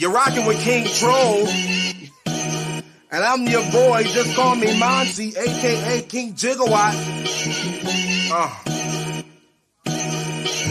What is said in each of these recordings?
You're rocking with King Troll. And I'm your boy, just call me Monty, aka King Gigawatt.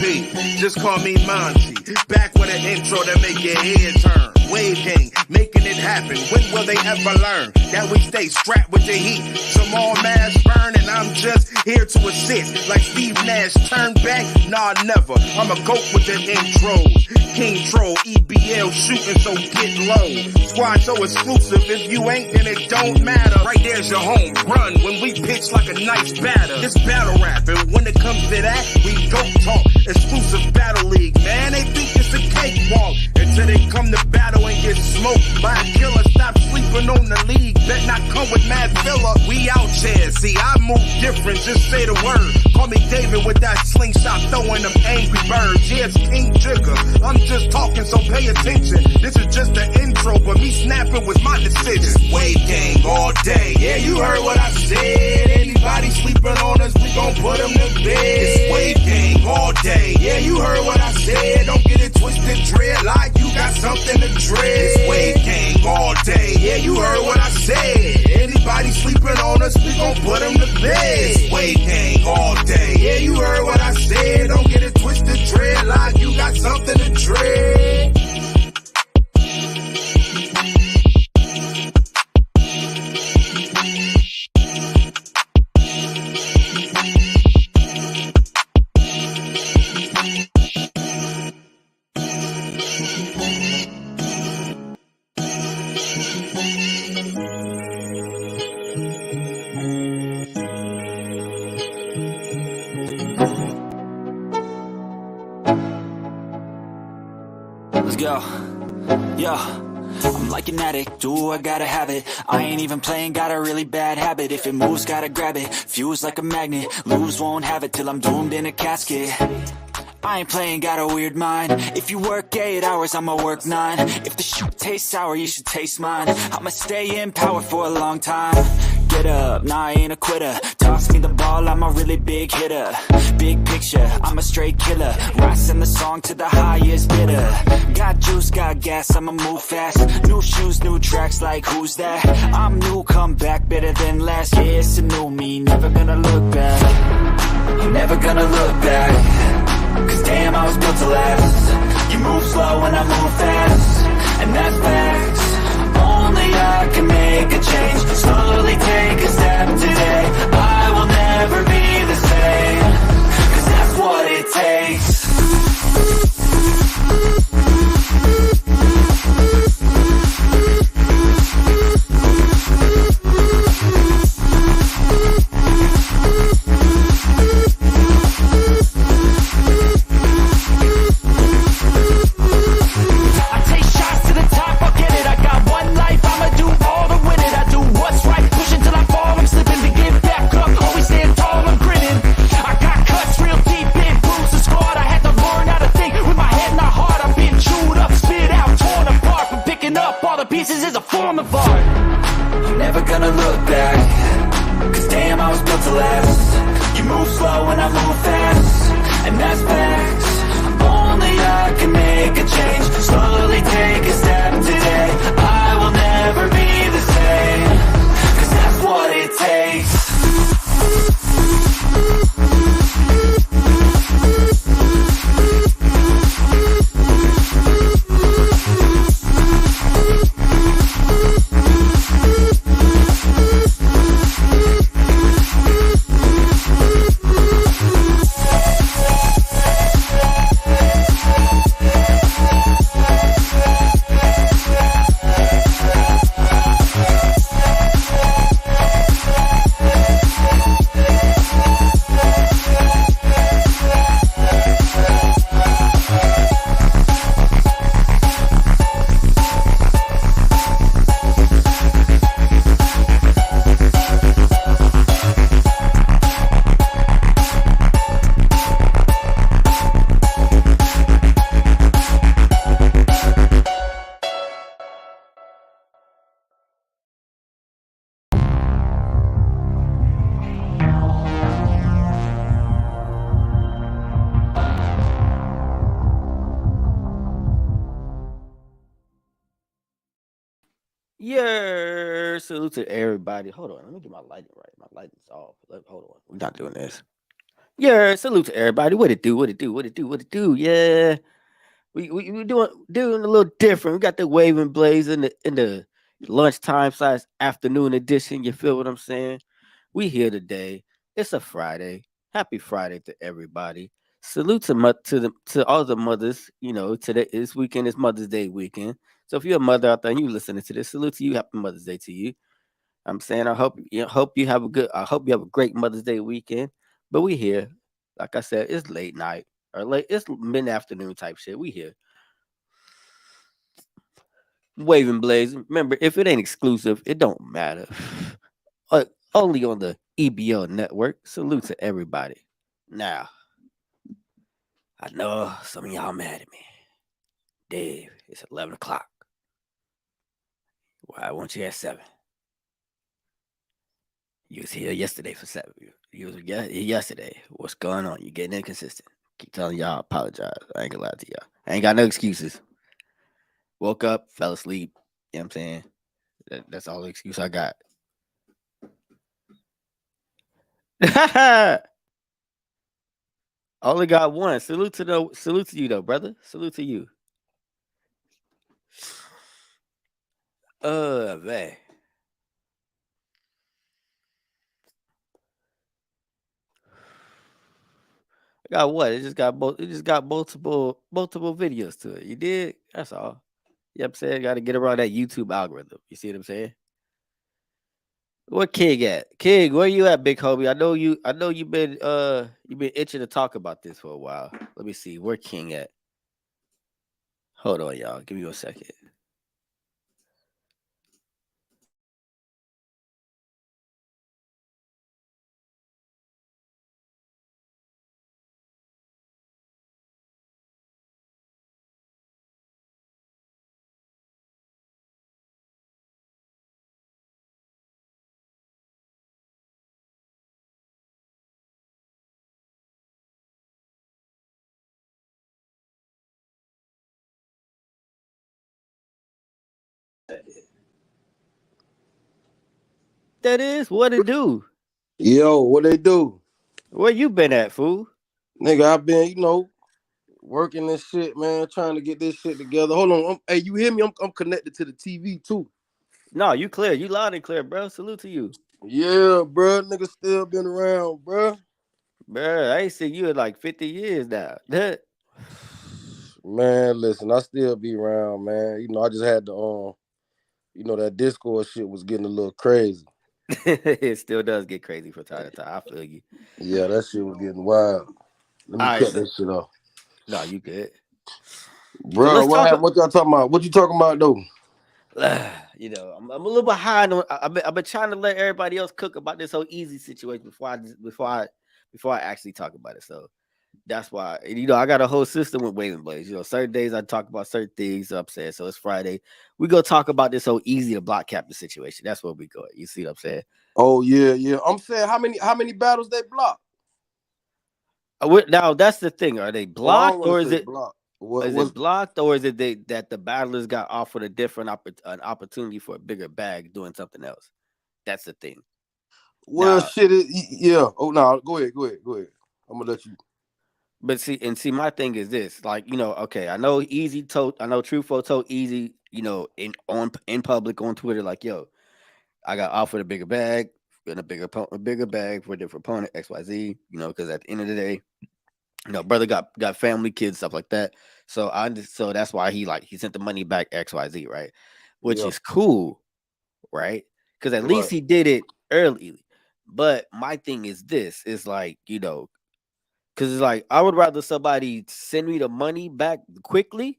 P, just call me Monty. Back with an intro that make your head turn. Wave gang, making it happen. When will they ever learn that we stay strapped with the heat? Some all mass burn, and I'm just here to assist. Like Steve Nash, turn back? Nah, never. I'm a goat with the intros. King Troll, EBL shooting, so get low. Squad so exclusive, if you ain't, then it don't matter. Right there's your home run when we pitch like a nice batter. This battle rap, and when it comes to that, we go talk. Exclusive battle league, man, they think it's a cakewalk. Until they come to battle and get smoked by a killer. Stop sleeping on the league, bet not come with mad filler. We out here, see I move different, just say the word. Call me David with that slingshot, throwing them angry birds. Yes, King Jigger, I'm just talking, so pay attention. This is just the intro, but me snapping was my decision. Wave gang all day, yeah, you heard what I said. Anybody sleeping on us, we gon' put them to bed. It's wave gang all day, yeah, you heard what I said. Don't get it twisted, dread like you got something to dread. It's wave gang all day, yeah, you heard what I said. Anybody sleeping on us, we gon' put them to bed. It's wave gang all day, yeah, you heard what I said. Don't get it twisted, dread like you got something to dread. Let's go. Yo, I'm like an addict, do I gotta have it. I ain't even playing, got a really bad habit. If it moves, gotta grab it, fuse like a magnet. Lose, won't have it till I'm doomed in a casket. I ain't playing, got a weird mind. If you work 8 hours, I'ma work 9. If the shoot tastes sour, you should taste mine. I'ma stay in power for a long time. Get up, nah, I ain't a quitter. Toss me the ball, I'm a really big hitter. Big picture, I'm a straight killer. Rising the song to the highest bidder. Got juice, got gas, I'ma move fast. New shoes, new tracks, like who's that? I'm new, come back, better than last. Yeah, it's a new me, never gonna look back. Never gonna look back. Cause damn, I was built to last. You move slow and I move fast, and that's facts. Only I can make a change. Slowly take a step today. I will never be the same. Cause that's what it takes. Yeah, salute to everybody. Hold on, let me get my lighting right. My lighting's off. Hold on, we're not doing this. Yeah, salute to everybody. What it do? What it do? What it do? What it do? Yeah, we doing a little different. We got the waving blaze in the lunchtime size afternoon edition. You feel what I'm saying? We here today. It's a Friday. Happy Friday to everybody. Salute to all the mothers. You know, today this weekend is Mother's Day weekend. So if you're a mother out there and you listening to this, salute to you. Happy Mother's Day to you. I'm saying hope you have a good I hope you have a great Mother's Day weekend. But we here. Like I said, it's late night or late it's mid afternoon type shit. We here. Waving Blaze. Remember, if it ain't exclusive, it don't matter. Only on the EBO network. Salute to everybody. Now, I know some of y'all mad at me. Dave, it's 11 o'clock. Why won't you at 7? You was here yesterday for 7. You was here yesterday. What's going on? You getting inconsistent. Keep telling y'all, I apologize. I ain't gonna lie to y'all. I ain't got no excuses. Woke up, fell asleep. You know what I'm saying? That's all the excuse I got. Only got one. Salute to you though, brother. Salute to you. Man. I got what? It just got multiple videos to it. You did? That's all. You know what I'm saying? Gotta get around that YouTube algorithm. You see what I'm saying? Where King at? King, where you at, big homie? I know you've been itching to talk about this for a while. Let me see. Where King at? Hold on, y'all. Give me a second. That is what it do. Yo, what they do? Where you been at, fool? Nigga, I been, working this shit, man, trying to get this shit together. Hold on. Hey, you hear me? I'm connected to the TV too. No, you clear. You loud and clear, bro. Salute to you. Yeah, bro. Nigga still been around, bro. Bruh, I ain't seen you in like 50 years now. Man, listen, I still be around, man. I just had to that Discord shit was getting a little crazy. It still does get crazy from time to time. I feel you. Yeah, that shit was getting wild. Let All me right, cut so this shit off. no, you good. So Bro, let's what talk. happened? What y'all talking about? What you talking about though? I'm a little behind on. I've been trying to let everybody else cook about this whole easy situation before I actually talk about it. So that's why I got a whole system with Waving Blades. Certain days I talk about certain things. I'm saying so it's Friday. We go talk about this whole easy to block captain situation. That's where we go. You see what I'm saying? Oh yeah, yeah. I'm saying how many battles they blocked? Now that's the thing. Are they Well, I don't blocked want or to say blocked. What is it was blocked or is it that the battlers got offered a different an opportunity for a bigger bag doing something else? That's the thing. Well, Now, shit. Yeah. Oh no. Go ahead. I'm gonna let you. but see, my thing is this. Like, okay, I know Truthful told Easy, in public on Twitter, like, yo, I got offered a bigger bag and a bigger bag for a different opponent, XYZ, because at the end of the day, brother got family, kids, stuff like that. So that's why he sent the money back XYZ, right? Which Yeah. is cool, right? Because at least Right. he did it early. But my thing is this is like, because it's like I would rather somebody send me the money back quickly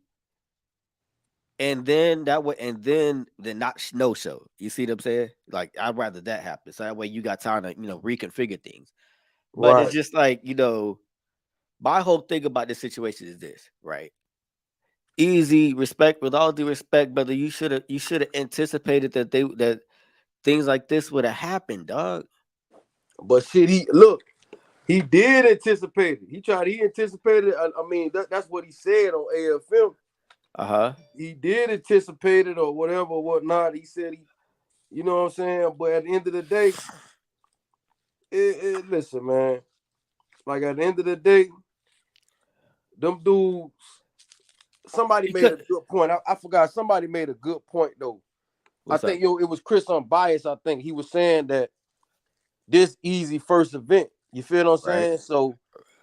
and then that way and then not no show. You see what I'm saying? Like I'd rather that happen. So that way you got time to, reconfigure things. But it's Right. just like, my whole thing about this situation is this, right? Easy respect, with all due respect, brother. You should have anticipated that things like this would have happened, dog. But shit, he did anticipate it. He anticipated it. I mean, that's what he said on AFM. he did anticipate it or whatever or whatnot. He said you know what I'm saying. But at the end of the day, listen, man. Like at the end of the day, them dudes. Somebody He made a could. good point. I forgot. Somebody made a good point though. I What's up? think it was Chris Unbiased. I think he was saying that this Eazy first event. You feel what I'm Right. saying? So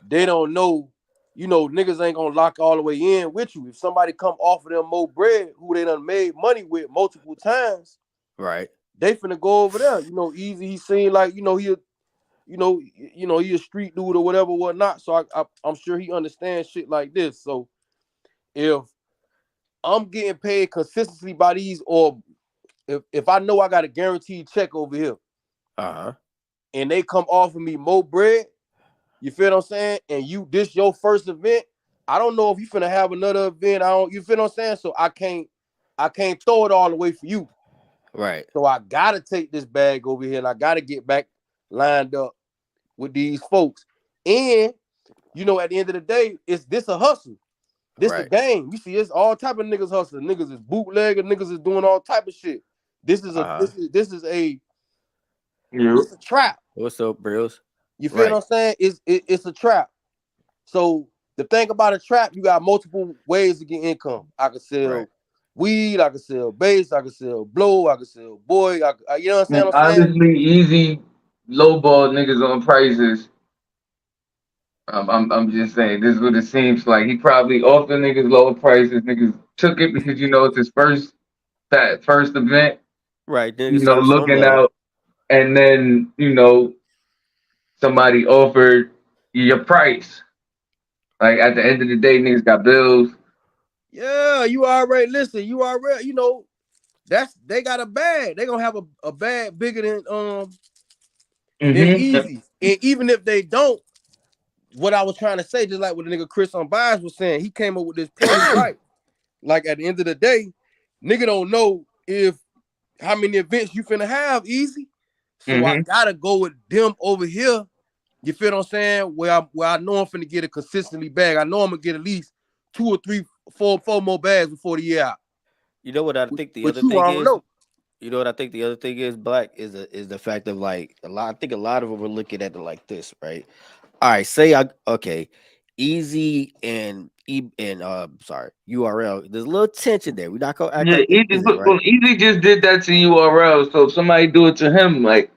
they don't know. Niggas ain't gonna lock all the way in with you. If somebody come offer them more bread, who they done made money with multiple times, Right. they finna go over there. Easy. He seemed like he a street dude or whatever, whatnot. So I'm sure he understands shit like this. So if I'm getting paid consistently by these, or if I know I got a guaranteed check over here, and they come offer me more bread, you feel what I'm saying? And this your first event. I don't know if you finna have another event. You feel what I'm saying? So I can't throw it all away for you. Right. So I gotta take this bag over here and I gotta get back lined up with these folks. And at the end of the day, it's this a hustle. This a game. You see, it's all type of niggas hustling. Niggas is bootlegging, niggas is doing all type of shit. This is a trap. What's up, bros? You feel what I'm saying? It's a trap. So the thing about a trap, you got multiple ways to get income. I could sell weed, I could sell bass, I could sell blow, I could sell boy. You know what And I'm saying? honestly, Easy lowball niggas on prices. I'm just saying, this is what it seems like. He probably offered niggas lower prices. Niggas took it because it's his first event. Right. Niggas trying to show him Looking love. out, and then somebody offered your price. Like at the end of the day, niggas got bills. Yeah, you already listen. You already, they got a bag. They gonna have a bag bigger than Easy. And even if they don't, what I was trying to say, just like what the nigga Chris Unbiased was saying, he came up with this point. He's right. Like at the end of the day, nigga don't know how many events you finna have Easy. So I gotta go with them over here. You feel what I'm saying? Where I know I'm finna get a consistently bag. I know I'm gonna get at least 2 or 3, 4 more bags before the year out. You know what I think the But other I thing don't is? know. You know what I think the other thing is, Black, is the fact of like I think a lot of them are looking at it like this, right? All right, Easy and sorry, URL. There's a little tension there. We're not gonna act Yeah, like this isn't right. Easy just did that to URL. So if somebody do it to him, like,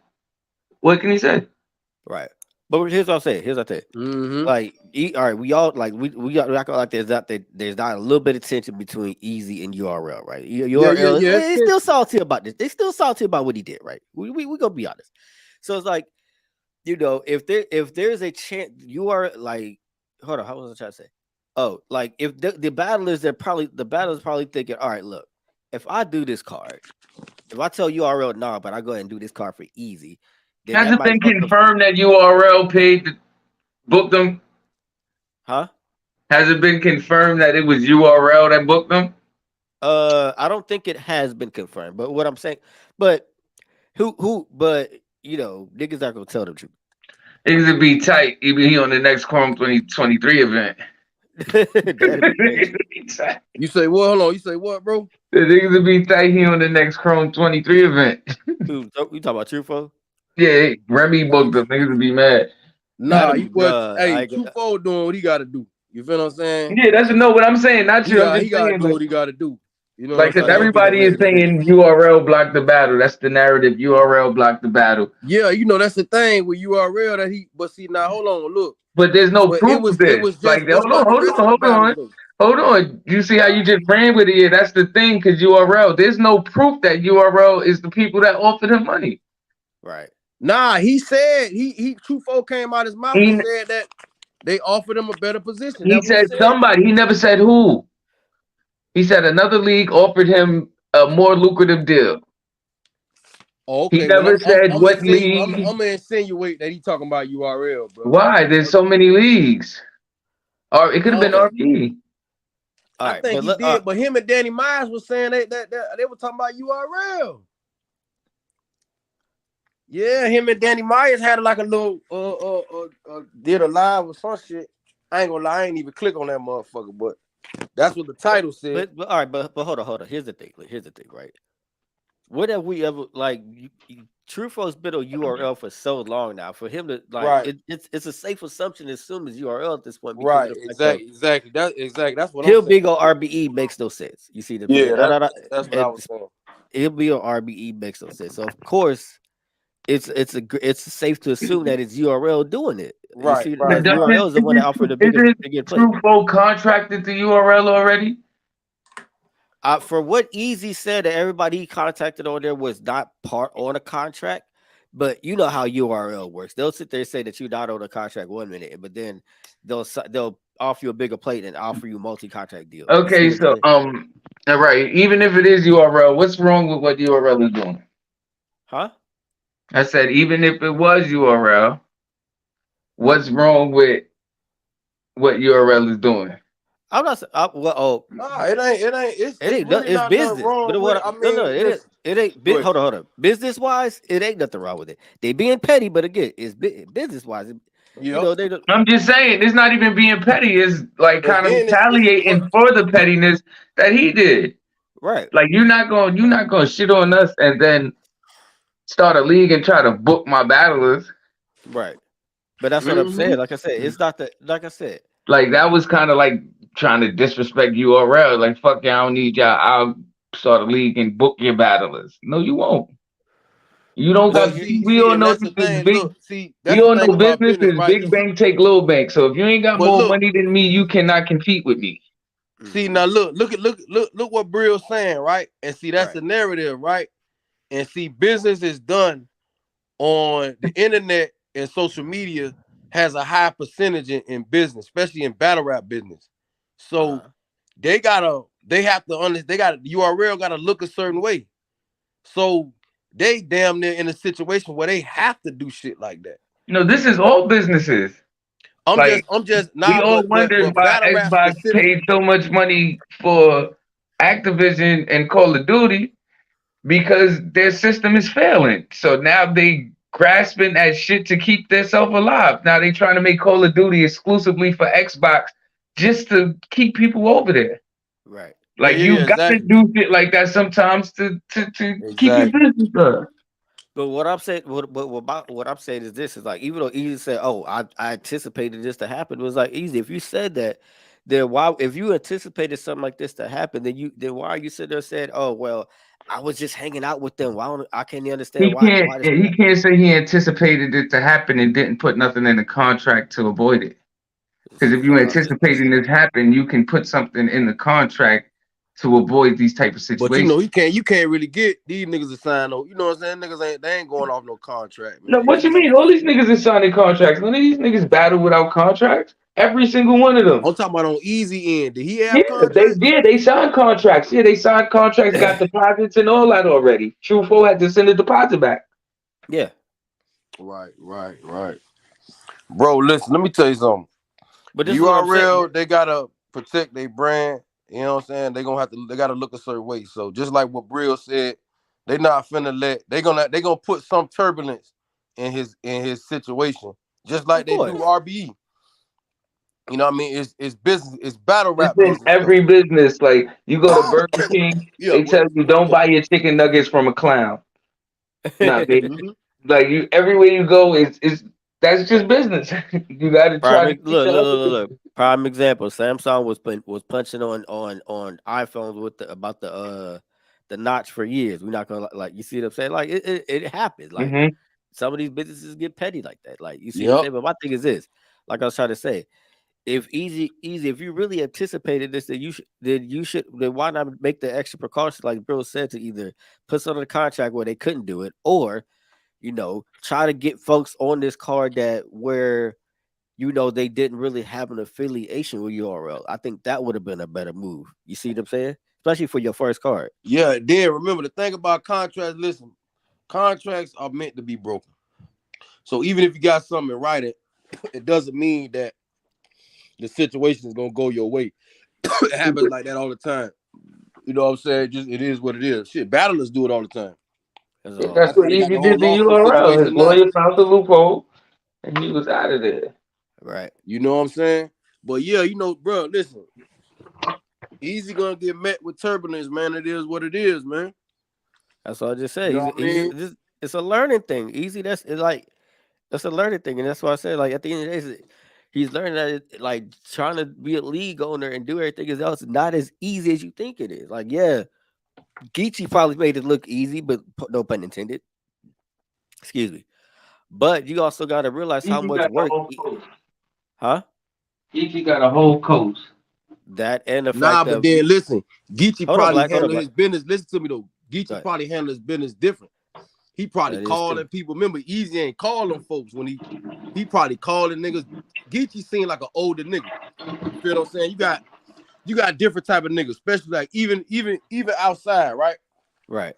what can he say? Right. But here's what I'm saying. Like, all right, we all like we got like there's not a little bit of tension between Easy and URL, right? URL is still salty about this. They still salty about what he did, right? We gonna be honest. So it's like, if there's a chance, you are like, hold on, how was I trying to say? Oh, like if the battlers probably thinking, all right, look, if I do this card, if I tell URL nah, but I go ahead and do this card for Easy, then Has that it might been help them. confirmed that URL paid to book them? Huh? Has it been confirmed that it was URL that booked them? I don't think it has been confirmed, but what I'm saying, but but niggas not gonna tell the truth. Niggas would be tight. Even he on the next Chrome 2023 event. That'd be crazy. You say what? Hold on. You say what, bro? The niggas would be tight. He on the next Chrome 23 event. You talking about Trufo? Yeah, Remy booked them. Niggas would be mad. Nah, I True Foe doing what he gotta do. You feel what I'm saying? Yeah, that's what I'm saying. Not He you. I'm got just he gotta saying, do like, what he gotta do. You know what I'm because saying? Don't be no everybody is regular bitch. saying URL blocked the battle. That's the narrative. URL blocked the battle. Yeah, that's the thing with URL but see now, hold on, look. But there's no But proof of it this. was Like, just what about the rest of the battles though? hold on. You see how you just ran with it? Yeah, that's the thing. Because URL, there's no proof that URL is the people that offered him money. Right. Nah, he said he True Foe came out his mouth He, and said that they offered him a better position. he That's what he said said. somebody. He never said who. He said another league offered him a more lucrative deal. Oh, He okay. Well, never said I'm what league. gonna insinuate that he talking about URL, bro. Why? There's so many leagues. Or it could have been Okay. RP. All I right, think but he did, but him and Danny Myers was saying that they were talking about URL. Yeah, him and Danny Myers had like a little did a live or some shit. I ain't gonna lie, I ain't even click on that motherfucker, but That's what the title said. But all right, but hold on, hold on. Here's the thing. Here's the thing, right? What have we ever like? Truthful's been on URL for so long now. For him to like, Right, it's a safe assumption to assume it's URL at this point because of right, the fact of exactly. That's what I'm he'll saying. be on RBE makes no sense. You see what I'm saying? Yeah, that's what I And was saying. he'll be on RBE makes no sense. So of course it's safe to assume that it's URL doing it. You Right, see, But because right, right. URL is the one that offered the bigger play. Truthful contracted to URL already? For what Easy said, that everybody he contacted on there was not part on a contract. But you know how URL works. They'll sit there and say that you're not on a contract 1 minute, but then they'll offer you a bigger plate and offer you multi-contract deal. You see Okay, what I'm so saying? all right. Even if it is URL, what's wrong with what URL is doing? Huh? I said even if it was URL, what's wrong with what URL is doing? I'm not. Well, oh, Nah, it ain't. it It's ain't. really It's not nothing business. wrong But with what? it. I No, mean, it ain't. listen. It ain't. Go ahead. Hold on, hold on. Business wise, it ain't nothing wrong with it. They being petty, but again, it's business wise. You Yep. know they don't. I'm just saying it's not even being petty. It's like And kind of then it's but retaliating for the pettiness that he did. Right, Like you're not gonna shit on us and then start a league and try to book my battlers. right. But that's what I'm hmm saying. Like I said, it's not the. Like I said, Like that was kind of like trying to disrespect URL. Like fuck y'all, I don't need y'all. I'll start a league and book your battlers. No, you won't. You don't got. But We all and know that's this the is thing. big. Look, We that's the all thing know about business business, is right? big bank take little bank. So if you ain't got But more look, money than me, you cannot compete with me. hmm now look what Brill's saying, right? And see, that's right, the narrative, right? And see, business is done on the internet and social media has a high percentage in business, especially in battle rap business. So uh-huh. they have to understand, they got URL got to look a certain way. So they damn near in a situation where they have to do shit like that. This is all businesses. Like I'm just we nah, all wondered but why battle rap Xbox specific. paid so much money for Activision and Call of Duty because their system is failing. So now they grasping at shit to keep themselves alive. Now they trying to make Call of Duty exclusively for Xbox just to keep people over there. Right. Yeah, Like yeah, you yeah, gotta exactly, do shit like that sometimes to keep your exactly. business up. But what I'm saying, what I'm saying is this is like even though Easy said, "Oh, I anticipated this to happen," it was like Easy. If you said that, then why? If you anticipated something like this to happen, then why are you sitting there saying, "Oh, well, I was just hanging out with them. Why don't I can't understand He can't why this he can't say he anticipated it to happen and didn't put nothing in the contract to avoid it. Because if you anticipating this happen, you can put something in the contract to avoid these type of But situations. you can't really get these niggas to sign no, you know what I'm saying? Niggas ain't they ain't going off no contract, No, man. what It's you just mean? All these niggas is signing contracts. None of these niggas battle without contracts. Every single one of them. I'm talking about on easy end. Did he Yeah, have contracts? they signed contracts. Yeah, they signed contracts, got deposits and all that already. True had to send a deposit back. Yeah, Right. Bro, listen, let me tell you something. but this is what I'm saying. URL, they gotta protect their brand. You know what I'm saying? They gotta look a certain way. So just like what Brill said, they not finna they gonna put some turbulence in his situation, just like Of they do course, RBE. You know what I mean? It's business, it's battle It's rap in business though. every business. Like you go to Burger King, Yeah, they tell you don't yeah. buy your chicken nuggets from a clown. Nah, they Mm-hmm. like you everywhere you go is that's just business. You got to try to keep the other look. business. Prime example. Samsung was punching on iPhones with the notch for years. We're not gonna like you see what I'm saying? Like it happens. Like Hmm. some of these businesses get petty like that. Like you see what I'm Yep. saying? But my thing is this, like I was trying to say, if easy, if you really anticipated this, then why not make the extra precaution, like Bill said, to either put something in the contract where they couldn't do it, or try to get folks on this card that where they didn't really have an affiliation with URL. I think that would have been a better move. You see what I'm saying? Especially for your first card. Yeah, then remember the thing about contracts, listen, contracts are meant to be broken. So even if you got something in writing, it doesn't mean that the situation is gonna go your way. It happens like that all the time. You know what I'm saying? Just it is what it is. Shit, battlers do it all the time. That's all. That's That's why what they got Easy the whole did to lawsuit URL. His situation now. lawyer found the loophole and he was out of there. Right. You know what I'm saying? But yeah, bro, listen. Easy gonna get met with turbulence, man. It is what it is, man. That's what I just said. You know what I mean? It's a learning thing. Easy. That's it's like that's a learning thing, and that's why I said like at the end of the day, he's learning that like trying to be a league owner and do everything else is not as easy as you think it is. Like yeah, Geechee probably made it look easy, but no pun intended. Excuse me. But you also got to realize how Easy much got a work, whole coast. huh? Easy got a whole coast. That and the Nah, fact but of then listen, Geechee hold on, probably black, hold on, handle black. his business. Listen to me though. Geechee Right. probably handle his business different. He probably That is true. calling people. Remember, Easy ain't calling folks when he probably calling niggas. Geechee seemed like an older nigga. You feel what I'm saying? You got different type of niggas, especially like even outside, right? Right.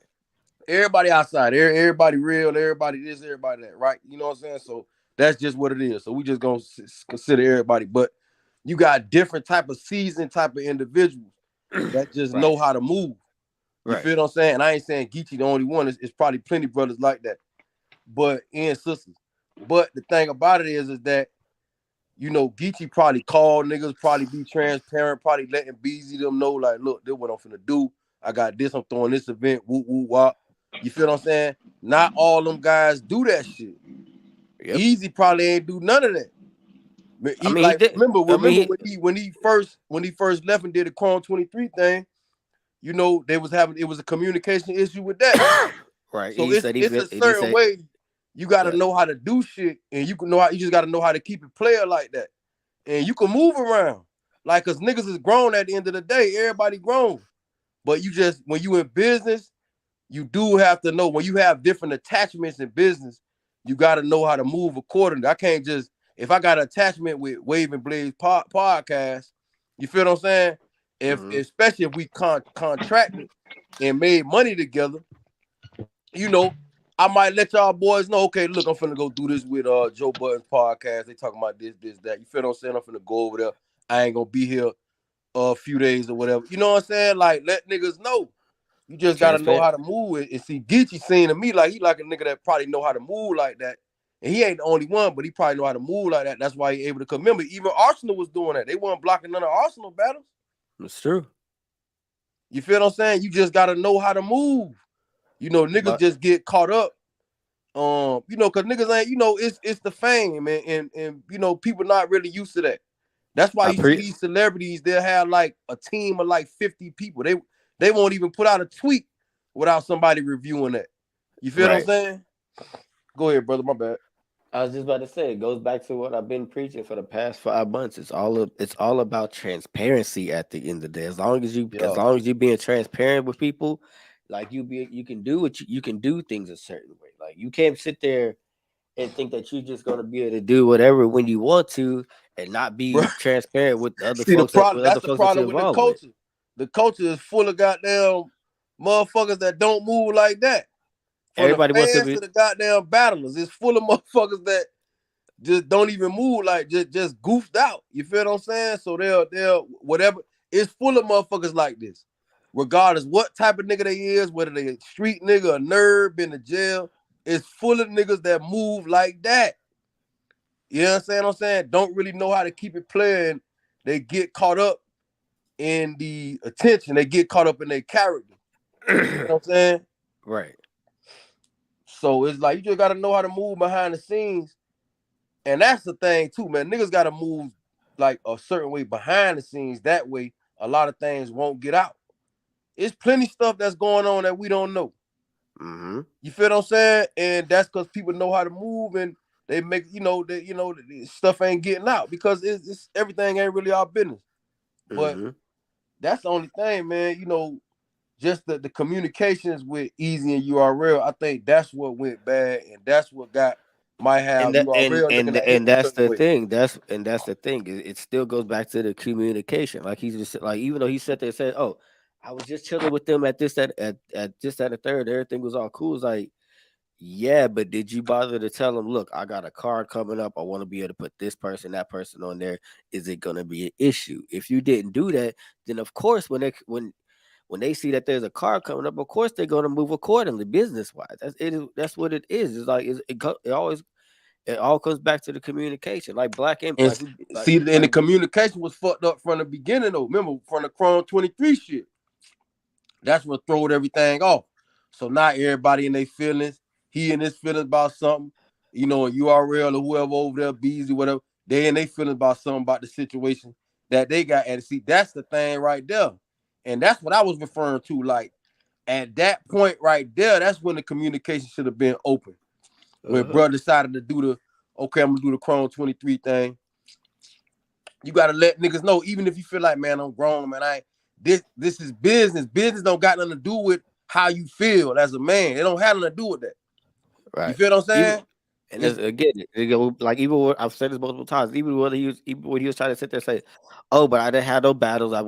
Everybody outside, everybody real, everybody this, everybody that, right? You know what I'm saying? So that's just what it is. So we just gonna consider everybody, but you got different type of seasoned type of individuals that just Right. know how to move. You Right. feel what I'm saying? And I ain't saying Geechee the only one. It's probably plenty brothers like that, but and sisters. But the thing about it is that you know Geechee probably call niggas, probably be transparent, probably letting Beezy them know like, look, this what I'm finna do. I got this. I'm throwing this event. Woo woo wop. You feel what I'm saying? Not all them guys do that shit. Yep. Easy probably ain't do none of that. I mean, he Like did. I remember mean, when he first left and did the Chrome 23 thing, you know, they was having it was a communication issue with that. right. So He said he it's feel, a and he certain said, way you gotta yeah, know how to do shit, and you just gotta know how to keep it player like that. And you can move around. Like cause niggas is grown at the end of the day, everybody grown. But you just when you in business, you do have to know when you have different attachments in business, you got to know how to move accordingly. I can't just if I got an attachment with Waving Blades podcast, you feel what I'm saying? If mm-hmm. especially if we contracted and made money together, you know, I might let y'all boys know. Okay, look, I'm finna go do this with Joe Budden's podcast. They talking about this, that. You feel what I'm saying? I'm finna go over there. I ain't gonna be here a few days or whatever. You know what I'm saying? Like let niggas know. You just gotta know Transparent. how to move it. And see, Geechee saying to me like he like a nigga that probably know how to move like that. And he ain't the only one, but he probably know how to move like that. That's why he able to come. Remember, even Arsenal was doing that. They weren't blocking none of Arsenal battles. It's true. You feel what I'm saying? You just gotta know how to move. You know, niggas But just get caught up. You know, cause niggas ain't, you know, it's the fame and you know, people not really used to that. That's why I you see pre these celebrities, they'll have like a team of like 50 people. They won't even put out a tweet without somebody reviewing that. You feel what I'm right. saying? Go ahead, brother. My bad. I was just about to say it goes back to what I've been preaching for the past 5 months. It's all about transparency at the end of the day. As Yeah. long as you being transparent with people, like you can do you can do things a certain way. Like you can't sit there and think that you're just gonna be able to do whatever when you want to and not Bro. be transparent See the problem, with other that's the folks that you're problem with the involved with. culture. The culture is full of goddamn motherfuckers that don't move like that. From the Everybody wants to fans be to the goddamn battlers. It's full of motherfuckers that just don't even move like just goofed out. You feel what I'm saying? So they'll whatever. It's full of motherfuckers like this. Regardless what type of nigga they is, whether they a street nigga, a nerd, been to jail, it's full of niggas that move like that. You know what I'm saying? Don't really know how to keep it playing. They get caught up in the attention. They get caught up in their character. You know what I'm saying? right. So it's like you just gotta know how to move behind the scenes. And that's the thing too, man. Niggas gotta move like a certain way behind the scenes. That way, a lot of things won't get out. It's plenty stuff that's going on that we don't know. Mm-hmm. You feel what I'm saying? And that's because people know how to move and they make stuff ain't getting out because it's everything ain't really our business. But Mm-hmm. that's the only thing, man. You know, just the communications with Easy and URL. I think that's what went bad, and that's what might have URL looking at him And a that's certain the way. thing. That's the thing. It still goes back to the communication. Like he's just like even though he sat there and said, "Oh, I was just chilling with them at this at just at the third, everything was all cool." It's like, yeah, but did you bother to tell them, "Look, I got a card coming up. I want to be able to put this person, that person on there. Is it going to be an issue?" If you didn't do that, then of course when they see that there's a car coming up, of course they're going to move accordingly, business wise. That's what it is. It's like it always it all comes back to the communication. Like black and And see, and the like communication was fucked up from the beginning though. Remember from the Chrome 23 shit. That's what throwed everything off. So now everybody in their feelings, he in his feelings about something, you know, URL or whoever over there, Eazy, whatever, they in their feelings about something about the situation that they got. And see, that's the thing right there. And that's what I was referring to. Like at that point right there, that's when the communication should have been open. When bro decided to do the, okay, I'm gonna do the Chrome 23 thing. You gotta let niggas know, even if you feel like, man, I'm grown, man. This is business. Business don't got nothing to do with how you feel as a man. It don't have nothing to do with that. You right. feel what I'm Even saying? and again, like even when, I've said this multiple times. Even when he was trying to sit there and say, "Oh, but I didn't have no battles. I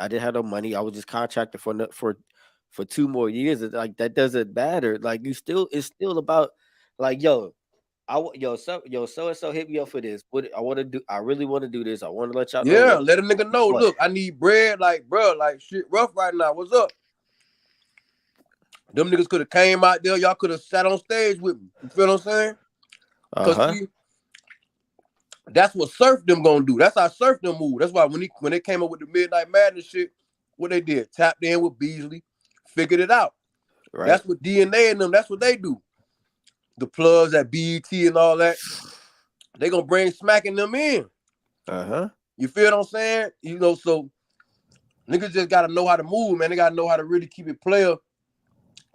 didn't have no money. I was just contracted for 2 more years." It's like that doesn't matter. Like it's still about like yo. So and so hit me up for this. What I want to do, I really want to do this. I want to let y'all know Yeah, what. let a nigga know. But Look, I need bread, like bro, like shit rough right now. What's up? Them niggas could have came out there. Y'all could have sat on stage with me. You feel what I'm saying? Cause see, that's what Surf them gonna do. That's how Surf them move. That's why when they came up with the Midnight Madness shit, what they did, tapped in with Beasley, figured it out. right, That's what DNA and them. That's what they do. The plugs at BET and all that. They gonna bring smacking them in. You feel what I'm saying? You know, so niggas just gotta know how to move, man. They gotta know how to really keep it player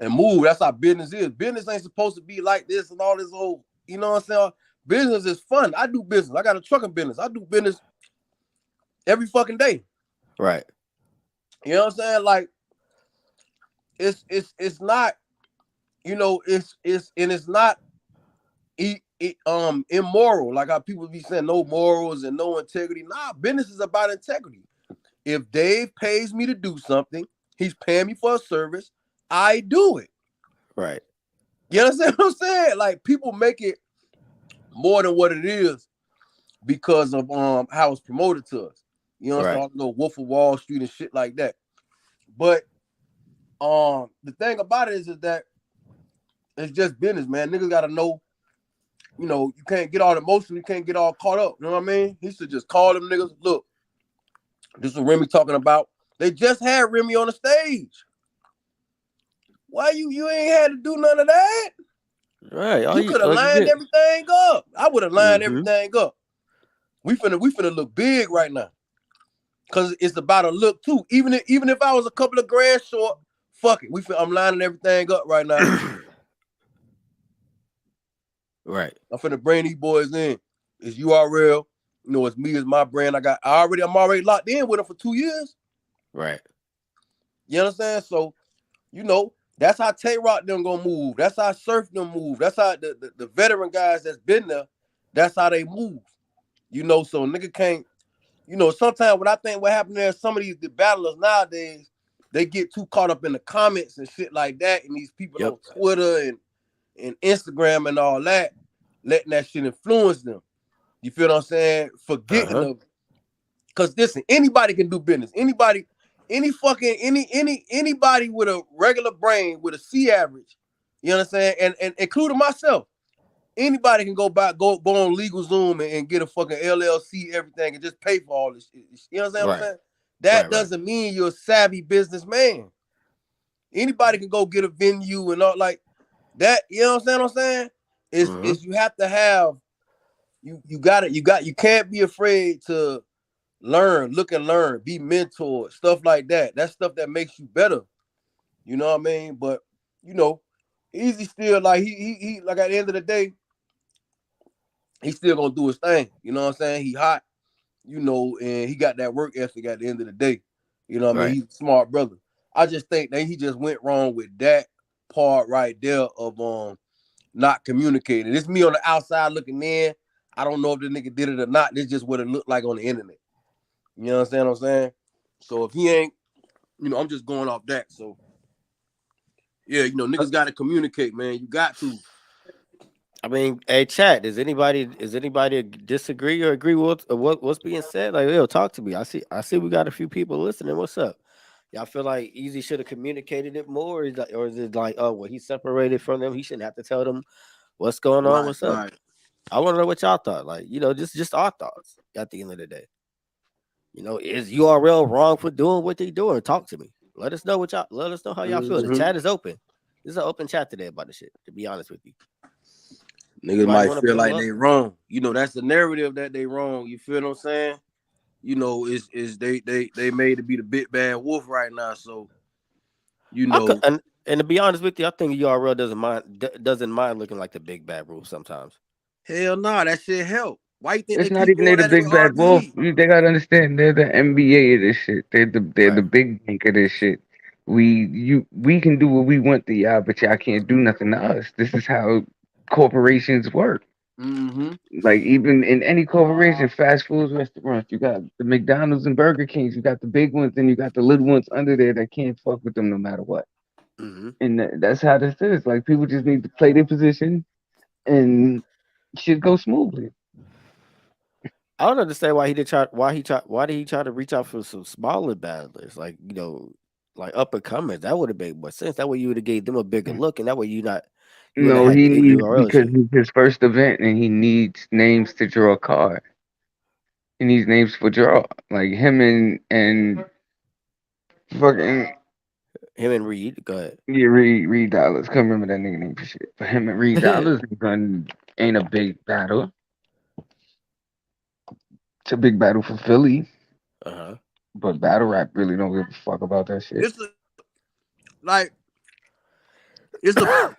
and move. That's how business is. Business ain't supposed to be like this and all this old, you know what I'm saying? Business is fun. I do business. I got a trucking business. I do business every fucking day. right, You know what I'm saying? Like it's not, you know, it's not immoral. Like how people be saying no morals and no integrity. Nah, business is about integrity. If Dave pays me to do something, he's paying me for a service, I do it. right. You understand what I'm saying? Like people make it more than what it is because of how it's promoted to us. You know what I'm saying? No Wolf of Wall Street and shit like that. But the thing about it is that it's just business, man. Niggas gotta know, you know, you can't get all emotional, you can't get all caught up. You know what I mean? He should just call them niggas. Look, this is what Remy talking about. They just had Remy on the stage. Why you ain't had to do none of that? Right. You could have all you lined did. everything up. I would have lined everything up. We finna look big right now. Cause it's about a look too. Even if I was a couple of grand short, fuck it. I'm lining everything up right now. Right. I'm finna bring these boys in. It's URL. You know, it's me, it's my brand. I'm already locked in with them for 2 years. Right. You understand? So, you know, that's how Tay Rock them gonna move. That's how Surf them move. That's how the veteran guys that's been there, that's how they move. You know, so nigga can't, you know, sometimes what I think what happened there, some of the battlers nowadays, they get too caught up in the comments and shit like that, and these people on Twitter and Instagram and all that, letting that shit influence them. You feel what I'm saying? Forgetting of, because listen, anybody can do business. Anybody with a regular brain with a C average, you understand? And including myself, anybody can go on LegalZoom and get a fucking LLC, everything, and just pay for all this shit. You understand what I'm saying? That doesn't mean you're a savvy businessman. Anybody can go get a venue and all like that. You know what I'm saying? Is you have to have you can't be afraid to learn, look and learn, be mentored, stuff like that. That's stuff that makes you better. You know what I mean? But you know, Eazy still like he like at the end of the day, he's still gonna do his thing. You know what I'm saying? He hot, you know, and he got that work ethic at the end of the day. You know what I mean? He's a smart brother. I just think that he just went wrong with that part right there of not communicating. It's me on the outside looking in. I don't know if the nigga did it or not. This is just what it looked like on the internet. You know what I'm saying? So if he ain't, you know, I'm just going off that. So yeah, you know, niggas got to communicate, man. You got to. I mean, hey, chat. Does anybody disagree or agree with what's being said? Like, yo, talk to me. I see. We got a few people listening. What's up? Y'all feel like Eazy should have communicated it more, or is it like, oh, well, he's separated from them. He shouldn't have to tell them what's going on. What's up? Right. I want to know what y'all thought. Like, just our thoughts at the end of the day. Is URL wrong for doing what they doing? Talk to me. Let us know how y'all feel. The Mm-hmm. chat is open. This is an open chat today about the shit, to be honest with you. Niggas Anybody might want to feel pull like up? they wrong. That's the narrative that they wrong. You feel what I'm saying? Is they made to be the big bad wolf right now. So you I could, know, and to be honest with you, I think URL doesn't mind looking like the big bad rule sometimes. hell nah, that shit help. Why you think It's they not keep even they going the at it with big bad wolf. RBE? They gotta understand they're the NBA of this shit. They're the Right. big bank of this shit. We can do what we want to y'all, but y'all can't do nothing to us. This is how corporations work. Mm-hmm. Like even in any corporation, fast food restaurants, you got the McDonald's and Burger Kings, you got the big ones, and you got the little ones under there that can't fuck with them no matter what. Hmm. And that's how this is. Like people just need to play their position and shit go smoothly. I don't understand why did he try to reach out for some smaller battlers, like like up and comers. That would have made more sense. That way you would have gave them a bigger look, and that way you wouldn't No, have had he the needs URL because shit. it's his first event and he needs names to draw a card. He needs names for draw. Like him and fucking Him and Reed, go ahead. yeah, Reed Dollars. Can't remember that nigga name for shit. But him and Reed Dollars ain't a big battle. It's a big battle for Philly. Uh-huh. But battle rap really don't give a fuck about that shit. It's like it's a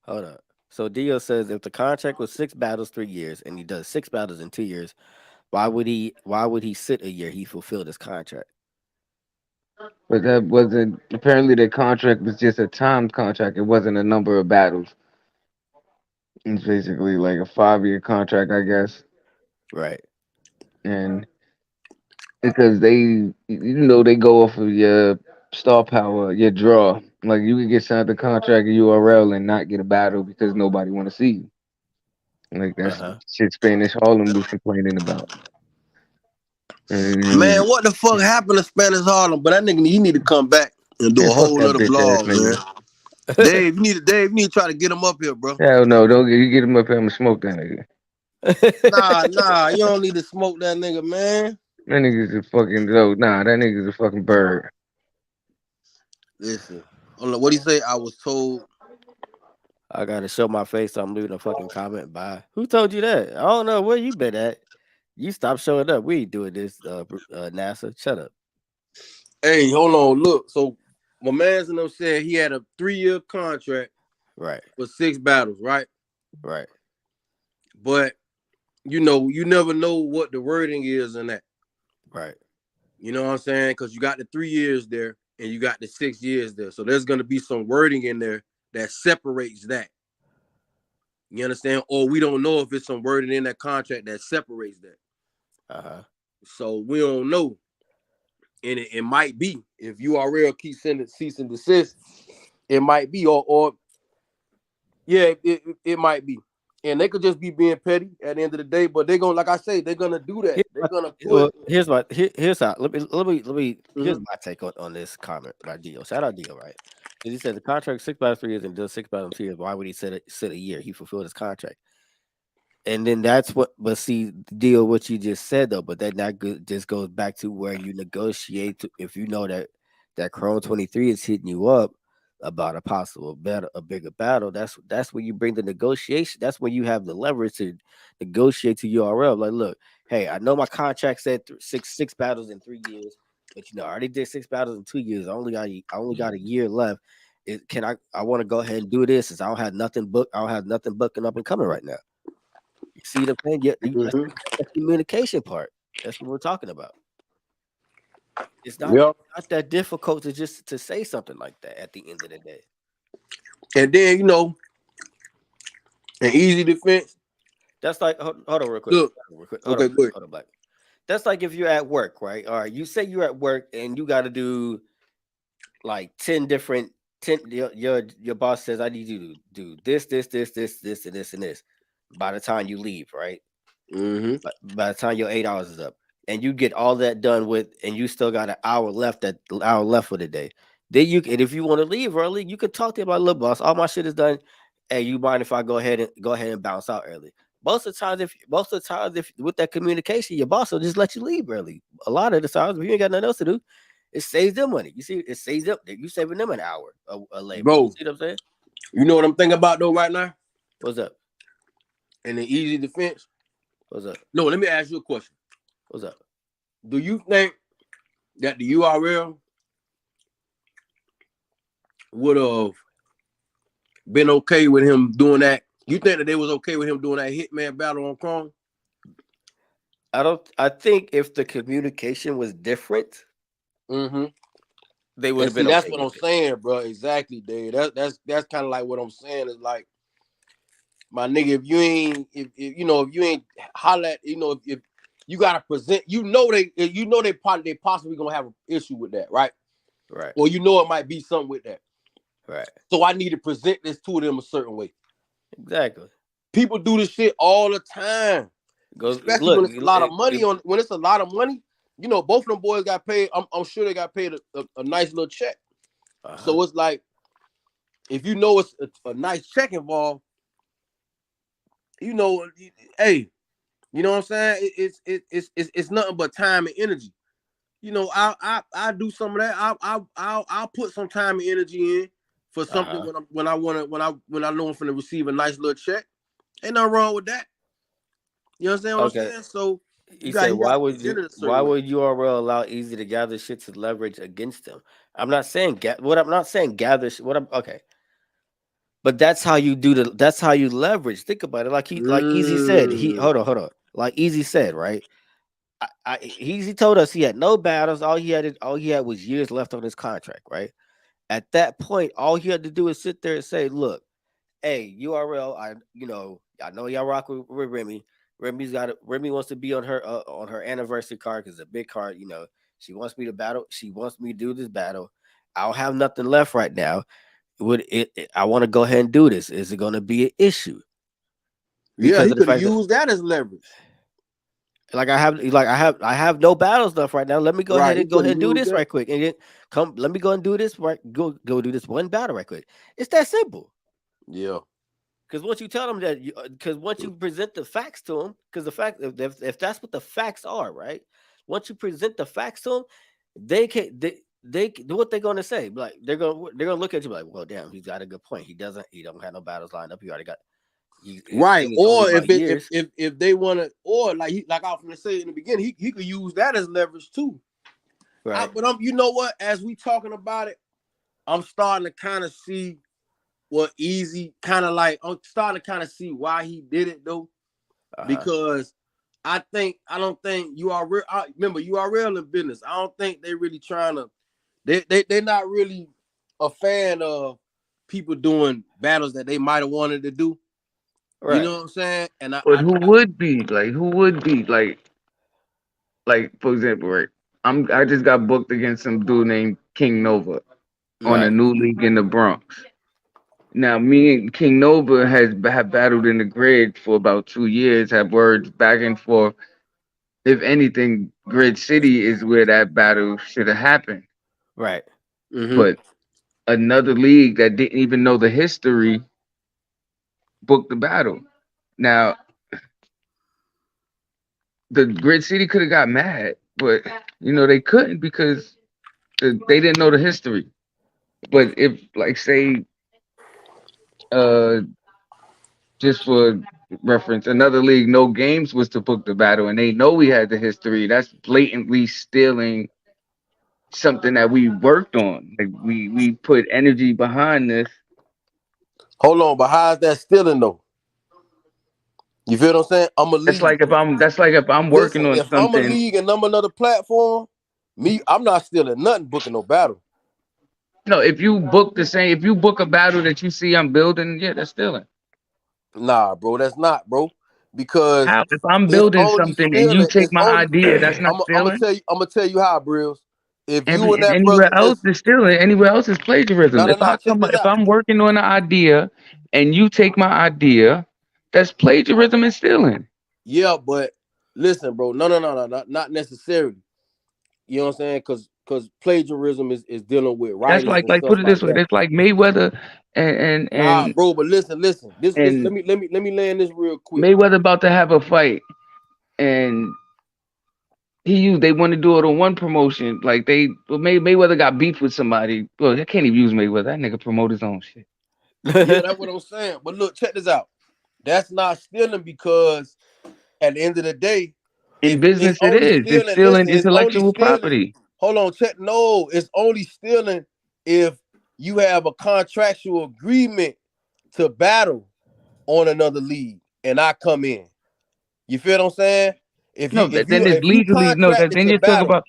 Hold up. So Dio says if the contract was 6 battles, 3 years, and he does 6 battles in 2 years, why would he sit a year? He fulfilled his contract. But that wasn't apparently their contract was just a timed contract. It wasn't a number of battles. It's basically like a 5 year contract, I guess. Right. And because they go off of your star power, your draw. Like you could get signed the contract at URL and not get a battle because nobody want to see you. Like that's Uh-huh. shit Spanish Harlem was complaining about. man. And What the fuck happened to Spanish Harlem? But that nigga, he need to come back and do man, a fuck whole that other bitch ass vlog, man. nigga. Dave, you need to try to get him up here, bro. Hell no, don't get you get him up here. I'ma smoke that nigga. Nah, you don't need to smoke that nigga, man. That nigga's a fucking no, nah, that nigga's a fucking bird. Listen, hold on, what do you say? I was told. I gotta show my face, so I'm leaving a fucking comment. Bye. Who told you that? I don't know where you been at. You stop showing up. We ain't doing this, NASA. Shut up. Hey, hold on, look. So my man's and them said he had a 3-year contract Right. for 6 battles, right? Right. But you never know what the wording is in that. Right. You know what I'm saying? Because you got the 3 years there and you got the 6 years there. So there's gonna be some wording in there that separates that. You understand? Or we don't know if it's some wording in that contract that separates that. Uh-huh. So we don't know. And it might be if URL keeps sending cease and desist, it might be, or yeah, it might be. And they could just be being petty at the end of the day, but they're gonna, like I say, they're gonna do that. Here's They're my, gonna put. well, here's how. Let me. Here's Mhm. my take on this comment by Dio. Shout out Dio, right? 'Cause he said the contract 6 battles, 3 years and does 6 battles in 2 years. Why would he sit a year? He fulfilled his contract. And then that's what, but see, deal what you just said though, but that good just goes back to where you negotiate. If you know that Chrome 23 is hitting you up about a possible battle, a bigger battle, that's when you bring the negotiation. That's when you have the leverage to negotiate to URL. Like, look, hey, I know my contract said six battles in 3 years, but I already did 6 battles in 2 years. I only got a year left. I want to go ahead and do this since I don't have nothing booked. I don't have nothing booking up and coming right now. You see what I'm saying? Yeah, that's Mhm. the communication part. That's what we're talking about. It's not Yeah. that difficult to just to say something like that at the end of the day. And then an easy defense. That's like hold on real quick. Look, Hold okay, on, good. hold on, Black. That's like if you're at work, right? All right, you say you're at work and you got to do like 10. Your boss says I need you to do this, and this, and this. By the time you leave, right? Mm-hmm. But by the time your 8 hours is up, and you get all that done with, and you still got an hour left for the day, Then you and if you want to leave early, you could talk to him like, look, boss, all my shit is done. Hey, you mind if I go ahead and bounce out early? Most of the times, if with that communication, your boss will just let you leave early. A lot of the times, if you ain't got nothing else to do, it saves them money. You see, it saves them. You saving them an hour of labor. You Bro, see what I'm saying? you know what I'm thinking about though right now? What's up? In the easy defense. What's up? No, let me ask you a question. What's up? Do you think that the URL would have been okay with him doing that? You think that they was okay with him doing that Hitman battle on Chrome? I don't. I think if the communication was different, Mm-hmm. they would And have see, been that's okay what I'm with it. saying, bro. Exactly, Dave. That's kind of like what I'm saying is like, my nigga, if you ain't, if you know, if you ain't holler at, you know, if you gotta present, they possibly gonna have an issue with that, right? Right. Or you know it might be something with that. Right. So I need to present this to them a certain way. Exactly. People do this shit all the time, Goes especially look. when it's a lot of money on. When it's a lot of money, you know, both of them boys got paid. I'm sure they got paid a nice little check. Uh-huh. So it's like, if you know it's a nice check involved, you know, hey, you know what I'm saying? It's nothing but time and energy. You know, I do some of that. I'll put some time and energy in for something Uh-huh. when I know I'm finna receive a nice little check. Ain't nothing wrong with that. You understand what I'm Okay. saying? So He said, you "Why gotta would present you? it a Why certain way. would URL allow Easy to gather shit to leverage against them?" I'm not saying what I'm not saying gather. What I'm okay, but that's how you do the. That's how you leverage. Think about it. Like Easy said. He Mm. hold on. Like Easy said, right? Easy told us he had no battles. All he had was years left on his contract. Right. At that point, all he had to do is sit there and say, "Look, hey, URL, I know y'all rock with Remy. Remy wants to be on her anniversary card because it's a big card. She wants me to battle. She wants me to do this battle. I don't have nothing left right now. I want to go ahead and do this. Is it going to be an issue Yeah, because he of the could have fact that used that as leverage. I have no battles left right now. Let me go Right. ahead He and go could ahead have and do used this that. right quick and then come. Let me go and do this right. Go do this one battle right quick. It's that simple. Yeah. Because once you tell them that, because once you present the facts to them, because the fact if that's what the facts are, right? Once you present the facts to them, they can they what they're going to say. Like they're gonna look at you like, well, damn, he's got a good point. He don't have no battles lined up. He already got his Right. thing is only Or about years, if they wanna, or like I was gonna say in the beginning, he could use that as leverage too. right? But you know what? As we talking about it, I'm starting to kind of see what Easy kind of like. I'm starting to kind of see why he did it though, Uh huh. because I don't think URL. Remember URL in business. I don't think they really trying to. They're not really a fan of people doing battles that they might have wanted to do. You Right. know what I'm saying? And But who would be like? Who would be like? For example, right? I just got booked against some dude named King Nova on a Right. new league in the Bronx. Now, me and King Nova have battled in the grid for about 2 years. Have words back and forth. If anything, Grid City is where that battle should have happened. Right. mm-hmm. But another league that didn't even know the history booked the battle. Now, the Grid City could have got mad, but they couldn't because they didn't know the history. But if, like, say, uh, just for reference, another league, No Games was to book the battle, and they know we had the history. That's blatantly stealing something that we worked on. Like we put energy behind this. Hold on, but how's that stealing though? You feel what I'm saying? I'm a That's league. like if I'm working Listen, on if I'm a something. league and I'm another platform, I'm not stealing nothing booking no battle. No, if you book a battle that you see I'm building, yeah, that's stealing. Nah, bro, that's not, bro. Because How? If I'm it's building only something and you stealing. take It's my only idea, that's not stealing. I'm gonna tell you how, Brills. If you and Every that anywhere brother else just is stealing. Anywhere else is no plagiarism. no no check this If out. I'm working on an idea and you take my idea, that's plagiarism and stealing. Yeah, but listen, bro. No, not necessarily. You know what I'm saying? because plagiarism is dealing with That's writers like and like stuff put it like this way. that. That's like Mayweather and Nah, bro, but listen. This and let me land this real quick. Mayweather about to have a fight, and they want to do it on one promotion. Like Mayweather got beef with somebody. Well, I can't even use Mayweather. That nigga promote his own shit. Yeah, that's what I'm saying. But look, check this out. That's not stealing because at the end of the day, In if it's business, it only is. It's stealing, stealing listen, it's only intellectual stealing. property. Hold on, check. No, it's only stealing if you have a contractual agreement to battle on another league and I come in. You feel what I'm saying? No, then it's If you legally no. That contracted then to you talk battle, about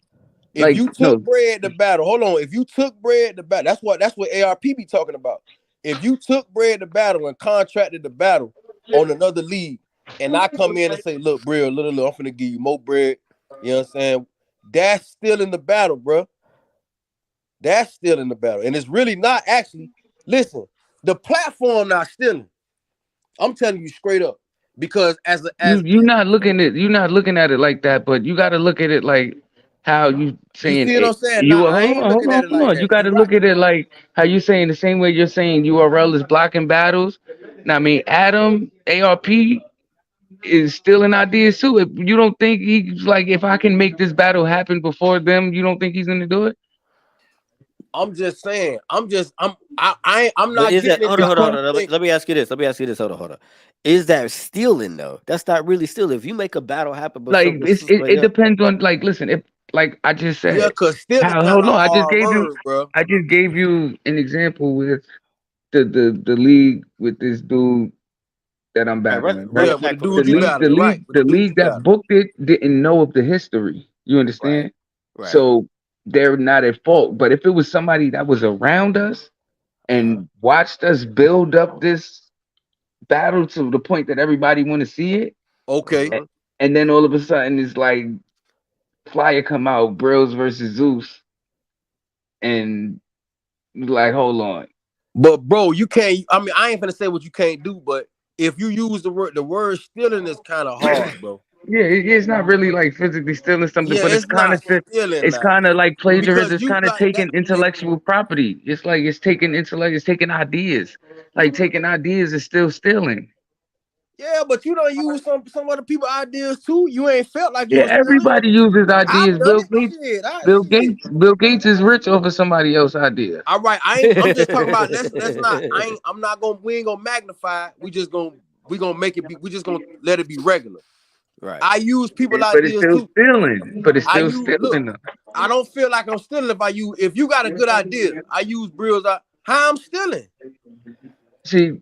if like you took no. bread to battle, hold on. If you took bread to battle, that's what ARP be talking about. If you took bread to battle and contracted to battle on another league, and I come in and say, look, bro, look, I'm finna give you more bread. You know what I'm saying? That's still in the battle, bro. That's still in the battle. And it's really not actually. Listen, the platform not stealing. I'm telling you straight up. Because You're not looking at it like that, but you got to look at it like how you you saying see what I'm it. saying? You Nah, I hold ain't on, hold looking on, at it hold like on. You that. got You to right. look at it like how you saying the same way you're saying URL is blocking battles. Now, I mean, Adam ARP is stealing ideas too. If you don't think he's like, if I can make this battle happen before them, you don't think he's gonna do it? I'm just saying. I'm But not is that getting into. I hold don't on. think. Let me ask you this. Let me ask you this. Hold on. Is that stealing though? That's not really stealing. If you make a battle happen Like before it somebody else, depends on like listen, if like I just Yeah, said, cause stealing how kind hold of on, hard word, bro. I just gave you an example with the league with this dude that I'm all right, battling, run right? Yeah, it with the back for me. dude you battling, right? With the The dude you league that battling. booked it didn't know of the history. You Right, understand? right. So they're not at fault. But if it was somebody that was around us and watched us build up this battle to the point that everybody want to see it, Okay, a- and then all of a sudden it's like flyer come out, Brills versus Zeus, and like, hold on. but bro, you can't. I mean, I ain't gonna say what you can't do, but if you use the word stealing is kind of hard, bro. Yeah, it's not really like physically stealing something, Yeah, but it's not stealing it's now kind of like plagiarism. because It's you kind of got that. taking intellectual property. It's like it's taking ideas. Like taking ideas is still stealing. Yeah, but you don't use some other people ideas too. You ain't felt like you Yeah, was stealing. everybody uses I've ideas. done it. Shit, shit. Bill Gates is rich off of somebody else's idea. All right, I'm just talking about. Let's not. I'm not gonna. We ain't gonna magnify. We gonna make it be. We just gonna let it be regular. Right. I use people But it's ideas still too. stealing. But it's I still use look. stealing though. I don't feel like I'm stealing if you got a good idea. I use Brills. How I'm stealing, See,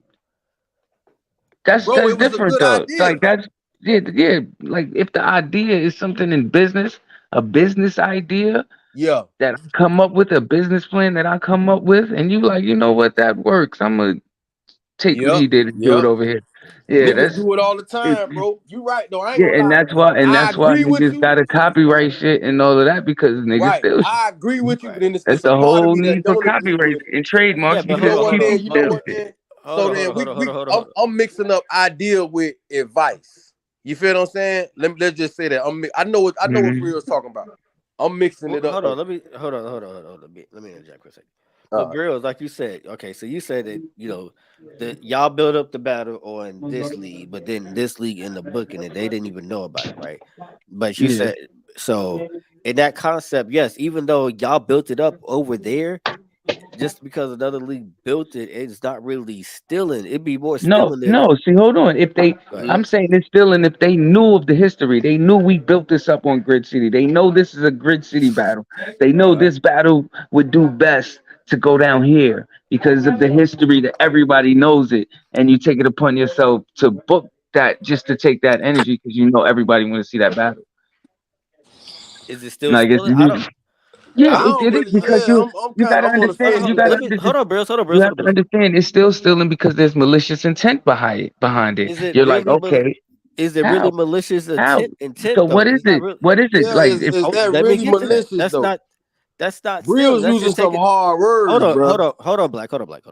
bro. that's It was a different good though. idea. Like that's yeah. Like if the idea is something in business, a business idea Yeah. that I come up with, a business plan that I come up with, and you like, you know what, that works. I'm gonna take what Yep. he did and do it Yep. over here. Yeah, Niggas that's do it all the it, time, bro. You right though. I ain't yeah, gonna lie. and I that's why agree with niggas you. gotta copyright shit and all of that because niggas Right. steal shit. I agree with you, but Right. then That's it's a the part of whole me that need for don't agree copyright with it. and Yeah, trademarks but You know because hold on, what hold people then? on, You know steal what hold shit. then? on, So hold then on, hold on, hold on, hold on. I'm mixing up idea with advice. You feel what I'm saying? Let's just say that I know what Hmm. Brio was talking about. I'm mixing it up Hold on, though. let me hold on. Let me interject for a second. But All right. girls, like you said, okay, so you said that the y'all built up the battle on this league, but then this league in the book and they didn't even know about it, right? But you Yeah. said so in that concept, yes, even though y'all built it up over there, just because another league built it, it's not really stealing. It'd be more No, stealing if no. See, hold on. If they, go ahead. I'm saying it's still, and if they knew of the history, they knew we built this up on Grid City. They know this is a Grid City battle. They know Uh-huh. this battle would do best to go down here because of the history that everybody knows it, and you take it upon yourself to book that just to take that energy because you know everybody want to see that battle. Is it still Like it's stealing? I don't yeah, I I don't don't it is really. because Yeah, I'm you kind. gotta I'm on the hold on, understand. fence You with gotta let that. me understand. hold on, You Brills, hold have on, to Brills. understand it's still stealing because there's malicious intent behind it. Is it You're like, really okay, is it really how? malicious How? intent So though? what is It's not it? really. What is it? Yeah, Like if is Oh, that let me really get to that. malicious though? That's not stealing. Brill's That's using just some taking. hard words, bro. Hold on, Black, hold on, Black.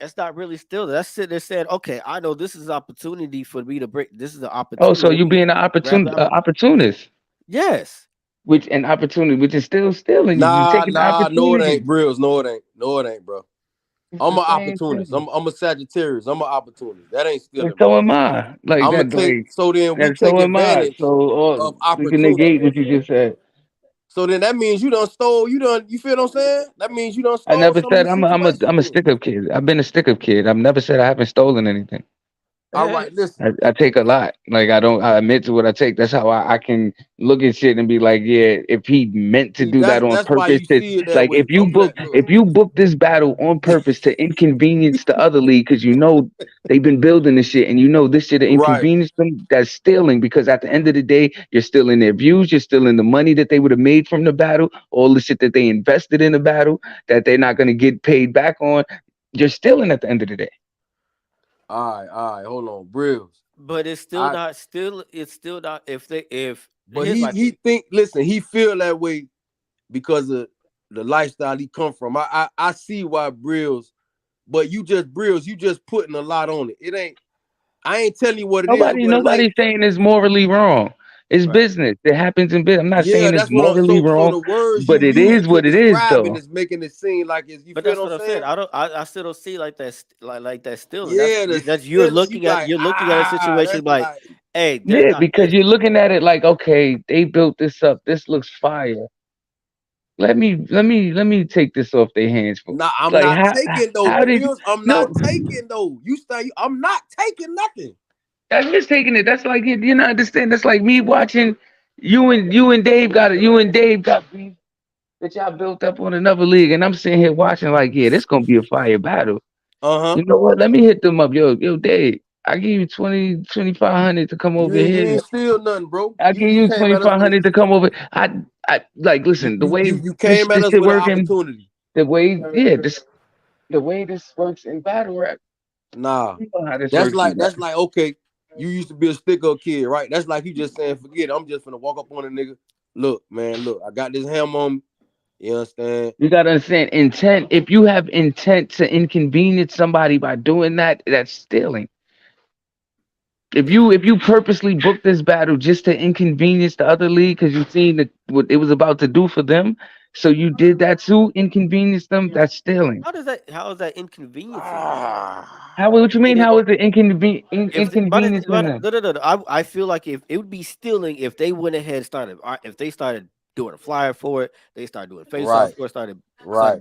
That's not really stealing. That's sitting there saying, okay, I know this is an opportunity for me to break. This is an oh, so you opportunity. being an Rather, opportunist. yes. which an opportunity, which is still stealing. You Nah, take an nah, no, it opportunity. ain't, Brills. No, it ain't. No, it ain't, bro. It's I'm the an same opportunist. thing. I'm a Sagittarius. I'm an opportunist. That ain't And stealing, so bro. am I. Like I'm gonna that. take. Like So then we and take so am I. advantage of We can negate opportunity. what you just said. So then that means you done stole. You done. You feel what I'm saying? That means you done I stole never some of said the I'm situations. a Then. stick up kid. I've been a stick up kid. I've never said I haven't stolen anything. All right, listen. I take a lot. Like I don't. I admit to what I take. That's how I can look at shit and be like, yeah, if he meant to See, do that on that's why purpose, you to see it that like way. I'm glad. Look. if you book this battle on purpose to inconvenience the other league because you know they've been building this shit and you know this shit to Right. inconvenience them, that's stealing because at the end of the day, you're stealing their views, you're stealing the money that they would have made from the battle, all the shit that they invested in the battle that they're not gonna get paid back on. You're stealing at the end of the day. All right. All right. Hold on, Brills. But it's still I. not still it's still not if they if But here's my he thing. think. Listen, he feel that way because of the lifestyle he come from. I see why Brills. But you just Brills. You just putting a lot on it. It ain't. I ain't telling you what it is, but like, Nobody's saying it's morally wrong. It's Right. business. It happens in business. I'm not yeah, saying it's that's what I'm. morally So wrong, the words but you it using is to what it is, describe it though. is making it seem like it's. You But feel that's what I'm what I'm saying. saying? I still don't see like that like that still, and Yeah, the that's still you like you're looking at a situation that's like, like hey, they're Yeah, not because you're looking at it like, okay, they built this up. This looks fire. Let me take this off their hands for nah. I'm like not taking those how did bills. I'm no? not taking those. You stay. I'm not taking nothing. That's just taking it. That's like you not understand. That's like me watching you and Dave got it. You and Dave got beef that y'all built up on another league, and I'm sitting here watching like, yeah, this gonna be a fire battle. Uh huh. You know what? Let me hit them up. Yo, Dave, I give you 2500 to come over You here. ain't steal nothing, bro. I give You you came at us with 2500 to come over. I like you listen, the you way you you came at this us shit with an working, opportunity. the way yeah, this the way this works in battle rap. Nah, You know how this works in that's battle. like okay. You used to be a stick up kid, right? That's like you just saying, forget it. I'm just gonna walk up on a nigga. Look, man, look, I got this hammer on me. You understand? You gotta understand intent. If you have intent to inconvenience somebody by doing that, that's stealing. If you purposely booked this battle just to inconvenience the other league because you seen what it was about to do for them, so you did that to inconvenience them, that's stealing. how is that inconveniencing them though? Ah, How? What you mean? It How is it inconveniencing but them? I feel like if it would be stealing if they went ahead and started if they started doing a flyer for it, they started doing face off right, for it, right,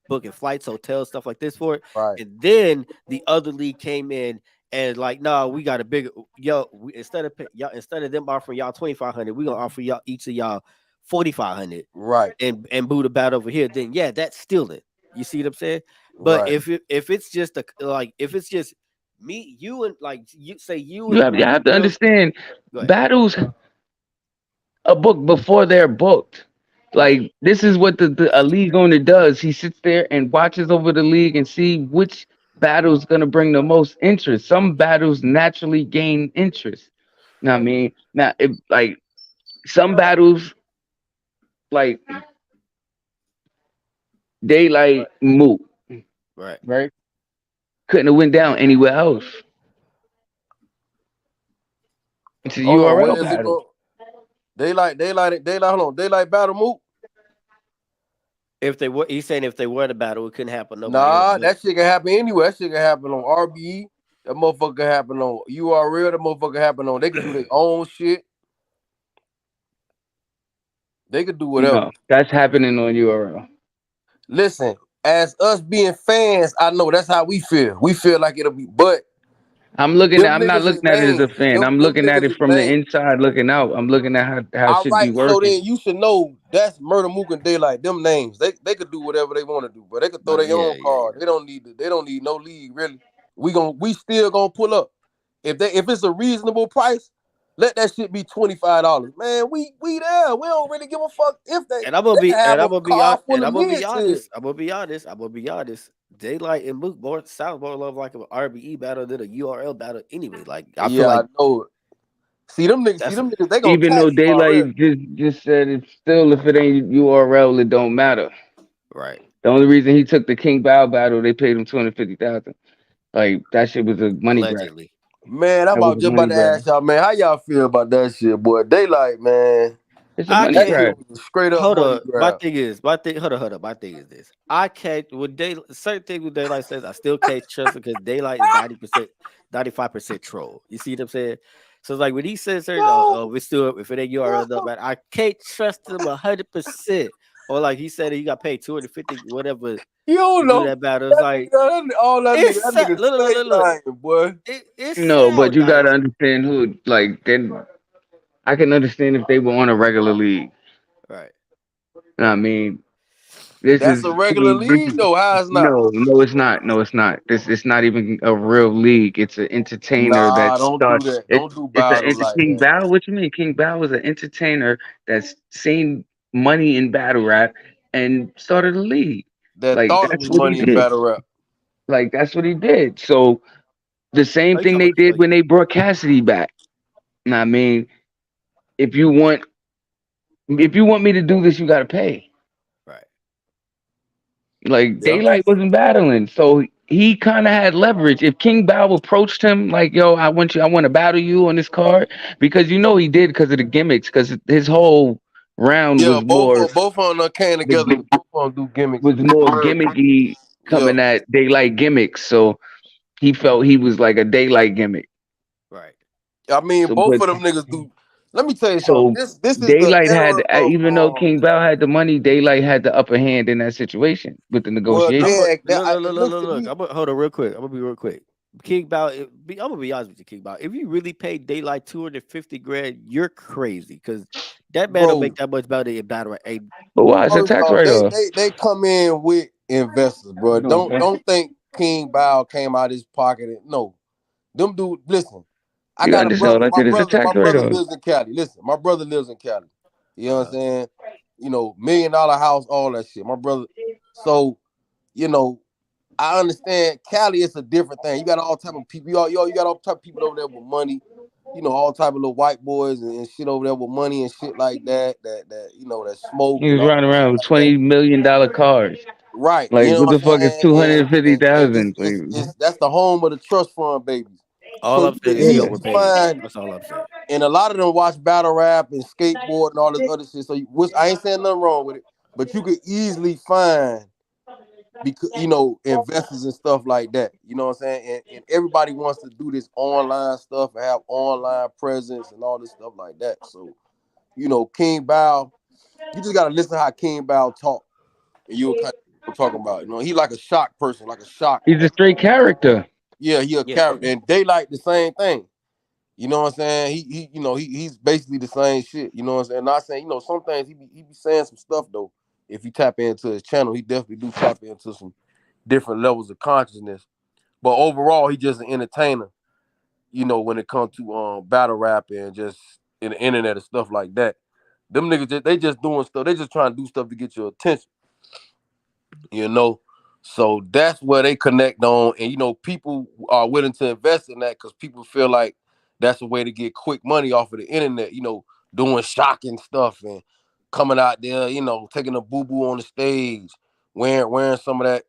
booking flights, hotels, stuff like this for it, right, and then the other league came in and like, no, we got a bigger y'all instead of them offering y'all 2500, we gonna offer y'all each of y'all 4500 right, and boot about over here. Then yeah, that's stealing. You see what I'm saying? But right. if it's just a like if it's just me, you and like you say you You and have you have to Bill. understand Go ahead. battles a book before they're booked. Right. Like this is what a league owner does. He sits there and watches over the league and see which battle's gonna bring the most interest. Some battles naturally gain interest. Know what I mean? Now, if like some battles, like they like move, Right. right? Couldn't have went down anywhere else. It's a Hold on, URL where is it battle. going? Hold on, daylight battle move. If they were, he's saying if they were to battle, it couldn't happen nobody else Nah, but. that shit can happen anywhere. That shit can happen on RBE. That motherfucker can happen on URL. That motherfucker can happen on. They can do their own shit. They could do whatever. No, that's happening on URL. Listen, as us being fans, I know that's how we feel. We feel like it'll be, but them I'm not niggas is looking at it as a names. fan. I'm Them looking at niggas it is from the names. inside looking out. I'm looking at how it All should be right, so working. then you should know that's Murder Mook and Daylight. Them names, they could do whatever they want to do, but they could throw But their yeah, own yeah, card. yeah. They don't need no league really. We still gonna pull up. If it's a reasonable price, let that shit be $25. Man, we there. We don't really give a fuck if they can have a car full of mids here. I'm gonna be honest. I'm gonna be honest. Daylight and Mook more sounds more love like an RBE battle than a URL battle anyway. Like I feel Yeah, I like know it. that's Them niggas, they gonna Even though tax you already. Daylight just said it's still if it ain't URL, it don't matter. right. The only reason he took the King Bao battle, they paid him 250,000. Like that shit was a money grab. Man, I'm That was about a just about money to grab. ask y'all, man, how y'all feel about that shit, boy? Daylight, man. It's a I money That can't. shit grab. was a straight up Hold money on. My grab. thing is, hold on. My thing is this. I can't with day certain things with daylight says I still can't trust it because daylight is 90%, 95% troll. You see what I'm saying? So it's like when he says certain, No, we still if it ain't URL up, no. man, I can't trust him 100%. Or like he said he got paid 250 whatever You to don't do know. that battle. It's That like nigga, all that nigga look, straight look. lying, boy. It No, but sound you nice. gotta understand who like then I can understand if they were on a regular league. Right. I mean, this That's is a to regular me. This league is though. How it's not? no, no, it's not. No, it's not. This it's not even a real league. It's an entertainer Nah, that don't do starts. that. Don't do It's a battle like King that. Bow. What you mean? King Bow was an entertainer that's seen money in battle rap and started a league. That Like thought it that's was what he money in did. battle rap. Like that's what he did. So the Oh, same you thing talking they about this did like when they brought Cassidy back. I mean, if you want if you want me to do this, you got to pay. right. Like Yeah. Daylight wasn't battling, so he kind of had leverage. If King Bao approached him like, "Yo, I want to battle you on this card," because you know he did because of the gimmicks, because his whole round Yeah, both of them came the, together. Both of them do gimmicks. was more gimmicky, Yeah. coming at Daylight gimmicks. So he felt he was like a Daylight gimmick. Right. I mean, So, both but of them niggas do. Let me tell you something. so This is the Daylight had, era of even though King Bao had the money, Daylight had the upper hand in that situation with the well I'm negotiation. but then it looks to look. me, I'm gonna hold on real quick. I'm gonna be real quick. King Bow, I'm gonna be honest with you, King Bow. If you really paid Daylight 250 grand, you're crazy because that man don't bro. make that much money in battle rap. Hey, But why? It's a First tax off, write off. they come in with investors, bro. Don't think King Bow came out his pocket. No, them dude. Listen, I You got a understand brother. what I did? It's a My tax write brother off. lives in Cali. Listen, my brother lives in Cali. You know what I'm uh, saying? You know, $1 million house, all that shit. My brother. So you know, I understand Cali is a different thing. You got all type of people. You got all type of people over there with money. You know, all type of little white boys and shit over there with money and shit like that. That that smoke He and was all riding around with like that. $20 million cars. Right. Like, You know what what the fuck I'm is saying? two hundred fifty And thousand? it's that's the home of the trust fund babies. all So I'm you can saying is he Yeah, easily overpaid. find, That's all I'm saying. and a lot of them watch battle rap and skateboard and all this other shit. So which I ain't saying nothing wrong with it, but you could easily find because investors and stuff like that. You know what I'm saying? And everybody wants to do this online stuff and have online presence and all this stuff like that. So King Bow, you just gotta listen to how King Bow talk, and you'll kind of know what I'm talking about. He like a shock person, like a shock. he's a straight character. Yeah, he a Yeah. character, and Daylight the same thing. You know what I'm saying? He's basically the same shit. You know what I'm saying? Not saying some things he be saying some stuff though. If you tap into his channel, he definitely do tap into some different levels of consciousness. But overall, he just an entertainer. When it comes to battle rap and just in the internet and stuff like that. Them niggas they just doing stuff. They just trying to do stuff to get your attention. you know. So that's where they connect on, and people are willing to invest in that because people feel like that's a way to get quick money off of the internet. Doing shocking stuff and coming out there, taking a boo boo on the stage, wearing some of that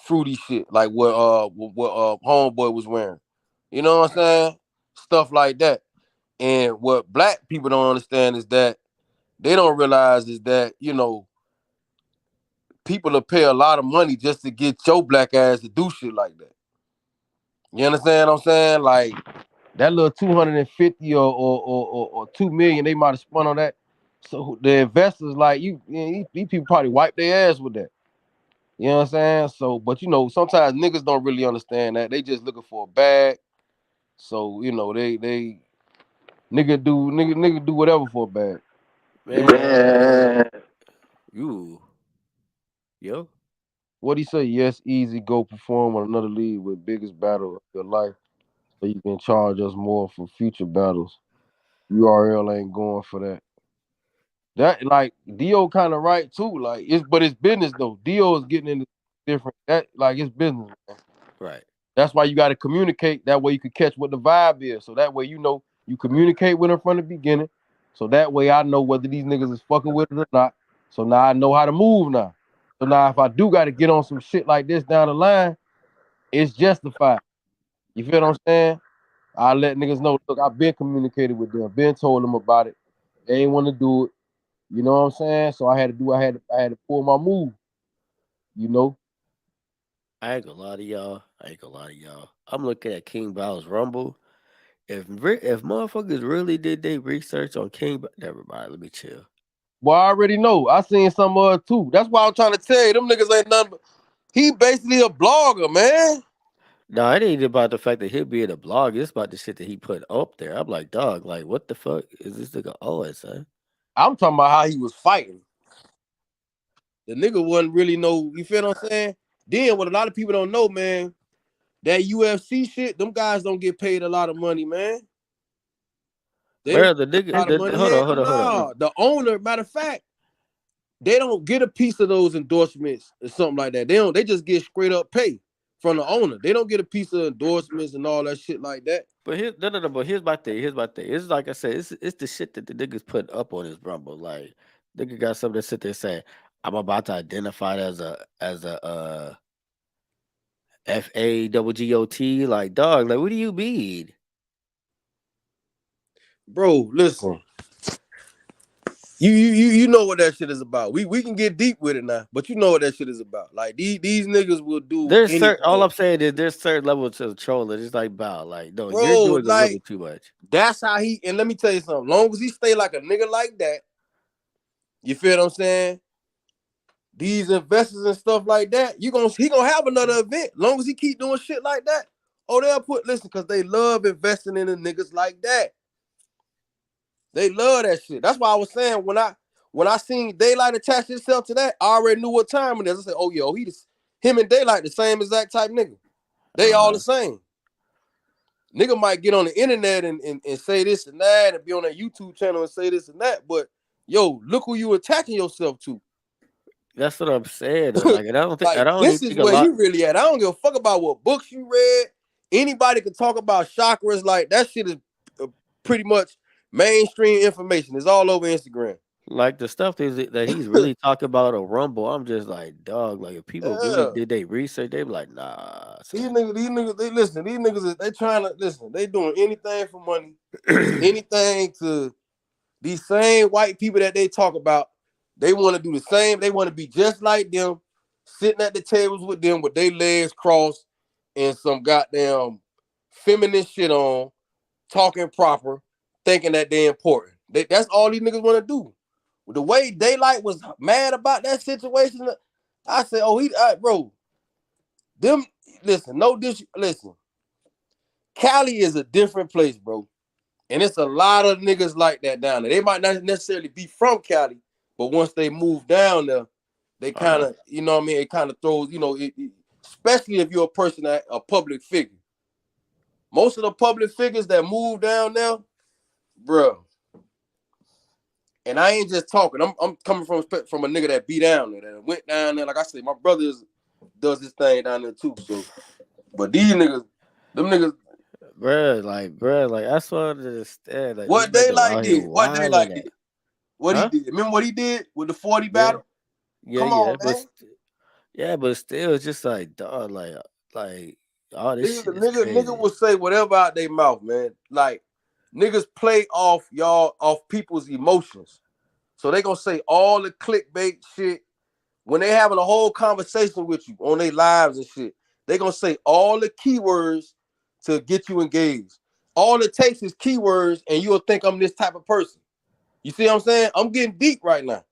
fruity shit like what homeboy was wearing. You know what I'm saying? Stuff like that. And what black people don't understand is that they don't realize is that people will pay a lot of money just to get your black ass to do shit like that. You understand what I'm saying? Like that little 250 or 2 million they might have spent on that. So the investors like these people probably wipe their ass with that. You know what I'm saying? So, but sometimes niggas don't really understand that. They just looking for a bag. So, they nigga do whatever for a bag. Man, you yo. What he say? Yes, easy. Go perform on another league with biggest battle of your life, so you can charge us more for future battles. URL ain't going for that. That like Dio kind of right too. Like but it's business though. Dio is getting into different. That like it's business. Man. Right. That's why you got to communicate. That way you can catch what the vibe is. So that way you communicate with them from the beginning. So that way I know whether these niggas is fucking with it or not. So now I know how to move now. So now if I do got to get on some shit like this down the line, it's justified. You feel what I'm saying? I let niggas know. Look, I've been communicated with them. Been told them about it. They ain't want to do it. You know what I'm saying? So I had to pull my move, you know. I ain't gonna lie to y'all. I ain't gonna lie to y'all. I'm looking at King Bow's Rumble. If motherfuckers really did their research on never mind. Let me chill. Well, I already know. I seen some too. That's why I'm trying to tell you, them niggas ain't nothing but he basically a blogger, man. No, it ain't about the fact that he'll be in a blog. It's about the shit that he put up there. I'm like, dog, like, what the fuck is this nigga always, son? I'm talking about how he was fighting. The nigga wasn't really no, you feel what I'm saying? Then what a lot of people don't know, man, that UFC shit, them guys don't get paid a lot of money, man. They don't Bro, the get a nigga, lot of money. hold on, Hell hold on, hold on. nah. The owner, matter of fact, they don't get a piece of those endorsements or something like that. They just get straight up pay from the owner. They don't get a piece of endorsements and all that shit like that. But here's no, no, no. But here's my thing. Here's my thing. It's like I said. It's the shit that the niggas put up on his Rumble. Like nigga got something to sit there saying, "I'm about to identify as a FAWGOT." Like dog. Like what do you mean? Bro, listen. You know what that shit is about. We can get deep with it now, but you know what that shit is about. Like these niggas will do There's certain. All anything. I'm saying is there's certain levels of trolling. It's like bow. Like no, you're Bro, doing a little like too much. that's how he, and let me tell you something. Long as he stay like a nigga like that, you feel what I'm saying? These investors and stuff like that, he gonna have another event. Long as he keep doing shit like that. Oh, they'll listen, because they love investing in the niggas like that. They love that shit. That's why I was saying when I seen Daylight attach himself to that, I already knew what time it is. I said, oh yo, him and Daylight the same exact type nigga. They all Uh the same. Nigga might get on the internet and say this and that and be on that YouTube channel and say this and that, but yo, look who you attaching yourself to. That's what I'm saying. Like, and I don't think I Like, don't this even is think a where he lot. really at. I don't give a fuck about what books you read. Anybody can talk about chakras. Like, that shit is pretty much mainstream information. It's all over Instagram. Like the stuff that he's really talking about a Rumble, I'm just like, dog. Like if people really Yeah. did they research, they be like, nah, son. These niggas, they listen. These niggas, they trying to listen. They doing anything for money, anything to these same white people that they talk about. They want to do the same. They want to be just like them, sitting at the tables with them with their legs crossed and some goddamn feminine shit on, talking proper, thinking that they're important. That's all these niggas want to do. The way Daylight was mad about that situation, I said, "Oh, bro, them listen, no listen. Cali is a different place, bro. And it's a lot of niggas like that down there. They might not necessarily be from Cali, but once they move down there, they kind Uh-huh. of, you know what I mean? It kind of throws, especially if you're a person that a public figure. Most of the public figures that move down there, bro. And I ain't just talking. I'm coming from a nigga that be down there, that went down there. Like I said, my brother does this thing down there too. So, but these niggas, them niggas, Bruh, like I swear to understand. Like this what nigga Daylight out here did, what wilding Daylight at. did, what he Huh? did. Remember what he did with the 40 Yeah. battle? Yeah, Come yeah. on, man. Yeah, but still it's just like dog, like all this shit is Nigga crazy. will say whatever out their mouth, man. Like niggas play off people's emotions. So they gonna say all the clickbait shit when they having a whole conversation with you on their lives and shit. They gonna say all the keywords to get you engaged. All it takes is keywords, and you'll think I'm this type of person. You see what I'm saying? I'm getting deep right now,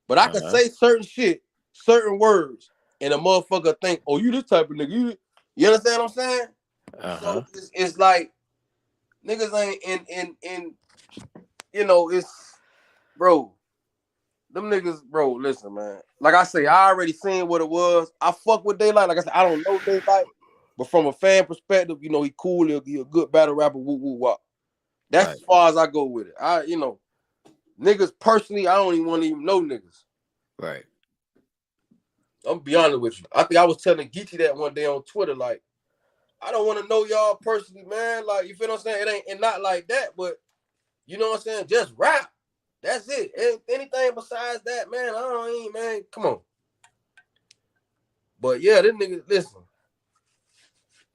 but I can Uh-huh. say certain shit, certain words, and a motherfucker think, "Oh, you this type of nigga." You understand what I'm saying? Uh-huh. So it's like niggas ain't in it's bro. Them niggas, bro, listen, man. Like I say, I already seen what it was. I fuck with Daylight. Like I said, I don't know Daylight, but from a fan perspective, he cool. He a good battle rapper. Woo woo wop. That's Right. as far as I go with it. Niggas personally, I don't even want to even know niggas. Right. I'm gonna be honest with you. I think I was telling Geechee that one day on Twitter. Like, I don't want to know y'all personally, man. Like, you feel what I'm saying? It ain't and not like that, but you know what I'm saying? Just rap. That's it. Anything besides that, man, I don't ain't, man. Come on. But yeah, this nigga, listen.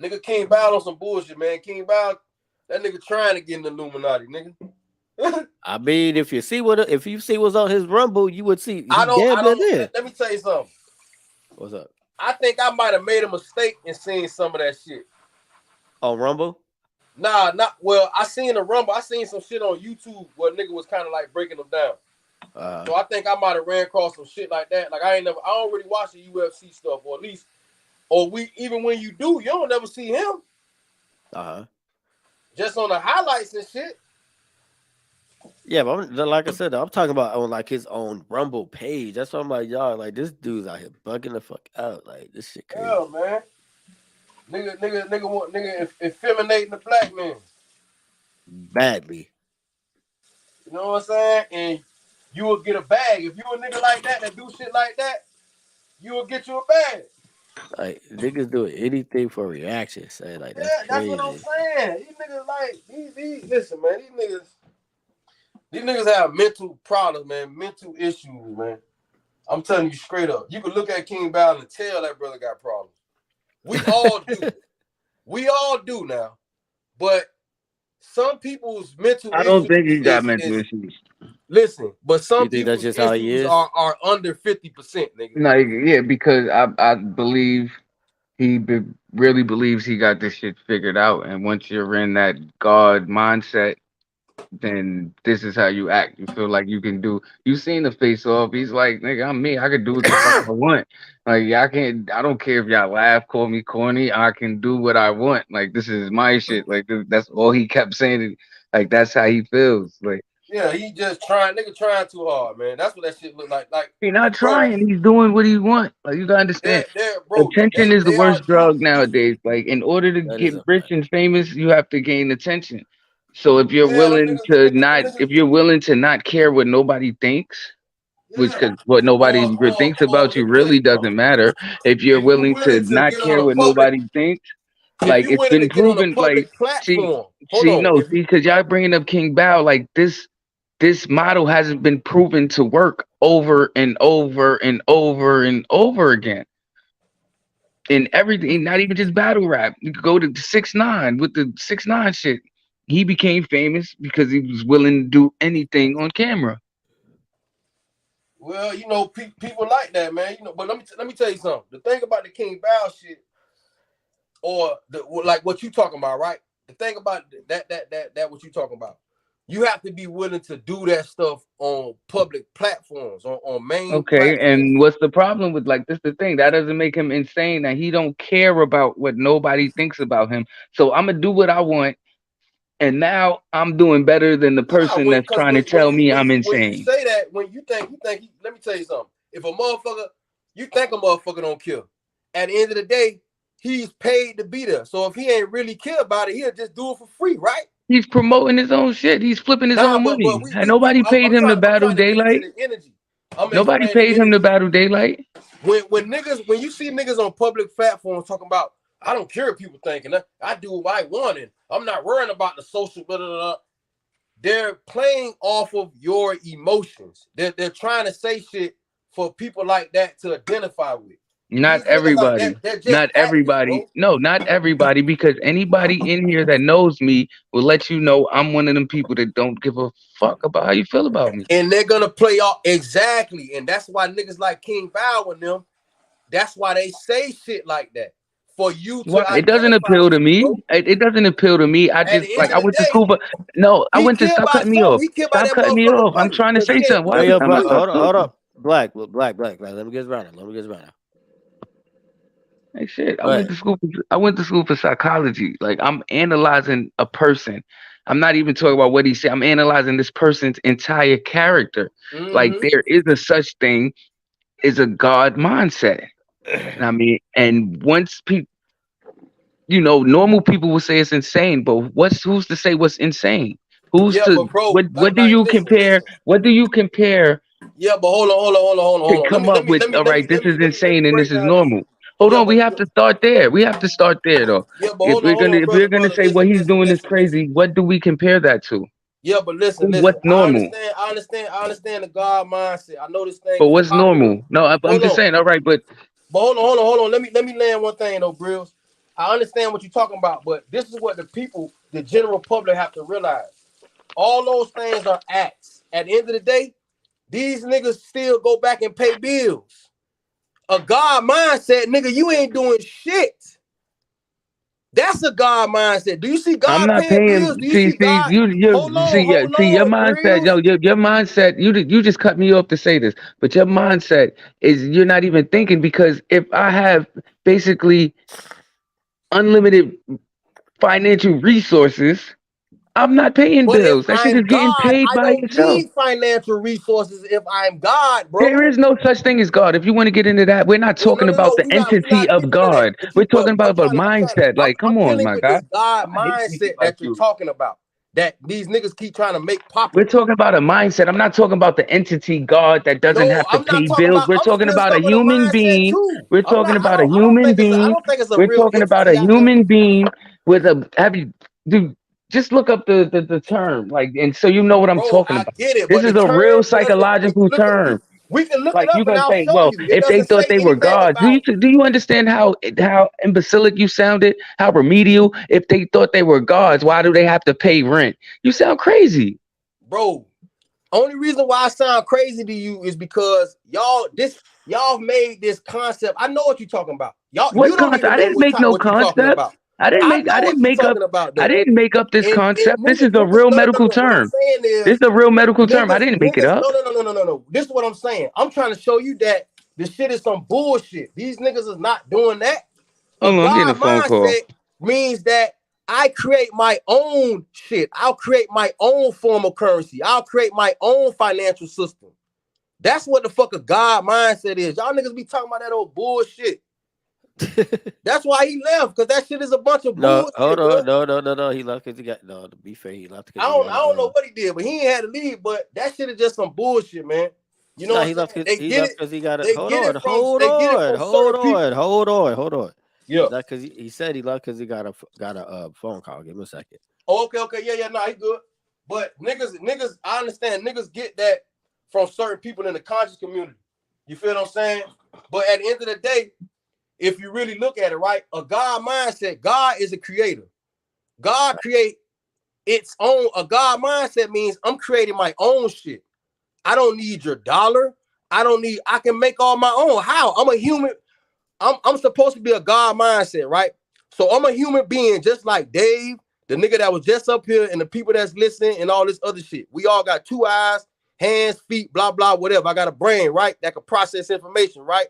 Nigga King Bow on some bullshit, man. King Bow, that nigga trying to get in the Illuminati, nigga. I mean, if you see what's on his Rumble, you would see he I damn near don't. there. Let me tell you something. What's up I think I might have made a mistake in seeing some of that shit. on Rumble? Nah, not well. I seen the Rumble. I seen some shit on YouTube where nigga was kind of like breaking them down. So I think I might have ran across some shit like that. Like I don't really watch the UFC stuff, or at least, or we even when you do, you don't never see him. Just on the highlights and shit. Yeah, but like I said, I'm talking about on like his own Rumble page. That's why I'm like, y'all, like this dude's out here bugging the fuck out. Like this shit crazy. Yeah, man. Nigga, effeminating the black man. Badly. You know what I'm saying? And you will get a bag. If you a nigga like that do shit like that, you will get you a bag. Like niggas doing anything for reaction. Say like that's Yeah, that's what I'm crazy. saying. These niggas like these listen, man, these niggas have mental problems, man, mental issues, man. I'm telling you straight up. You can look at King Bal and tell that brother got problems. We all do. We all do now. But some people's mental I don't issues think he got mental is issues. listen, but some You think that's people's just how he issues is? are under 50%, nigga. No, yeah, because I believe he really believes he got this shit figured out, and once you're in that God mindset, then this is how you act. You feel like you can do. You seen the face off. He's like, nigga, I'm me. I can do what the fuck I want. Like, I can't. I don't care if y'all laugh, call me corny. I can do what I want. Like, this is my shit. Like, that's all he kept saying. Like, that's how he feels. Like, Yeah, he just trying too hard, man. That's what that shit look like. Like, he's not bro, trying. He's doing what he want. Like, you gotta understand. bro, Attention is the they are worst drug nowadays. Like, in order to That is get a rich fact. and famous, you have to gain attention. So yeah, them niggas, if you're willing to not care what nobody thinks, which yeah. because what nobody thinks Or about you let me tell you really something. doesn't matter. If you're If you willing to willing to not get on care a what public, nobody thinks, if like you it's willing to been get on a proven. Like, public platform, hold see, on. no, If see, because y'all bringing up King Bao, like this model hasn't been proven to work over and over and over and over again in everything, not even just battle rap. You could go to 6ix9ine with the 6ix9ine shit. He became famous because he was willing to do anything on camera. well, people like that, man. But let me tell you something. The thing about the King Bow shit, or like what you talking about, right? The thing about that what you talking about. You have to be willing to do that stuff on public platforms, on main Okay, platforms. and what's the problem with like this? The thing that doesn't make him insane. That he don't care about what nobody thinks about him. So I'm gonna do what I want, and now I'm doing better than the Nah, person that's because trying to tell me I'm when you insane. say that, when let me tell you something. If a motherfucker, you think a motherfucker don't kill, at the end of the day, he's paid to be there. So if he ain't really care about it, he'll just do it for free, right? He's promoting his own shit. He's flipping his Nah, own but money. And nobody paid him to I'm battle trying to get into Daylight. the energy. I'm gonna Nobody explain the paid him to energy. battle Daylight. When you see niggas on public platforms talking about, I don't care what people thinking. I do what I want, and I'm not worrying about the social. Blah, blah, blah. They're playing off of your emotions. They're trying to say shit for people like that to identify with. Not These niggas are everybody. they're just Not actors, everybody. bro. No, not everybody. Because anybody in here that knows me will let you know I'm one of them people that don't give a fuck about how you feel about me. And they're gonna play off exactly. And that's why niggas like King Bow and them, that's why they say shit like that. For you Why? to It doesn't identify appeal with to you, me. bro. It doesn't appeal to me. I At just the end like of I the went to day, school for no, I he went to killed stop by cutting me something. off. He killed by Stop that cutting me motherfucking off. I'm money. trying to Because he say ain't something. do Why Hey, it we yo, for I'm black, about free. to hold up, black. Let me get this right now. Let me get this right now. Hey, shit, Go ahead. I went to school for psychology. Like I'm analyzing a person. I'm not even talking about what he said. I'm analyzing this person's entire character. Like Mm-hmm. there is a such thing as a God mindset. I mean, and once people, normal people will say it's insane, but who's to say what's insane? Who's Yeah, to but bro, what do you compare? listen. What do you compare Yeah, but to hold on. come up with? All right, this is Let me insane and this break is down this. normal. Hold Yeah, on, we have to start there. We have to start there though. yeah, but hold on, If we're gonna brother. say what he's doing is Listen. crazy, what do we compare that to? Yeah, but listen. What's normal? I understand the God mindset. I know this thing But is what's popular. normal? No, I'm Hold just on. saying. All right, but But hold on. Let me land one thing though, Grills. I understand what you're talking about, but this is what the general public have to realize. All those things are acts. At the end of the day, these niggas still go back and pay bills. A God mindset, nigga, you ain't doing shit. That's a God mindset. Do you see I'm God not paying bills? paying. Do you See, see see, God? you see, yeah, Hold see, your on, mindset, Grills. yo, your mindset. You just cut me off to say this, but your mindset is you're not even thinking because if I have basically unlimited financial resources, I'm not paying But if bills. That shit is I'm getting God, paid I by don't itself. need financial resources if I'm God, There bro. is no such thing as God. If you want to get into that, we're not Well, no, talking no, about no. the We entity not of getting into that. God. We're talking But about a mindset. Like, come I'm on, dealing my with guy. this God I hate people mindset like that you're you. talking about. That these niggas keep trying to make We're popular. talking about a mindset. I'm not talking about the entity God that doesn't No, have to I'm not pay talking bills. about. We're I'm talking still about a stuck with a human mindset being. too. We're I'm talking not. about a I don't human think it's. I being. don't think it's a We're real talking about a entity out here. human being with a have you dude, just look up the term. Like and so you know what I'm Bro, talking I about. get it, This but the is a real term. But we can psychological look it. term. We can look it Like up, you're and gonna I'll say, show well, you. It if they doesn't thought say they were anything gods, about. do you understand how imbecilic you sounded? How remedial? If they thought they were gods, why do they have to pay rent? You sound crazy. Bro, only reason why I sound crazy to you is because y'all made this concept. I know what you're talking about. You What don't concept? even I know didn't make no what you're talking concept. about. I know I didn't what you're make up talking about I though. didn't make up this And concept. This is a niggas, real no, no, no, medical no. What I'm term. saying This is is a real medical term. I didn't make it niggas, up. no, no, no, no, no, no, no. This is what I'm saying. I'm trying to show you that this shit is some bullshit. These niggas is not doing that. A Hold on, I'm getting a God phone call. mindset means that I create my own shit. I'll create my own form of currency. I'll create my own financial system. That's what the fuck a God mindset is. Y'all niggas be talking about that old bullshit. That's why he left, because that shit is a bunch of No, hold bullshit, bro. on. No. He left because he got no. To be fair, he left because he I got don't know what he did, but he ain't had to leave. But that shit is just some bullshit, man. You know no. what I'm saying? He left because he got it. They Hold get on. it from Hold on. certain Hold people. on. Hold on. Hold on. Yeah. Is that because he said he left because he got a phone call? Give him a second. Oh, okay, yeah, nah, he good. But niggas, I understand niggas get that from certain people in the conscious community. You feel what I'm saying? But at the end of the day, if you really look at it, right, a God mindset, God is a creator. God create its own. A God mindset means I'm creating my own shit. I don't need your dollar. I can make all my own. How? I'm a human. I'm supposed to be a God mindset, right? So I'm a human being just like Dave, the nigga that was just up here, and the people that's listening and all this other shit. We all got two eyes, hands, feet, blah, blah, whatever. I got a brain, right? That can process information, right?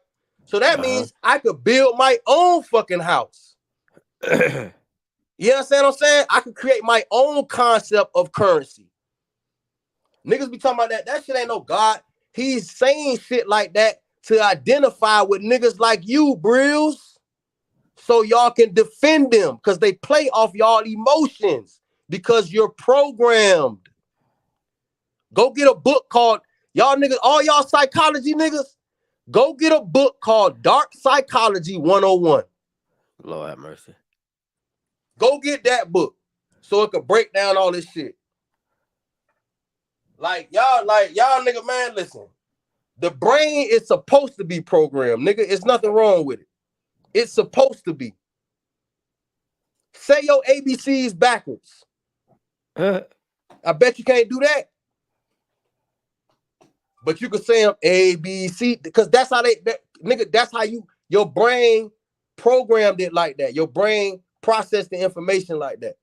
So that means I could build my own fucking house. You understand what I'm saying? I could create my own concept of currency. Niggas be talking about that. That shit ain't no God. He's saying shit like that to identify with niggas like you, Brills, so y'all can defend them because they play off y'all emotions because you're programmed. Go get a book called, y'all niggas, all y'all psychology niggas, go get a book called Dark Psychology 101. Lord have mercy. Go get that book so it can break down all this shit. Like y'all nigga, man, listen. The brain is supposed to be programmed, nigga. It's nothing wrong with it. It's supposed to be. Say your ABCs backwards. I bet you can't do that. But you can say them A, B, C, because that's how nigga, that's how your brain programmed it like that. Your brain processed the information like that.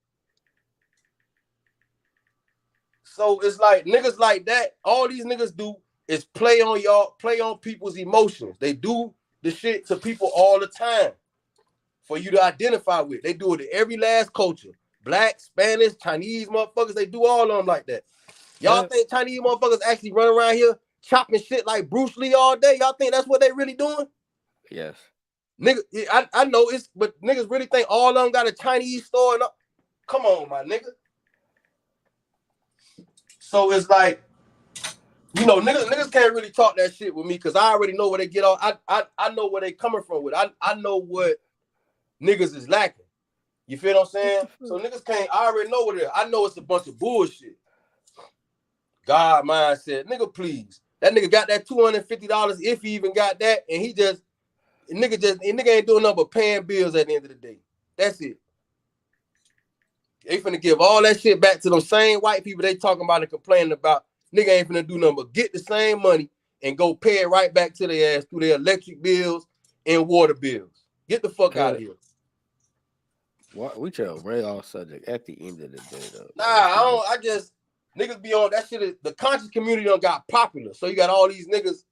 So it's like niggas like that, all these niggas do is play on people's emotions. They do the shit to people all the time for you to identify with. They do it in every last culture. Black, Spanish, Chinese motherfuckers, they do all of them like that. Y'all think Chinese motherfuckers actually run around here chopping shit like Bruce Lee all day? Y'all think that's what they really doing? Yes. Nigga, I know it's, but niggas really think all of them got a Chinese store and come on, my nigga. So it's like, you know, niggas can't really talk that shit with me because I already know where they get off. I know where they coming from with. I know what niggas is lacking. You feel what I'm saying? So niggas can't, I already know what it is. I know it's a bunch of bullshit. God mindset. Nigga, please. That nigga got that $250 if he even got that, and nigga ain't doing nothing but paying bills at the end of the day. That's it. They finna give all that shit back to them same white people they talking about and complaining about. Nigga ain't finna do nothing but get the same money and go pay it right back to their ass through their electric bills and water bills. Get the fuck out of here. We tell Ray off subject at the end of the day though. Nah, I just niggas be on that shit. The conscious community done got popular. So you got all these niggas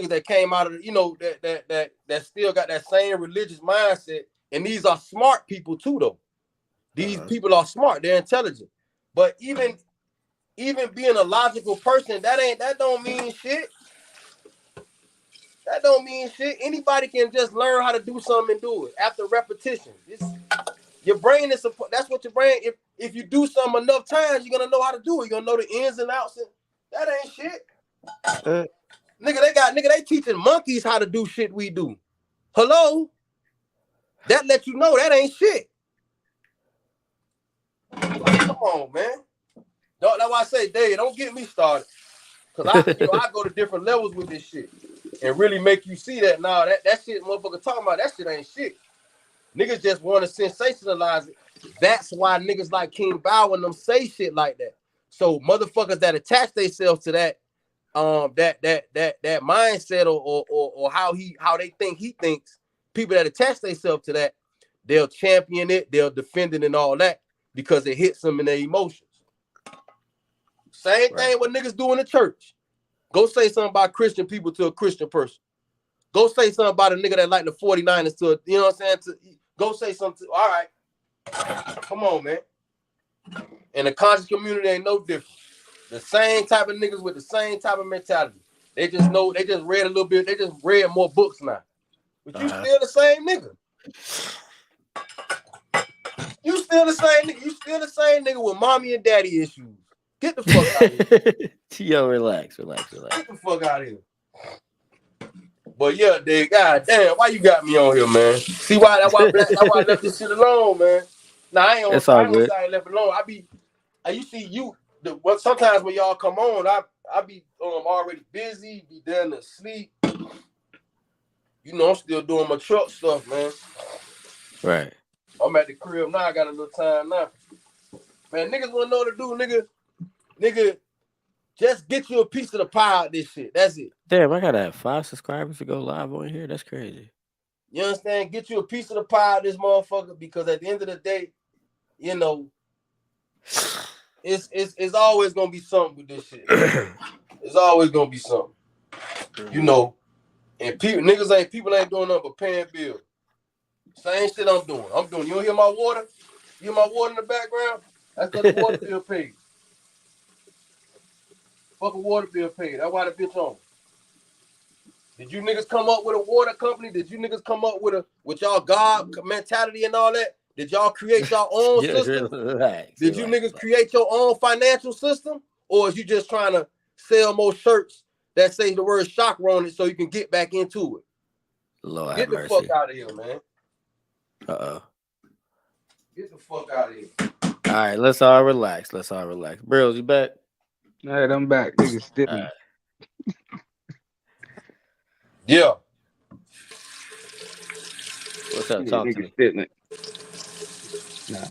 that came out of that still got that same religious mindset. And these are smart people too, though. These people are smart, they're intelligent. But even being a logical person, that don't mean shit. That don't mean shit. Anybody can just learn how to do something and do it after repetition. Your brain is that's what your brain. If you do something enough times, you're gonna know how to do it. You're gonna know the ins and outs. And that ain't shit. Nigga, they teaching monkeys how to do shit we do. Hello? That let you know that ain't shit. Come on, man. That's why I say, Dave, don't get me started. Cause I go to different levels with this shit and really make you see that that shit motherfucker talking about, that shit ain't shit. Niggas just want to sensationalize it. That's why niggas like King Bow and them say shit like that. So motherfuckers that attach themselves to that mindset or how they think he thinks, people that attach themselves to that, they'll champion it, they'll defend it and all that because it hits them in their emotions. Same thing what niggas do in the church. Go say something about Christian people to a Christian person. Go say something about a nigga that like the 49ers to, you know what I'm saying? Go say something. All right. Come on, man. And the conscious community ain't no different. The same type of niggas with the same type of mentality. They just read a little bit. They just read more books now. But you still the same nigga. You still the same nigga. You still the same nigga with mommy and daddy issues. Get the fuck out of here. Yo, relax. Get the fuck out of here. But yeah, dude, god damn, why you got me on here, man? See why that's why I left this shit alone, man. Nah, I ain't on silence, I ain't left it alone. Sometimes when y'all come on, I be already busy, be down to sleep. You know, I'm still doing my truck stuff, man. Right. I'm at the crib now, I got a little time now. Man, niggas wanna know what to do, nigga. Just get you a piece of the pie out this shit. That's it. Damn, I gotta have 5 subscribers to go live on here. That's crazy. You understand? Get you a piece of the pie out this motherfucker, because at the end of the day, you know, it's always gonna be something with this shit. It's always gonna be something. You know, and people ain't doing nothing but paying bills. Same shit I'm doing. You don't hear my water? You hear my water in the background? That's because the water bill paid. Fucking water bill paid. That's why the bitch on. Did you niggas come up with a water company? Did you niggas come up with y'all God mentality and all that? Did y'all create your own system? Did you niggas create your own financial system? Or is you just trying to sell more shirts that say the word chakra on it so you can get back into it? Lord get the mercy. fuck out of here, man. Get the fuck out of here. All right, let's all relax. Brills, you back? All right, I'm back. Niggas stiffing. Right. Yeah. What's up? Talk to me. Stiffing. Nah.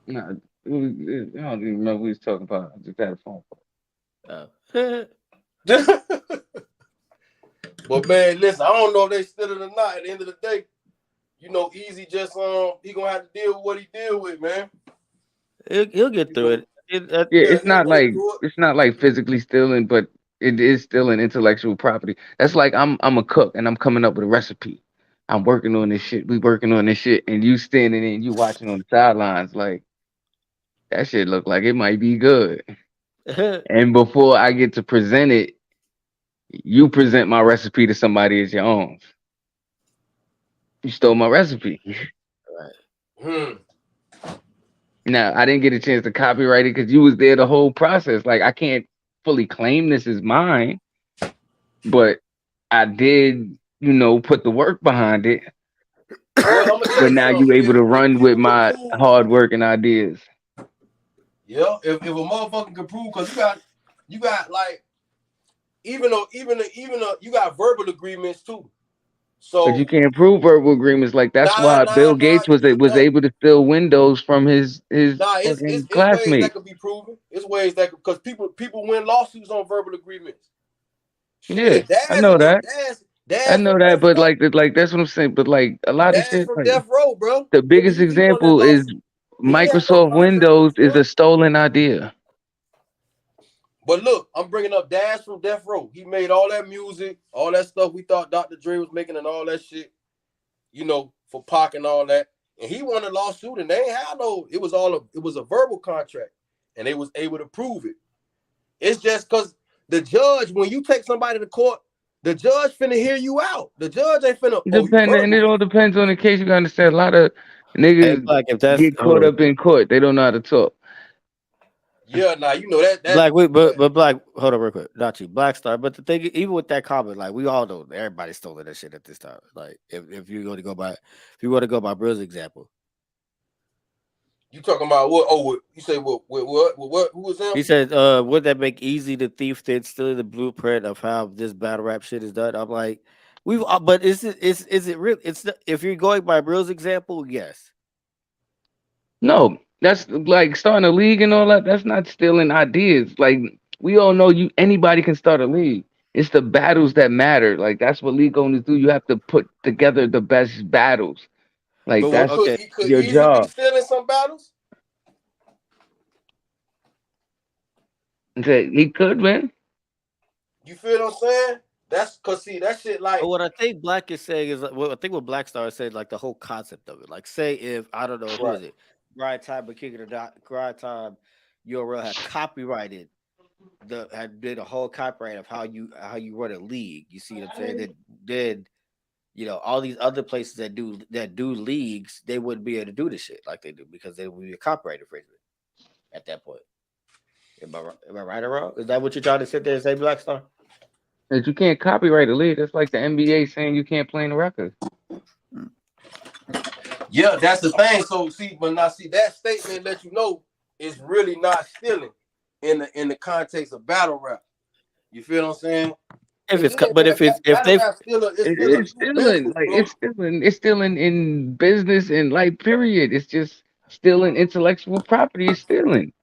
I don't even remember what we was talking about. I just had a phone call. But man, listen, I don't know if they still it or not. At the end of the day, you know, Eazy just he gonna have to deal with what he deal with, man. He'll get through it. It's not like physically stealing, but it is still an intellectual property. That's like I'm a cook and I'm coming up with a recipe. I'm working on this shit. We working on this shit, and you standing there and you watching on the sidelines like that shit look like it might be good. And before I get to present it, you present my recipe to somebody as your own. You stole my recipe. Right. Now, I didn't get a chance to copyright it because you was there the whole process. Like, I can't fully claim this is mine, but I did, put the work behind it. But now you able to run with my hard work and ideas. Yeah, if a motherfucker can prove, because you got like, even though you got verbal agreements too. But you So can't prove verbal agreements. Like that's nah, why nah, Bill nah. Gates was No, able to steal Windows from his nah. fucking It's ways that classmates. could be proven. It's ways that because people win lawsuits on verbal agreements. Yeah, Shit, I know that. I Daz know from that, Death but Row. like that's what I'm saying. But like a lot of Daz shit, from like Death Row, bro. the biggest He won that example is lawsuit. He had no Microsoft contract with Windows the is a boy. stolen idea. But look, I'm bringing up Daz from Death Row. He made all that music, all that stuff we thought Dr. Dre was making, and all that shit. For Pac and all that. And he won a lawsuit, and they ain't had no. It was a verbal contract, and they was able to prove it. It's just because the judge, when you take somebody to court, the judge finna hear you out. The judge ain't finna, oh, you And it verbal. all depends on the case. You gotta understand. A lot of Hey, niggas Black, if that's get hold caught on, up in court. They don't know how to talk. Yeah, now you know that. Black, but Black, hold on real quick, not you, Black Star. But the thing, even with that comment, like we all know everybody's stolen that shit at this time. Like if you're going to go by, if you want to go by Brill's example, You talking about what? Oh, you say what? Who was him? he said, would that make easy the thief then stealing the blueprint of how this battle rap shit is done? I'm like, but is it real? If you're going by Brill's example, yes. No, that's like starting a league and all that. That's not stealing ideas. Like we all know, anybody can start a league. It's the battles that matter. Like that's what league owners do. You have to put together the best battles. Like But what? So that's Okay, could your Easy be job. stealing some battles? Okay, he could win. You feel what I'm saying? That's cause see that shit but like what I think Black is saying is, what I think what Black Star said, like the whole concept of it. Like, say if I don't know who right. is it, Grind Time, but King of the Grind Time, URL had copyrighted had did a whole copyright of how you run a league. You see what I'm saying? That did all these other places that do leagues, they wouldn't be able to do this shit like they do because they would be a copyright infringement at that point. Am I right or wrong? Is that what you're trying to sit there and say, Black Star? That you can't copyright a league. That's like the NBA saying you can't play in the record. Yeah, that's the thing. So see, but now see that statement let you know it's really not stealing in the context of battle rap. You feel what I'm saying? If Because it's but if battle they rap it's still a It's new stealing. business, Like bro. it's still in business and like period. It's just stealing intellectual property. Is stealing.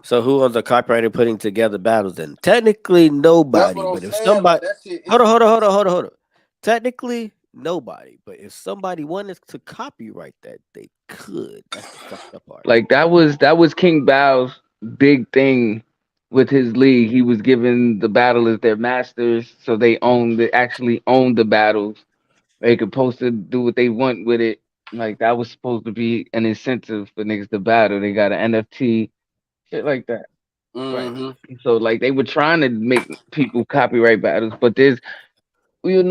So who owns the copyright in putting together battles? Then technically That's nobody. what I'm But if saying. Like somebody, that shit, hold it's on, hold on, hold on, hold on, hold on. Technically nobody. But if somebody wanted to copyright that, they could. That's the fucked up part. Like that was King Bao's big thing with his league. He was giving the battlers their masters, so they actually own the battles. They could post to do what they want with it. Like that was supposed to be an incentive for niggas to battle. They got an NFT, shit like that. Right. mm-hmm. So like they were trying to make people copyright battles, but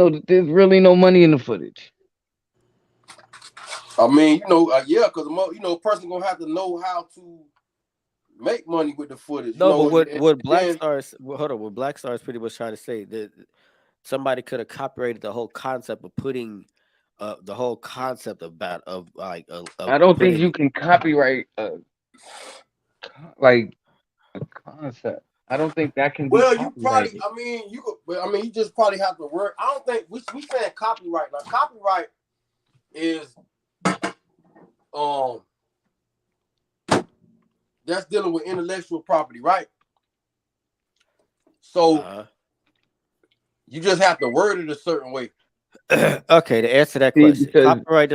that there's really no money in the footage. I mean, yeah, because a person gonna have to know how to make money with the footage. No, but And then Hold on, what Black Star is pretty much trying to say that somebody could have copyrighted the whole concept of putting the whole concept of of I don't think putting. you can copyright like a concept. I don't think that can be well, you probably, copyrighted. I mean, you could, well, I mean, you just probably have to work. I don't think we saying copyright. Now, copyright is um that's dealing with intellectual property, right? So Uh, you just have to word it a certain way. okay, to answer that See, question, because copyright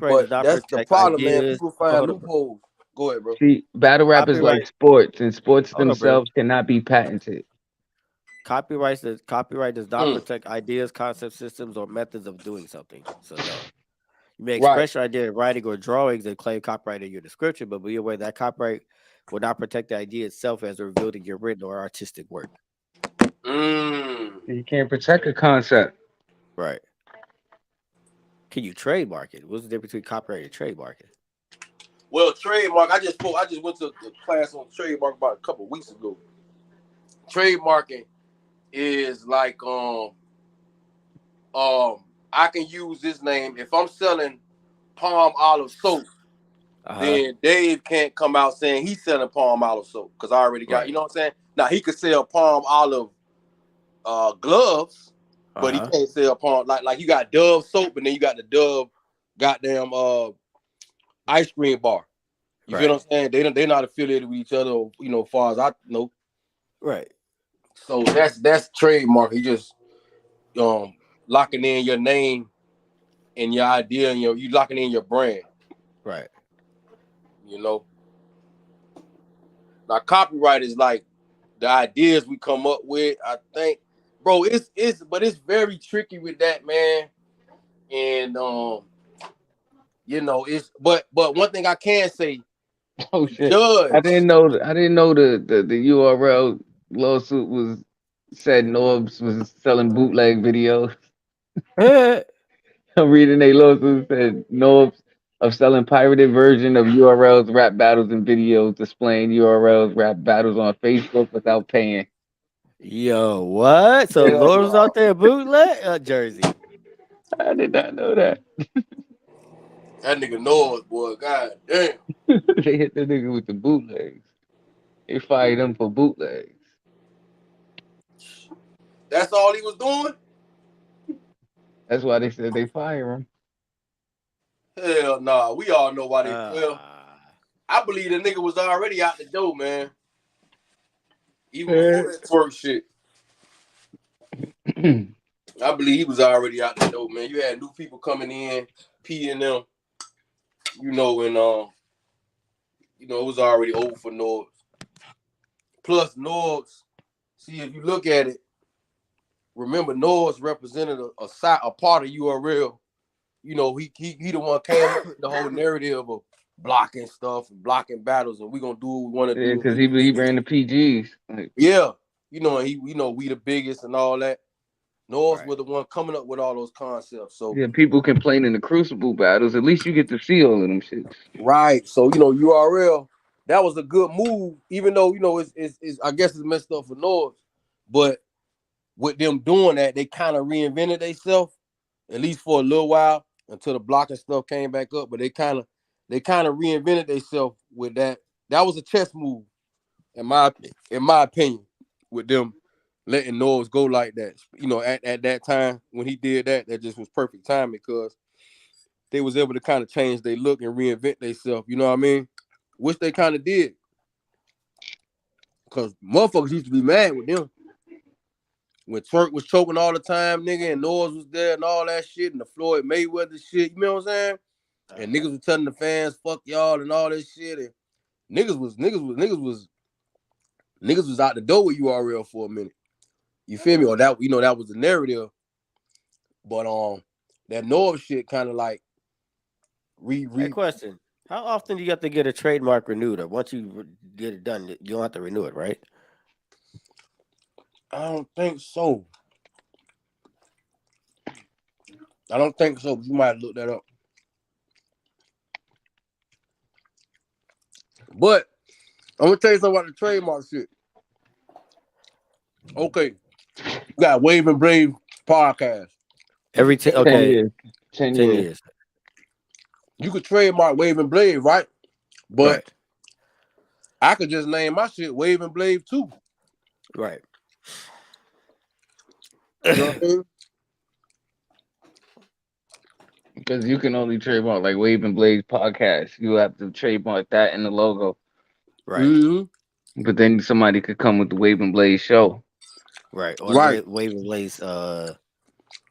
But does not that's the protect problem, man. ideas. People Oh, find hold on, bro. loopholes. Go ahead, bro. see, battle rap is like Copyright. sports, and sports Hold on, bro. themselves cannot be patented. Copyright does not Mm, protect ideas, concept systems, or methods of doing something. So no. You may right. express your idea in writing or drawings and claim copyright in your description, but be aware that copyright will not protect the idea itself as revealed in your written or artistic work. Mm. You can't protect a concept. Right. Can you trademark it? What's the difference between copyright and trademarking? Well, trademark. I just went to a class on trademark about a couple of weeks ago. Trademarking is like I can use this name if I'm selling palm olive soap. Uh-huh. Then Dave can't come out saying he's selling palm olive soap because I already got, you Right. know what I'm saying? Now he could sell palm olive gloves, but he can't sell pump like you got Dove soap and then you got the Dove goddamn ice cream bar. You feel what I'm saying? They're not affiliated with each other, as far as I know. Right. So that's trademark. He just locking in your name and your idea and you locking in your brand. Right. You know. Now copyright is like the ideas we come up with. I think, bro, it's very tricky with that, man. And it's but one thing I can say, Oh the shit! I judge. didn't know. I didn't know the URL lawsuit was said Norbs was selling bootleg videos. I'm reading a lawsuit said Norbs of selling pirated version of URLs, rap battles, and videos displaying URLs, rap battles on Facebook without paying. Yo, what? So Hell Lord was no. out there bootleg Jersey. I did not know that. That nigga knows, boy. God damn. They hit the nigga with the bootlegs. They fired him for bootlegs. That's all he was doing? That's why they said they fire him. Hell nah. We all know why they well. Ah. I believe the nigga was already out the door, man. Even Eh. before that twerk shit. I believe he was already out the door, man. You had new people coming in, P and them, and it was already over for Norbs. Plus Norbs, see if you look at it, remember Norbs represented a part of URL. He the one came up with the whole narrative of blocking stuff and blocking battles, and we gonna do what we want to Yeah, do. because We the he biggest. ran the PGs. Like, Yeah, and we the biggest and all that. Norbs Right. were the one coming up with all those concepts. So yeah, people complaining the Crucible battles. At least you get to see all of them shits. right, so URL that was a good move, even though it's I guess it's messed up for Norbs, but with them doing that, they kind of reinvented themselves at least for a little while until the blocking stuff came back up. But they kind of reinvented themselves with that. That was a chess move, in my opinion, with them letting Norbs go like that. At that time when he did that, that just was perfect timing because they was able to kind of change their look and reinvent themselves. You know what I mean? Which they kind of did because motherfuckers used to be mad with them. When Twerk was choking all the time, nigga, and Noise was there and all that shit, and the Floyd Mayweather shit, you know what I'm saying? And niggas was telling the fans, fuck y'all and all this shit. And niggas was out the door with URL for a minute. You feel me? Or that was the narrative. But that Noise shit kind of like Hey, re question. How often do you have to get a trademark renewed? Or once you get it done, you don't have to renew it, right? I don't think so. I don't think so, but you might look that up. But I'm gonna tell you something about the trademark shit. Okay. You got Wave and Brave podcast. Every 10 okay, years. 10 10 years. years. You could trademark Wave and Blade, right? But Right. I could just name my shit Wave and Blade too. Right. You know what I mean? Because you can only trademark like Wave and Blaze podcast. You have to trademark that in the logo. Right. Mm-hmm. But then somebody could come with the Wave and Blaze show. Right. Or the Right. Wave and Blaze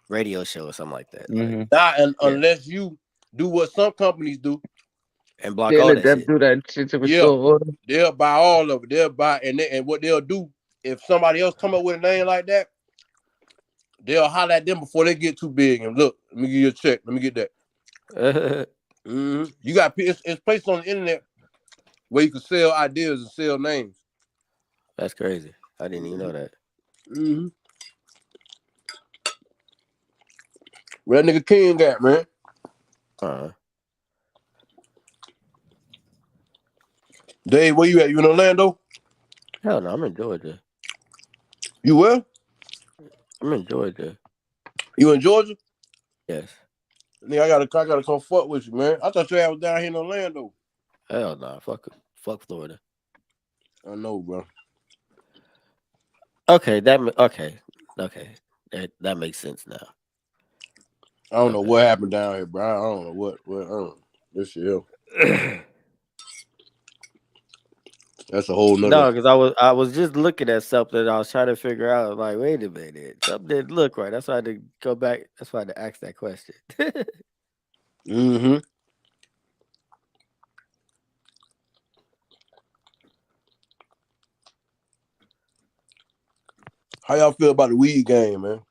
radio show or something like that. Like, Mm-hmm. Not yeah. unless you do what some companies do. And block They all let that them shit. do that shit to Yeah, restore order. they'll buy all of it. They'll buy and what they'll do if somebody else come up with a name like that, they'll holler at them before they get too big and look. Let me give you a check. Let me get that. Mm-hmm. You got it's placed on the internet where you can sell ideas and sell names. That's crazy. I didn't even know that. Mm-hmm. Where that nigga King at, man? Uh-huh. Dave, where you at? You in Orlando? Hell no, I'm in Georgia. You where? I'm in Georgia. You in Georgia? Yes. Nigga, I gotta come fuck with you, man. I thought you was down here in Orlando. Hell no. Fuck Florida. I know, bro. Okay, okay. That makes sense now. I don't know Okay. what happened down here, bro. I don't know what. I don't know. This shit here. That's a whole nother. No, because I was just looking at something. I was trying to figure out. Like, wait a minute, something didn't look right. That's why I had to go back. That's why I had to ask that question. Mm-hmm. How y'all feel about the weed game, man?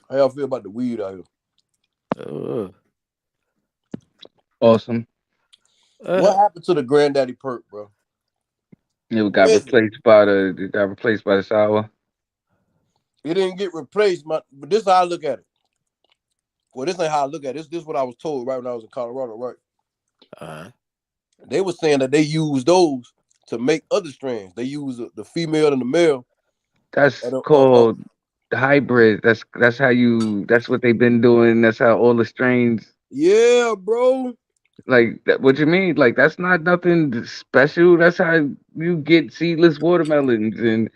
How y'all feel about the weed out here? uh, Awesome. What uh, happened to the granddaddy perk, bro? It got Where is it? replaced by the sour. It didn't get replaced, but this is how I look at it. Well, this ain't how I look at it. This what I was told right when I was in Colorado, right? uh, They were saying that they use those to make other strains. They use the female and the male. That's And, called hybrid. That's what they've been doing. That's how all the strains yeah, bro. like that, what you mean? Like that's not nothing special. That's how you get seedless watermelons and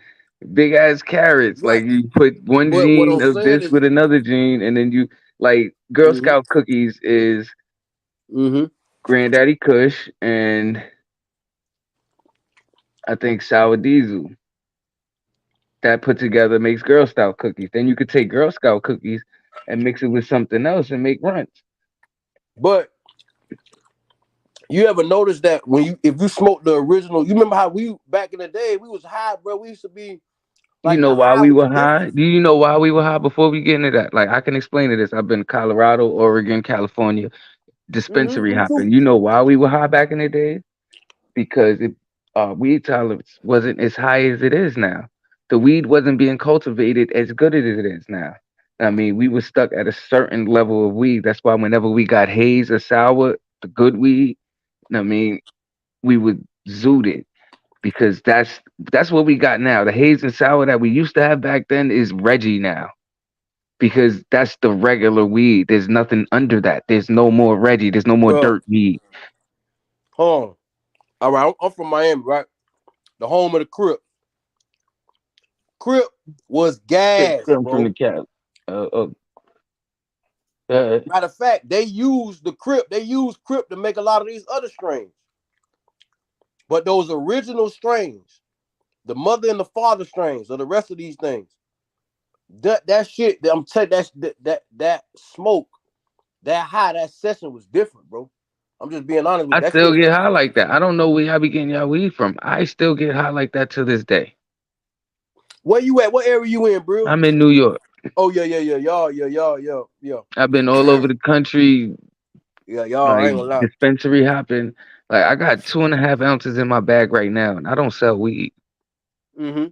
big ass carrots. Right. Like you put one But what I'm gene of saying this is, with another gene, and then you like Girl mm-hmm, Scout cookies is mm-hmm. Granddaddy Kush and I think Sour Diesel. That put together makes Girl Scout cookies. Then you could take Girl Scout cookies and mix it with something else and make runts. But you ever notice that when if you smoke the original, you remember how we back in the day we was high, bro. We used to be You like know the why high we was were high? different. Do you know why we were high before we get into that? Like I can explain to this. I've been Colorado, Oregon, California, dispensary Mm-hmm, me hopping. too. You know why we were high back in the day? Because weed tolerance wasn't as high as it is now. The weed wasn't being cultivated as good as it is now. I mean, we were stuck at a certain level of weed. That's why whenever we got haze or sour, the good weed, I mean, we would zoot it because that's what we got now. The haze and sour that we used to have back then is Reggie now because that's the regular weed. There's nothing under that. There's no more Reggie. There's no more Bro, dirt weed. hold on. All right, I'm from Miami, right? The home of the Crip. Crip was gas, Come from the bro. cap. Uh, Matter of fact, they used the Crip. They used Crip to make a lot of these other strains. But those original strains, the mother and the father strains, or the rest of these things, that shit, I'm telling you, that smoke, that high, that session was different, bro. I'm just being honest with you. I That still shit. get high like that. I don't know where y'all be getting y'all weed from. I still get high like that to this day. Where you at? What area you in, bro? I'm in New York. Oh yeah. Y'all. I've been all over the country, Yeah, y'all. I like ain't gonna lie. dispensary hopping. Like I got 2.5 ounces in my bag right now, and I don't sell weed. Mm-hmm.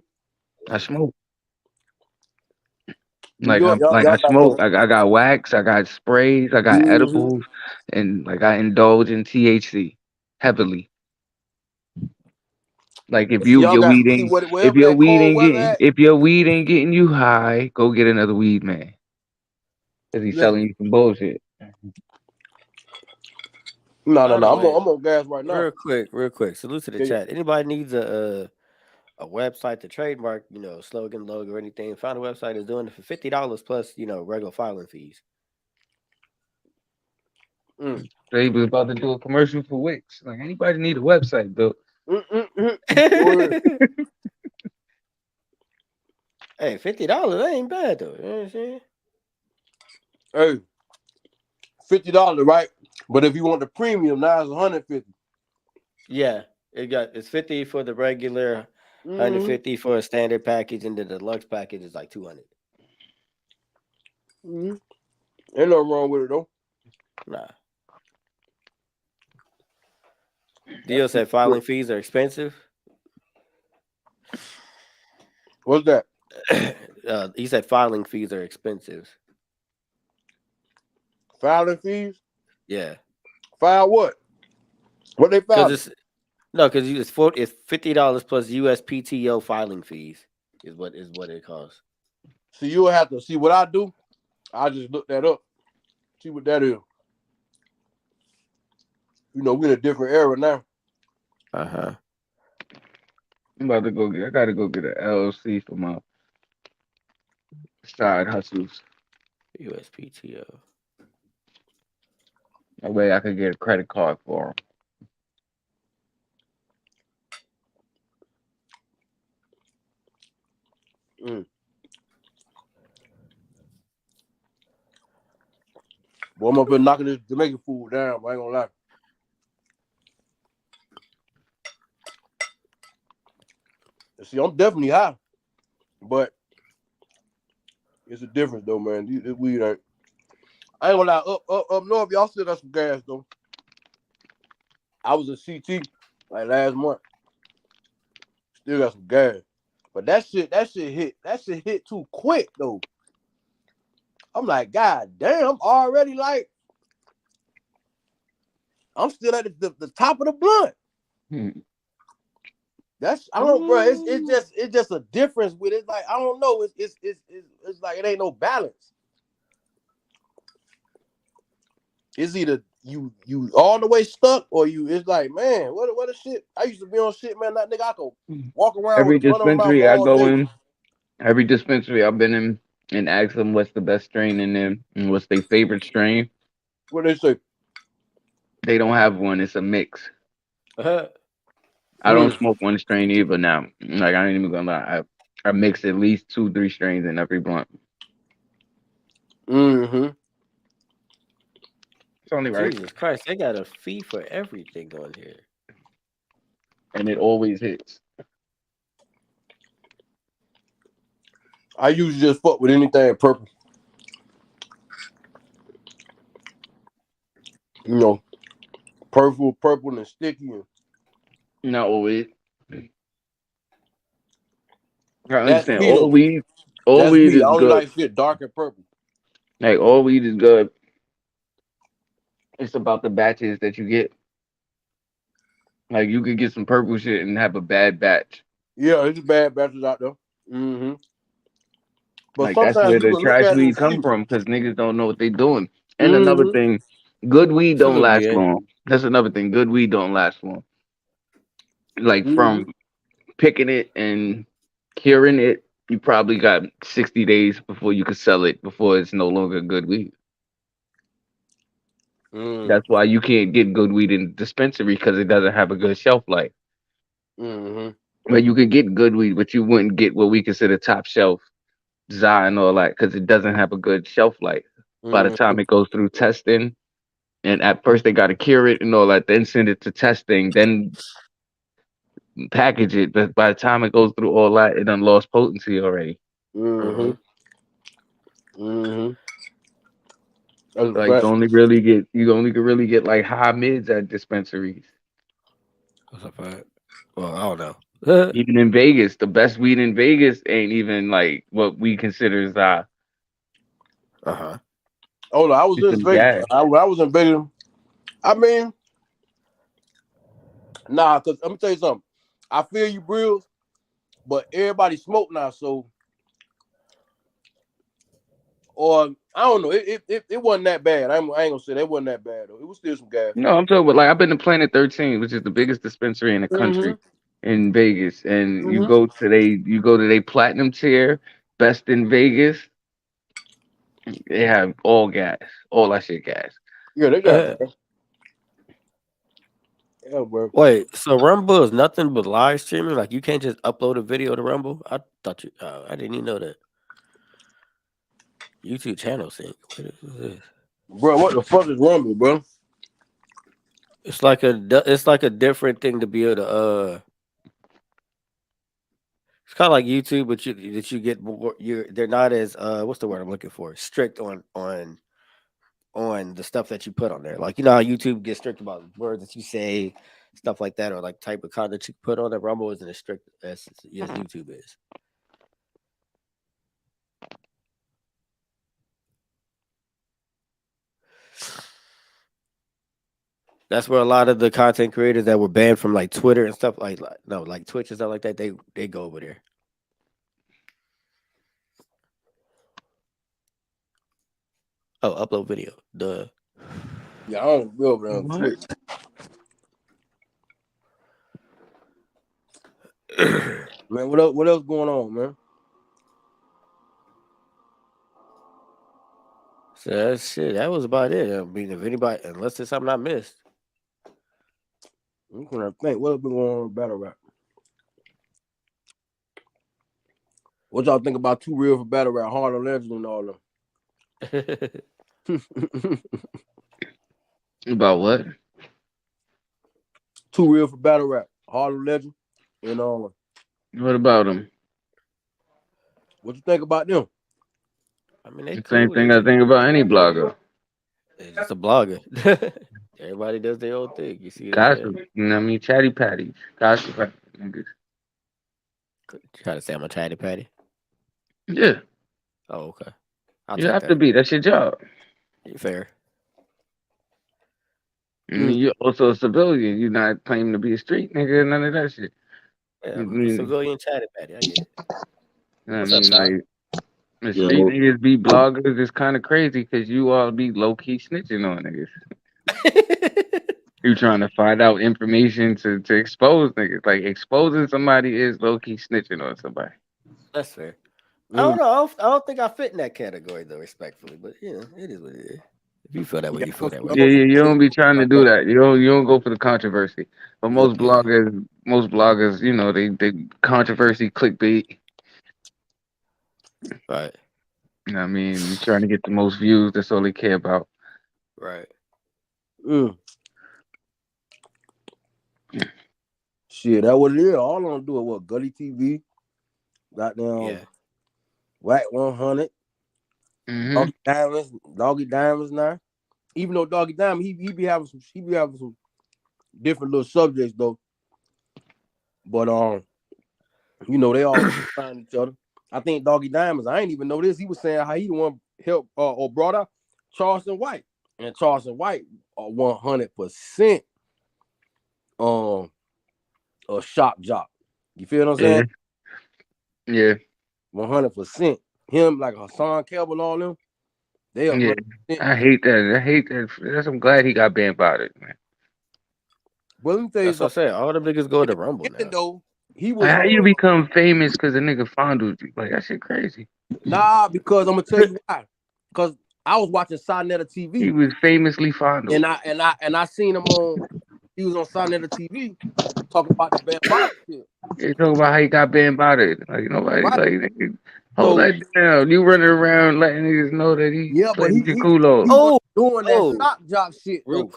I smoke. New York, I y'all got smoke. some. I got wax. I got sprays. I got Mm-hmm. edibles, and like I indulge in THC heavily. Like See, y'all got see what wherever that cold weather at. if your weed ain't getting you high, go get another weed man because he's selling Listen, you some bullshit. no. By the way, I'm on gas right now. real quick. Salute to the Yeah. chat. Anybody needs a website to trademark, slogan, logo, or anything? Find a website that's doing it for $50 plus, regular filing fees. Mm. They was about to do a commercial for Wix. Like anybody need a website, though. Mm-mm-mm. Go ahead. Hey, $50 ain't bad though. You know what I'm saying? Hey, $50, right? But if you want the premium, now it's 150. Yeah, it's 50 for the regular, Mm-hmm. 150 for a standard package, and the deluxe package is like 200. Mm-hmm. Ain't nothing wrong with it though. Nah, Dio said filing fees are expensive. What's that? He said filing fees are expensive. Filing fees? Yeah, File what? What they because filing? it's no, because it's $50 plus USPTO filing fees is what it costs. So you'll have to see what I do. I just look that up. See what that is. We're in a different era now. Uh-huh. I'm about to go get. I gotta go get an LLC for my Side hustles. USPTO. That way I could get a credit card for Mm. Boy, I'm up here knocking this Jamaican food down. I ain't gonna lie. See, I'm definitely high, but it's a difference though, man. This weed ain't. I ain't gonna lie. Up north, y'all still got some gas though. I was a CT like last month. Still got some gas, but that shit hit too quick though. I'm like, God damn, I'm already like, I'm still at the top of the blunt. them. That's I don't, bro. It's just a difference with it. Like I don't know. It's like it ain't no balance. It's either you all the way stuck or you. It's like, man, what a shit. I used to be on shit, man. That nigga, I could walk around with Every a blunt in my mouth dispensary I all go day. in, every dispensary I've been in, and ask them what's the best strain in them and what's their favorite strain. What they say? They don't have one. It's a mix. Uh-huh. I don't Mm. smoke one strain either now. Like I ain't even gonna lie. I mix at least two, three strains in every blunt. Mm-hmm. It's only right, Jesus Christ, they got a fee for everything on here. and it always hits. I usually just fuck with anything purple. You know, purple and sticky. And Not always. I that's understand. me though. All That's weed me. I is only good. like shit dark and purple. Like all weed is good. It's about the batches that you get. Like you could get some purple shit and have a bad batch. Yeah, it's bad batches out there. Mm-hmm. But Like that's sometimes where you the can look trash at it and weed see. come from because niggas don't know what they doing. And another Mm-hmm. thing, good weed don't Salute, last BA. long. That's another thing. Good weed don't last long. Like Mm-hmm. from picking it and curing it, you probably got 60 days before you could sell it before it's no longer good weed. Mm-hmm. That's why you can't get good weed in the dispensary because it doesn't have a good shelf life. Mm-hmm. But you could get good weed, but you wouldn't get what we consider top shelf Zai and all that because it doesn't have a good shelf life. By the Mm-hmm. time it goes through testing, and at first they got to cure it and all that, then send it to testing, then package it. But by the time it goes through all that, it done lost potency already. Mm-hmm. Mm-hmm. Mm-hmm. That's a Like fact. you only could really get like high mids at dispensaries. What's up, fact? Well, I don't know. Even in Vegas, the best weed in Vegas ain't even like what we consider Zai. Uh-huh. Oh no, I was It's in in Vegas. gas. When I was in Vegas. I mean, nah, cause let me tell you something. I feel you, Brills, but everybody smoke now, so or I don't know. It wasn't that bad. I ain't gonna say that wasn't that bad though. It was still some gas. No, I'm talking about like I've been to Planet 13, which is the biggest dispensary in the country Mm-hmm. in Vegas, and Mm-hmm. you go to their platinum tier, best in Vegas. They have all gas, all that shit gas. Yeah, they got gas. Yeah, bro. Wait, so Rumble is nothing but live streaming? Like you can't just upload a video to Rumble? I thought you. I didn't even know that. YouTube channel sync. What is this? Bro, what the fuck is Rumble, bro? It's like a different thing to be able to. It's kind of like YouTube, but you get more. They're not as what's the word I'm looking for? Strict on the stuff that you put on there. Like you know how YouTube gets strict about words that you say, stuff like that, or like type of content you put on there. Rumble isn't as strict as YouTube is. That's where a lot of the content creators that were banned from like Twitter and stuff like Twitch and stuff like that, they go over there. Oh, upload video. Duh. Yeah, I don't be over there on What? Twitch. Man, what else going on, man? So that shit, that was about it. I mean, if anybody, unless there's something I missed. I'm trying to think what have been going on with battle rap. What y'all think about Too Real for battle rap, Hard or Legend and all them? About what? Too Real for battle rap, Hard or Legend and all them. What about him? What you think about them? I mean, they The same cool. They thing I just, think about any blogger. they just a blogger. Everybody does their own thing. You see what I'm saying? Gossip. You know what I mean? Chatty patties. Gossip niggas. Try to say I'm a chatty patty. Yeah. Oh, okay. I'll You take have to that. be. That's your job. You're fair. I mean, you're also a civilian. You're not claiming to be a street nigga. None of that shit. Yeah, You I'm a mean, civilian chatty patty. I get it. you know what I What's up, mean? Doc? Like, the street Yo, niggas be bloggers is kind of crazy because you all be low key snitching on niggas. You trying to find out information to expose niggas. Like, exposing somebody is low key snitching on somebody. That's fair. I don't know. I don't think I fit in that category though, respectfully. But you know, it is what it is. If you feel that way, Yeah, you feel that way. Yeah, yeah, you don't be trying to like do that. that. You don't go for the controversy. But Yeah. most bloggers, you know, they controversy clickbait. Right. You know what I mean? Trying to get the most views. That's all they care about. Right. Mm. Shit, that what it is. All I'm gonna do is what Gully TV, goddamn Yeah. Whack 100, Hmm. Doggy Diamonds now. Even though Doggy Diamond, he be having some different little subjects though. But you know, they always find each other. I think Doggy Diamonds, I ain't even know this. He was saying how he the one helped or brought out Charleston White. And Charleston White are 100% a shock jock. You feel what I'm saying? Yeah, 100%. Him like Hassan Kelby and all them, they are yeah. 100%. I hate that. I hate that. I'm glad he got banned about it, man. But let me tell you That's what I'm something. saying. All them niggas go In to the Rumble beginning now. though, he Like, was how you become famous because a nigga fondled you? Like, that shit crazy. nah, because I'm gonna tell you why. Because I was watching Sinetta He TV was famously fondled. and I seen him on he was on Sinetta TV talking about the Bambaataa shit. They talk about how he got banned about it. Like, nobody, Right. like, nigga, hold So that down. You running around letting niggas know that he yeah, but playing your Kulo. he was Oh, doing that oh, shock jock shit real though.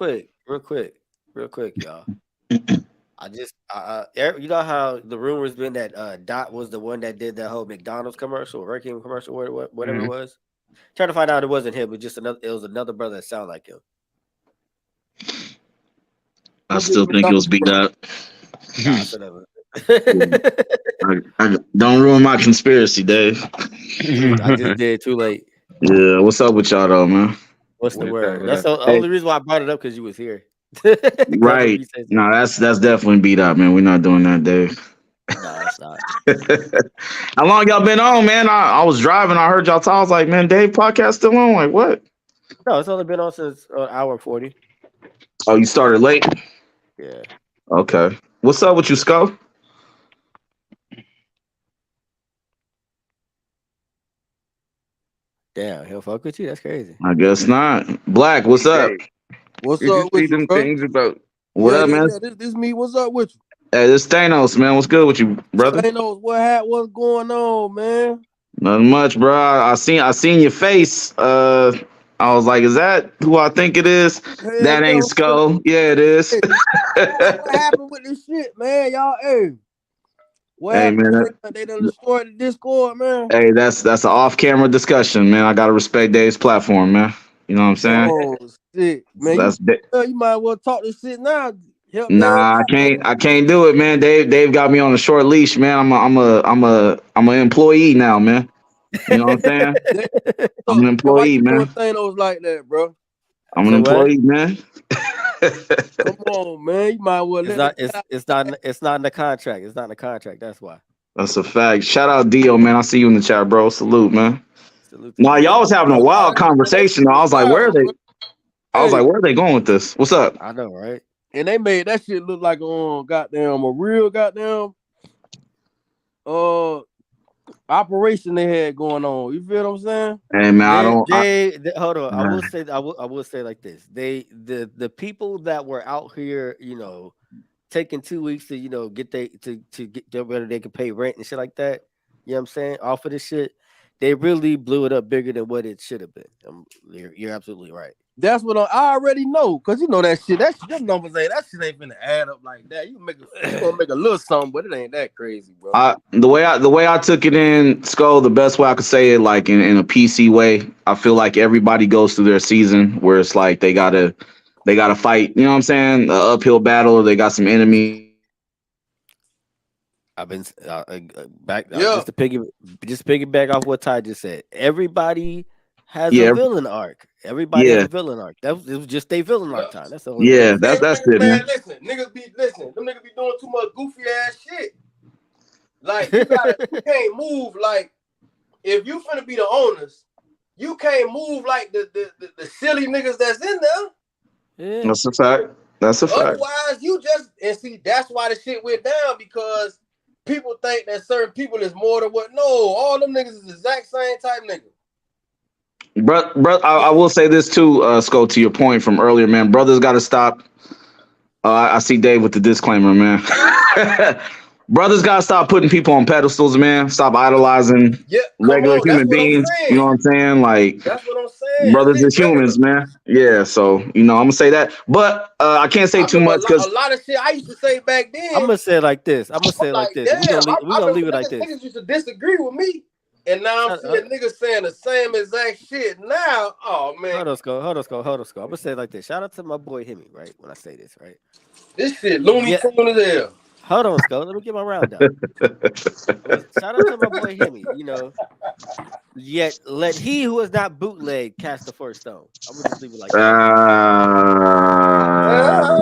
quick, y'all. I just, you know how the rumors been that Dot was the one that did that whole McDonald's commercial, Burger King commercial, whatever it Mhm. was. Trying to find out it wasn't him, but just another. It was another brother that sounded like him. I Who did still think it was McDonald's beat commercial? up. Nah, I said never. I don't ruin my conspiracy, Dave. I just did too late. Yeah, what's up with y'all though, man? What's the What's up, word? That's what the Hey, only reason why I brought it up because you was here. Because I remember right. you said No, something. that's definitely beat up, man. We're not doing that, Dave. No, it's not. How long y'all been on, man? I was driving. I heard y'all talk. I was like, man, Dave podcast still on? Like, what? No, it's only been on since hour 40. Oh, you started late? Yeah. Okay. What's up with you, Sco? Damn, he'll fuck with you. That's crazy. I guess not. Black, what's up? Hey, What's you up just see with you, them bro? things about. What up, man? This me. What's up with you? Hey, this Thanos, man. What's good with you, brother? Thanos, what's going on, man? Nothing much, bro. I seen your face. I was like, is that who I think it is? Hell That yeah, ain't Skull. Yeah, it is. hey, what happened with this shit, man? Y'all, hey, what Hey, happened? man. They done destroyed the Discord, man. Hey, that's an off-camera discussion, man. I gotta respect Dave's platform, man. You know what I'm saying? Oh shit, man, That's you might as well talk this shit now. Help Dave nah. I out, can't. man. I can't do it, man. Dave got me on a short leash, man. I'm an employee now, man. You know what I'm saying? Dave, I'm an why you employee, doing man. Thanos like that, bro? I'm an So what? employee, man. Come on, man. You might as well It's let the not. cat. It's not in the contract. It's not in the contract. That's why. That's a fact. Shout out Dio, man. I see you in the chat, bro. Salute, man. Salute to Nah, y'all Dio. was having a Oh, nah, wild man, that conversation. shit Though. I was was like, where are wild, they? bro. I was Hey, like, where are they going with this? What's up? I know, right? and they made that shit look like goddamn a real goddamn uh operation they had going on. You feel what I'm saying? Hey man, I don't. Hold on. Uh, I will say like this. The people that were out here, taking 2 weeks to, get to get them whether they can pay rent and shit like that. You know what I'm saying? Off of this shit, they really blew it up bigger than what it should have been. You're absolutely right. That's what I already know, cause you know that shit. Them numbers ain't that shit ain't finna add up like that. You gonna make a little something, but it ain't that crazy, bro. The way I took it in, Skull, the best way I could say it, like in a PC way, I feel like everybody goes through their season where it's like they gotta fight. You know what I'm saying? An uphill battle. Or they got some enemies. I've been back Yeah, just to piggyback off what Ty just said. Everybody has a Yeah, villain arc. Everybody has yeah, a villain arc. It was just a villain arc time. That's the only way to yeah. say That's it. that's niggas, it, man, man. listen, them niggas be doing too much goofy ass shit. Like you can't move. Like if you finna be the owners, you can't move like the silly niggas that's in there. Yeah. That's a fact. That's a fact. Otherwise, you just and see that's why the shit went down because people think that certain people is more than what. No, all them niggas is the exact same type nigga. Bro, I will say this too, Skull, to your point from earlier, man. Brothers got to stop. I see Dave with the disclaimer, man. Brothers got to stop putting people on pedestals, man. Stop idolizing Yeah, come regular on, that's human what I'm beings. You know saying. what I'm saying? Like, That's what I'm saying. brothers is Regular. humans, man. Yeah, so I'm gonna say that, but I can't say I too remember much a because lot of shit I used to say back I'm then. gonna say it like this. I'm like, We damn. gonna leave, we I gonna remember leave it like this. niggas used to disagree with me, and now I'm Shut seeing up. niggas saying the same exact shit. Now, oh man, Hold on, Skull. I'm gonna say it like this. Shout out to my boy Hemi, right? When I say this, right? this shit Looney Yeah. Tune as hell. Hold on, Skull. Let me get my round out. Shout out to my boy Hemi. Yet let he who is not bootleg cast the first stone. I'm gonna just leave it like that. uh,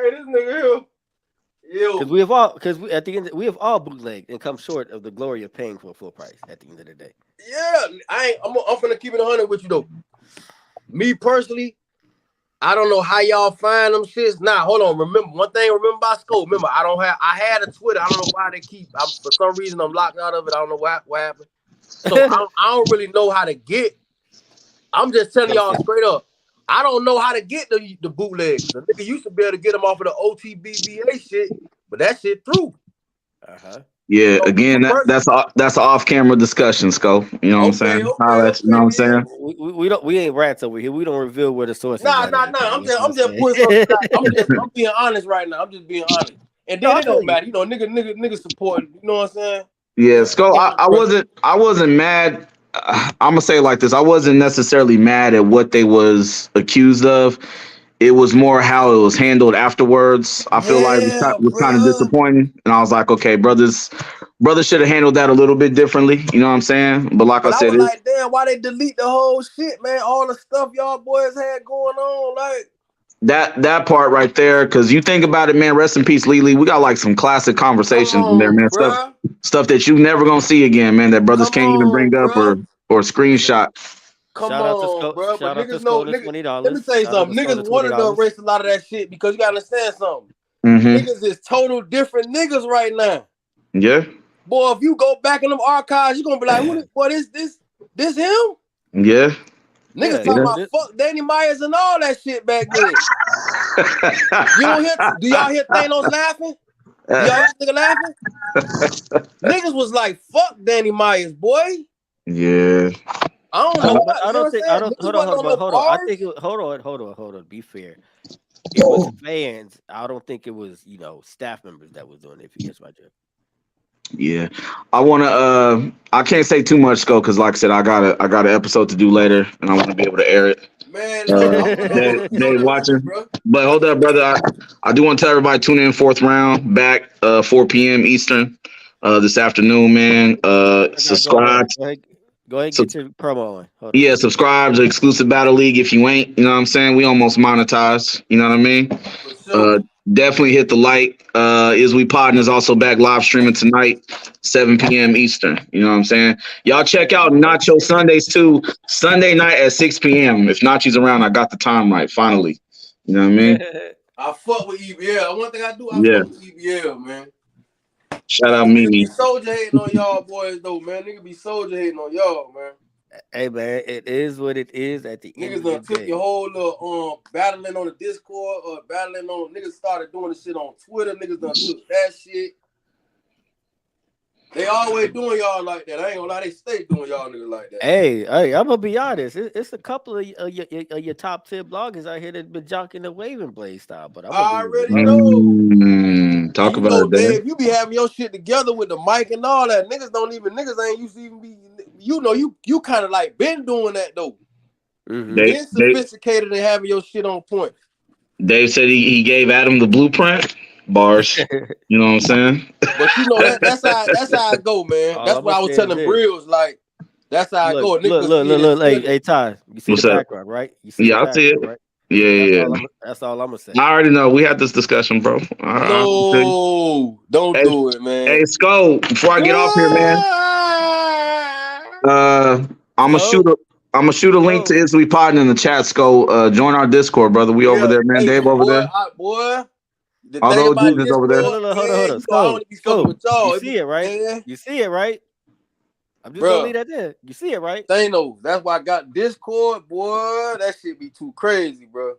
Hey, this nigga here. Yo, Because we at the end we have all bootlegged and come short of the glory of paying for a full price at the end of the day. yeah, I'm finna keep it 100 with you though. Me personally, I don't know how y'all find them shits. Nah, hold on. Remember one thing. Remember about Scope. Remember, I had a Twitter. I don't know why they keep. For some reason I'm locked out of it. I don't know what happened. So I don't really know how to get. I'm just telling y'all straight up. I don't know how to get the bootlegs. The nigga used to be able to get them off of the OTBVA shit, but that shit through. yeah, So again, that's an off-camera discussion, Skull. You know what I'm okay, saying? Holla at you, you know what I'm then. saying? We ain't rats over here. We don't reveal where the sources Nah. at. I'm just putting something. I'm being honest right now. I'm just being honest. And No, then I it feel don't you. matter. Nigga supporting. You know what I'm saying? Yeah, Skull. I wasn't mad. I'm gonna say it like this. I wasn't necessarily mad at what they was accused of. It was more how it was handled afterwards. I feel like Yeah, was kind of bruh. disappointing, and I was like, okay, brothers should have handled that a little bit differently. You know what I'm saying? But like I But I said, was like, damn, why they delete the whole shit, man? All the stuff y'all boys had going on, like. that part right there, because you think about it, man. Rest in peace, Lily. We got like some classic Come conversations in there, on, man. bruh. Stuff that you never gonna see again, man. That brothers Come can't even on, bring up bruh. or screenshot. Come on, bruh. But Shout out to niggas know, Skoda niggas. Let me $20. tell you Shout out to something. Skoda Niggas wanted to $20. erase a lot of that shit because you gotta understand something. Mm-hmm. Niggas is total different niggas right now. Yeah. Boy, if you go back in them archives, you're gonna be like, who this him? Yeah. Niggas Yeah, talking about fuck Danny Myers and all that shit back then. You don't hear? Do y'all hear Thanos laughing? Do y'all hear nigga laughing? Niggas was like, fuck Danny Myers, boy. Yeah. I don't know but what. I You know don't what I'm think saying? Niggas wasn't on no hold on. I bars. think hold on. Be fair. It was fans. I don't think it was, staff members that was doing it, if you guess my drift. Yeah. I can't say too much, Sco, because like I said, I got an episode to do later, and I want to be able to air it. Man, look, I'm gonna be on Dave that with you, watching. bro. But hold up, brother. I do want to tell everybody tune in fourth round back 4 p.m. Eastern this afternoon, man. Subscribe. Go ahead and get your promo on. Hold on. Yeah, subscribe to Exclusive Battle League if you ain't. You know what I'm saying? We almost monetized. You know what I mean? For sure. Definitely hit the like. Is We Podden is also back live streaming tonight, 7 p.m. Eastern. You know what I'm saying? Y'all check out Nacho Sundays too. Sunday night at 6 p.m. If Nachi's around, I got the time right. Finally. You know what I mean? I fuck with EBL. One thing I do, I Yeah. fuck with EBL, man. Shout out Niggas be Mimi. soldier hating on y'all boys though, man. Niggas be soldier hating on y'all, man. Hey man, it is what it is at the end Niggas of the done took day. your whole little battling on the Discord or battling on niggas started doing the shit on Twitter. Niggas done took that shit. They always doing y'all like that. I ain't gonna lie, they stay doing y'all niggas like that. Hey, I'm gonna be honest. It's a couple of your top 10 bloggers out here that been jocking the waving blade style, but I'm gonna I leave it already alone. know. Talk And you about know, it, Dave. Dave, you be having your shit together with the mic and all that. Niggas ain't used to even be. You know, you kind of like been doing that though. Mm-hmm. Been sophisticated and having your shit on point. Dave said he gave Adam the blueprint. Bars. You know what I'm saying? But you know that's how I go, man. All That's I'm what gonna I was say is telling this. Brills, like that's how I Look, go. A nigga look, can look, see it look, and look. Hey, feel it. hey, Ty, you see What's the up? background, right? You see the Yeah, I see it. background, right? Yeah. That's all I'm gonna say. I already know. We had this discussion, bro. No, don't Hey, do it, man. hey, Skull, before I get off here, man, I'm gonna Go, shoot a link to go. Eazy Pod in the chat. Skull, join our Discord, brother. We over Yeah, there, man. hey, Dave over there. boy. The All the thing about OGs is over there. Look, Discord, look, hold man, on. you know I don't be fucking with You y'all. It see be, it, right? man, You see it, right? I'm just gonna leave bro. that there. You see it, right? Thanos. That's why I got Discord, boy. That shit be too crazy, bro.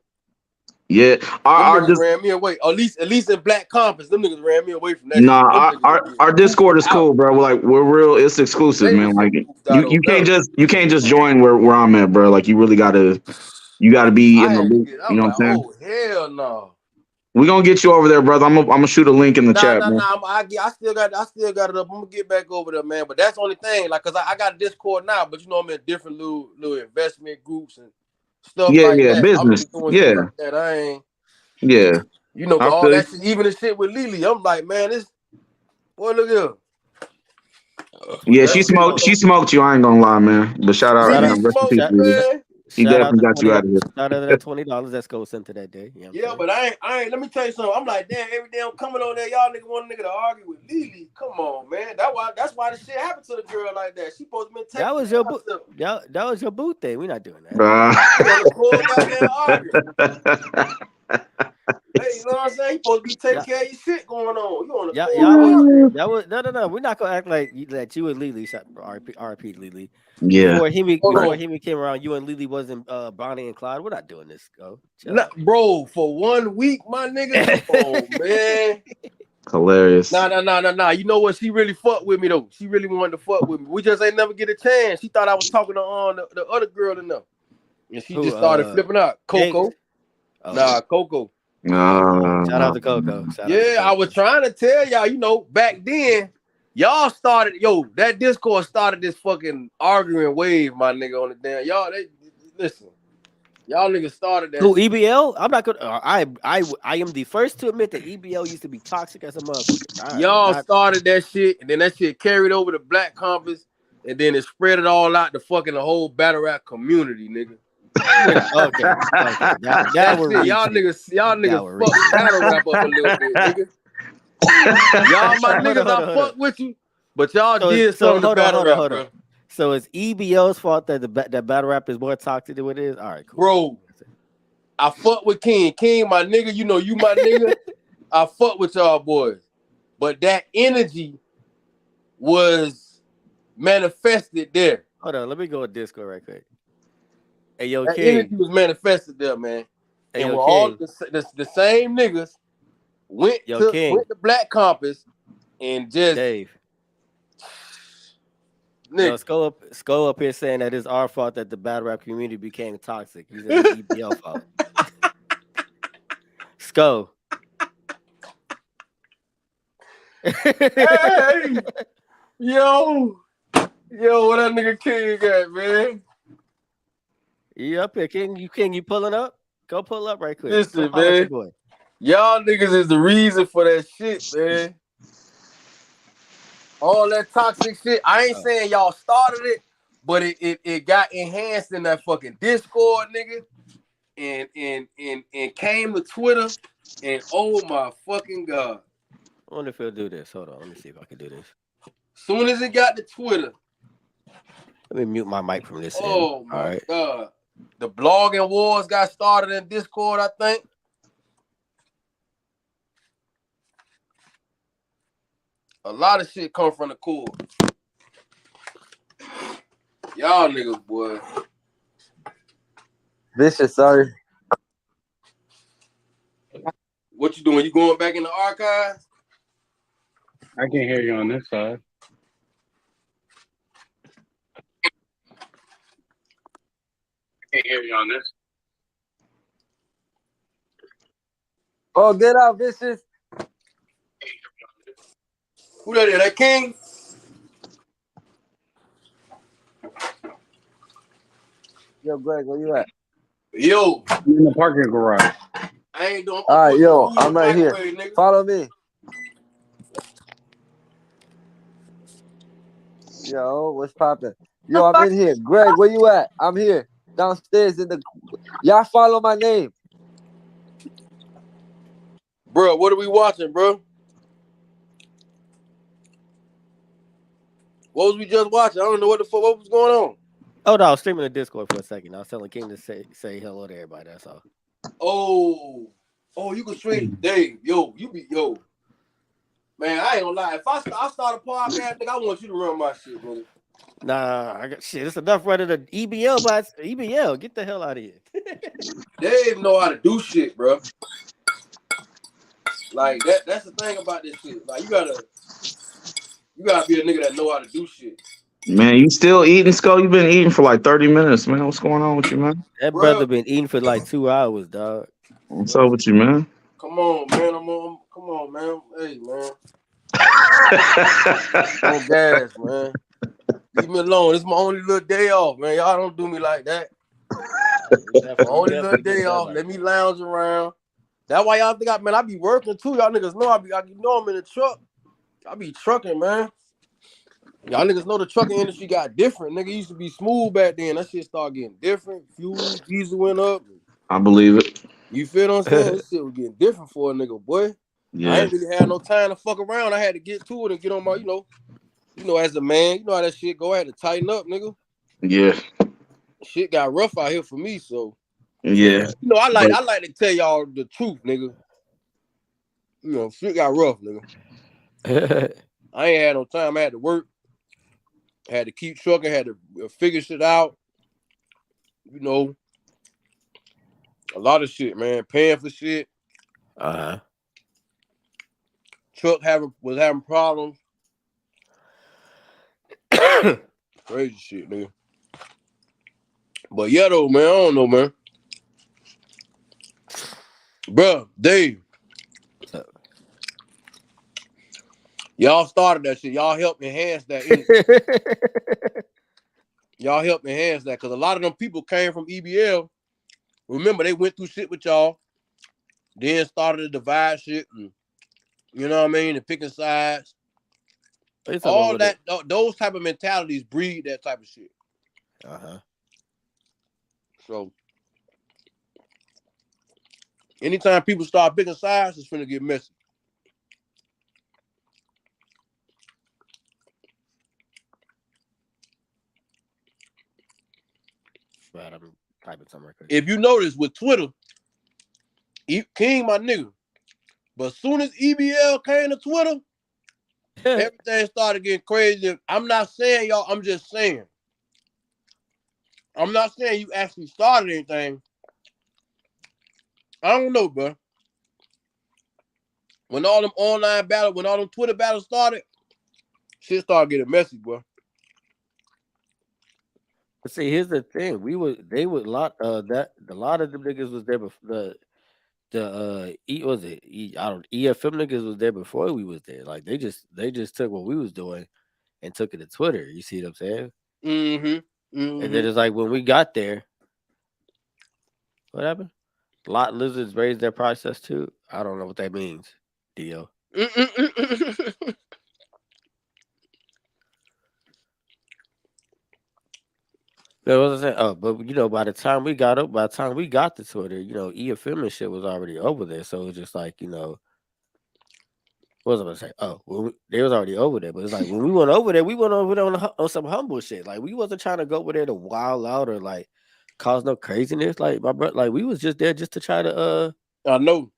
Yeah, Them our niggas ran me away. At least in Black Compass, them niggas ran me away from that nah, shit. Them niggas are getting our goofed Discord is out. cool, bro. We're real. It's exclusive, They man. was Like getting goofed out over there. you can't just join where I'm at, bro. Like you really gotta be I in the had to loop. get. You I'm know like, what I'm saying? oh hell no. We gonna get you over there, brother. I'm gonna shoot a link in the Nah. chat, man. I still got it up. I'm gonna get back over there, man. But that's the only thing, like, cause I got Discord now, but you know I'm in different little investment groups and stuff like Yeah, that. I'm business. just doing shit Yeah, like that. I ain't, yeah. you know, I all feel you. that shit, even the shit with Lily. I'm like, man, this boy, look here. Yeah, That shit. she smoked you. I ain't gonna lie, man. But shout out, Shout you out, know, Lily rest in smoked peace, shout, you, Lily. man. He shout out definitely to got you 20. out of here. Shout out to that $20 that's go sent to that day. You know what I'm Yeah, saying? but I ain't. Let me tell you something. I'm like, damn, every day I'm coming on there, y'all nigga want a nigga to argue with Lily. Come on, man. That's why this shit happened to the girl like that. She supposed to be That taking was care your of boot. herself. That was your boot day. We're not doing that. You on the full goddamn arguing. Hey, you know what I'm saying? You supposed to be taking Yeah, care of your shit going on. You on the yeah, full y'all was. arguing. That was no. We're not gonna act like that you and Lily shot RP Lily. Yeah. Hold Before on. Hemi came around, you and Lily wasn't Bonnie and Clyde. We're not doing this. Go chill Nah, out. bro, for 1 week, my nigga, come on, man. Hilarious. Nah. You know what? She really fucked with me though. She really wanted to fuck with me. We just ain't never get a chance. She thought I was talking to the other girl in there. And she Who? just started flipping out. Jinx. Coco. Oh, Nah, Coco. shout out to Coco. Shout out to Yeah, I was Coco. trying to tell y'all, you know, back then, y'all started, that Discord started this fucking arguing wave, my nigga, on the damn. Listen, y'all niggas started that Who shit. EBL? I'm not gonna. I am the first to admit that EBL used to be toxic as a motherfucker. I am Y'all not. started that shit, and then that shit carried over to Black Compass, and then it spread it all out to fucking the whole battle rap community, nigga. Okay. That That's would it. reach Y'all it. niggas That would reach fucked battle rap up a little bit, nigga. Y'all my Hold niggas, I on. fuck with you, but y'all did So something to battle rap, hold on. bro. So it's EBL's fault that that battle rap is more toxic than what it is. All right, cool. Bro, I fuck with King. King, my nigga, you know you my nigga. I fuck with y'all boys. But that energy was manifested there. Hold on, let me go with Discord right quick. Hey yo, That energy King. was manifested there, man. Hey And yo, when all King. the same niggas went Yo, to King. Black Compass and just Dave. Yo, nigga. Skull up here saying that it's our fault that the battle rap community became toxic. He said it's EBL fault. Skull. Hey, yo, what that nigga King got, man? You up here, King? You pulling up? Go pull up right quick. Go Listen, holler at your man. boy. Y'all niggas is the reason for that shit, man. All that toxic shit. I ain't saying y'all started it, but it got enhanced in that fucking Discord, nigga. And came to Twitter. And oh my fucking God. I wonder if he'll do this. Hold on, let me see if I can do this. Soon as it got to Twitter. Let me mute my mic from this end. Oh my All right. God. The blogging wars got started in Discord, I think. A lot of shit come from the core. Y'all niggas, boy. Vicious, sorry. What you doing? You going back in the archives? I can't hear you on this side. I can't hear you on this. Oh, get out, Vicious. Who that is? That King? Yo, Greg, where you at? Yo, I'm in the parking garage. I ain't doing. All right, putting yo, food in I'm the right here. microwave, nigga. Follow me. Yo, what's poppin'? Yo, I'm in here. Greg, where you at? I'm here. Downstairs in the. Y'all follow my name. Bro, what are we watching, bro? What was we just watching? I don't know what the fuck. What was going on? Oh no, I was streaming the Discord for a second. I was telling King to say hello to everybody. That's all. Oh, you can stream, Dave. Yo, man. I ain't gonna lie. If I start a podcast, nigga, I want you to run my shit, brother. Nah, I got shit. It's enough running the EBL, but EBL, get the hell out of here. Dave know how to do shit, bro. Like that's the thing about this shit. Like you gotta be a nigga that know how to do shit. Man, you still eating, Skull? You've been eating for like 30 minutes, man. What's going on with you, man? That Bruh. brother been eating for like 2 hours, dog. What's up with you, man? Come on, man. Come on, man. Hey, man. On gas, man. Leave me alone. This is my only little day off, man. Y'all don't do me like that. My only little day off. Let me lounge around. That's why y'all think I be working too. Y'all niggas know I'm in the truck. I be trucking, man. Y'all niggas know the trucking industry got different. Nigga used to be smooth back then. That shit started getting different. Fuel, diesel went up. I believe it. You feel what I'm saying? This shit was getting different for a nigga, boy. Yeah. I ain't really had no time to fuck around. I had to get to it and get on my, you know, as a man, you know how that shit go. I had to tighten up, nigga. Yeah. Shit got rough out here for me, so Yeah. you know, I like to tell y'all the truth, nigga. You know, shit got rough, nigga. I ain't had no time. I had to work. I had to keep trucking. Had to figure shit out. You know, a lot of shit, man. Paying for shit. Truck was having problems. Crazy shit, nigga. But yeah, though, man, I don't know, man. Bruh, Dave. Y'all started that shit. Y'all helped enhance that. Y'all helped enhance that because a lot of them people came from EBL. Remember, they went through shit with y'all, then started to divide shit, and you know what I mean, and picking sides. All that, those type of mentalities breed that type of shit. So, anytime people start picking sides, it's finna get messy. Right, I'm typing something. If you notice with Twitter, King my nigga, but as soon as EBL came to Twitter, everything started getting crazy. I'm not saying y'all, I'm just saying. I'm not saying you actually started anything. I don't know, bro. When all them online battles, when all them Twitter battles started, shit started getting messy, bro. But see, here's the thing: they would a lot of them niggas was there before EFM niggas was there before we was there. Like they just took what we was doing and took it to Twitter. You see what I'm saying? And then it's like when we got there, what happened? Lot lizards raised their process too. I don't know what that means, Dio. What was I saying? Oh, but you know, by the time we got to Twitter, you know, EFM and shit was already over there. So it was just like, you know, what was I gonna say? Oh, they was already over there. But it's like when we went over there, we went over there on some humble shit. Like we wasn't trying to go over there to wild out or like cause no craziness. Like my brother, like we was just there just to try to I know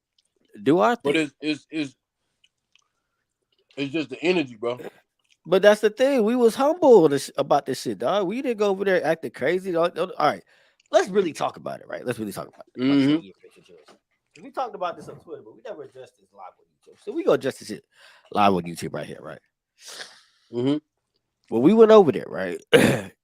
do our thing. But it's It's just the energy, bro. But that's the thing. We was humble about this shit, dog. We didn't go over there acting crazy. All right, let's really talk about it, right? Let's really talk about it, about this whole Mm-hmm. EFA situation. We talked about this on Twitter, but we never addressed this live on YouTube. So we go address this shit live on YouTube right here, right? Mm-hmm. When we went over there, right?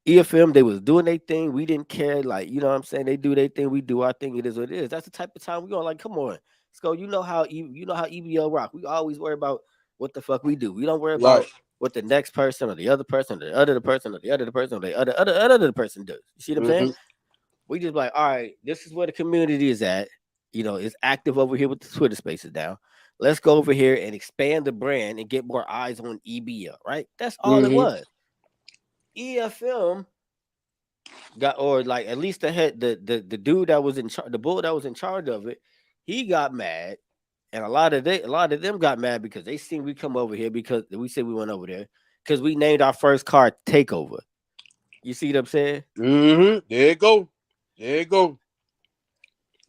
EFM, they was doing their thing. We didn't care, like, you know what I'm saying? They do their thing, we do our thing. It is what it is. That's the type of time we on. Like, come on, let's go. You know how EBL rock. We always worry about what the fuck we do. We don't worry Right. about what the next person or the other person, or the other person, or the other person, or the other person does. You see what I'm saying? Mm-hmm. We just like, all right, this is where the community is at. You know, it's active over here with the Twitter spaces now. Let's go over here and expand the brand and get more eyes on EBL, right? That's all it Mm-hmm. was. EFM got, or like at least the head, the dude that was in charge, the bull that was in charge of it, he got mad, and a lot of them got mad because they seen we come over here because we said we went over there because we named our first card Takeover. You see what I'm saying? Mm-hmm. There you go. There you go.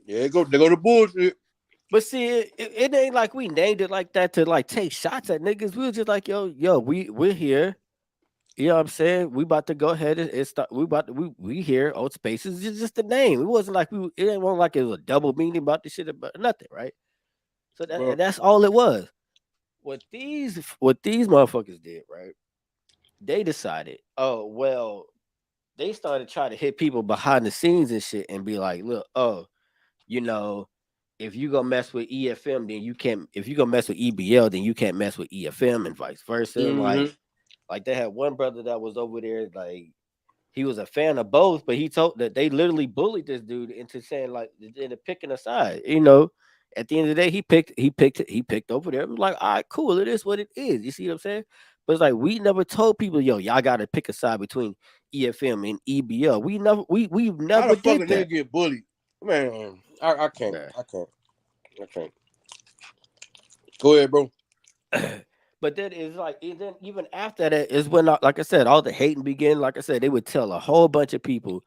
There you go. There go the bullshit. But see, it ain't like we named it like that to like take shots at niggas. We was just like, yo, we're here. You know what I'm saying? We about to go ahead and start. We here. Old Spaces. It's just the name. It wasn't like it ain't like it was a double meaning about the shit about nothing, right? So Bro. that's all it was. What these motherfuckers did, right? They decided, oh well, they started trying to hit people behind the scenes and shit and be like, look, oh, you know, if you go mess with EFM, then you can't. If you go mess with EBL, then you can't mess with EFM and vice versa. Mm-hmm. Like they had one brother that was over there, like he was a fan of both, but he told that they literally bullied this dude into saying like into picking a side. You know, at the end of the day, he picked over there. I'm like, all right, cool. It is what it is. You see what I'm saying? But it's like we never told people, yo, y'all got to pick a side between EFM and EBL. We've How the never fuck a did that. nigga get bullied? Man, I can't. Bruh. I can't. I can't. Go ahead, bro. But then it's like, and then even after that is when, like I said, all the hating began. Like I said, they would tell a whole bunch of people,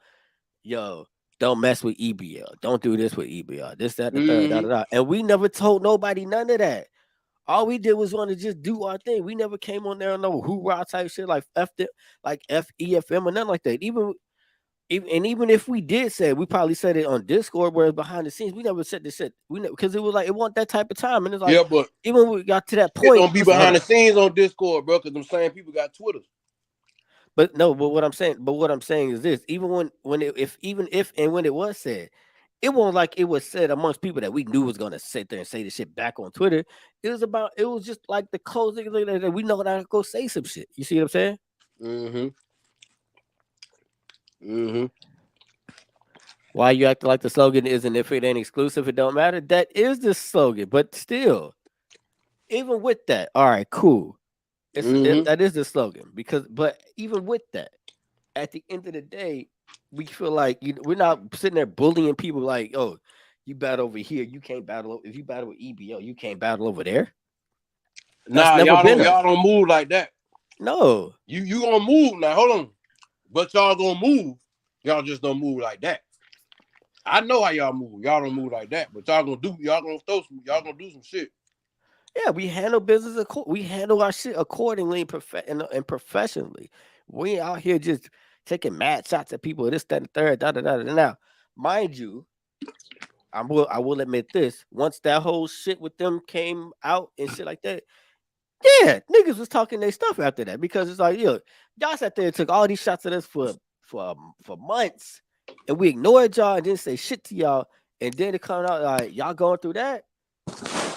yo, don't mess with EBL. Don't do this with EBL. This, that, the third, da, Mm-hmm. da, da. And we never told nobody none of that. All we did was want to just do our thing. We never came on there and no hoorah type shit like like FEFM or nothing like that. Even if we did say it, we probably said it on Discord, whereas behind the scenes, we never said this shit. We because it was like it wasn't that type of time. And it's like Yeah, but even when we got to that it point, don't be listen, hold behind on. the scenes on Discord, bro, because them same people got Twitter. But no, but what I'm saying is this: even when it, if even if and when it was said, it wasn't like it was said amongst people that we knew was gonna sit there and say the shit back on Twitter. It was just like the closing that we know that go say some shit. You see what I'm saying? Mm-hmm. Mm-hmm. Why you acting like the slogan isn't if it ain't exclusive, it don't matter. That is the slogan, but still, even with that, all right, cool. Mm-hmm. That is the slogan because, but even with that, at the end of the day, we feel like we're not sitting there bullying people like, oh, you battle over here, you can't battle. If you battle with EBO, you can't battle over there. That's Nah, never been y'all us. don't move like that. No, You gonna move now. Hold on. But y'all gonna move. Y'all just don't move like that. I know how y'all move. Y'all don't move like that. But y'all gonna throw some, y'all gonna do some shit. yeah, we handle business. We handle our shit accordingly and, and professionally. We ain't out here just taking mad shots at people. This, that, and the third. Da da da da. Now, mind you, I will admit this. Once that whole shit with them came out and shit like that, yeah, niggas was talking their stuff after that because it's like, yo, y'all sat there and took all these shots at us for months, and we ignored y'all and didn't say shit to y'all, and then it come out like y'all going through that.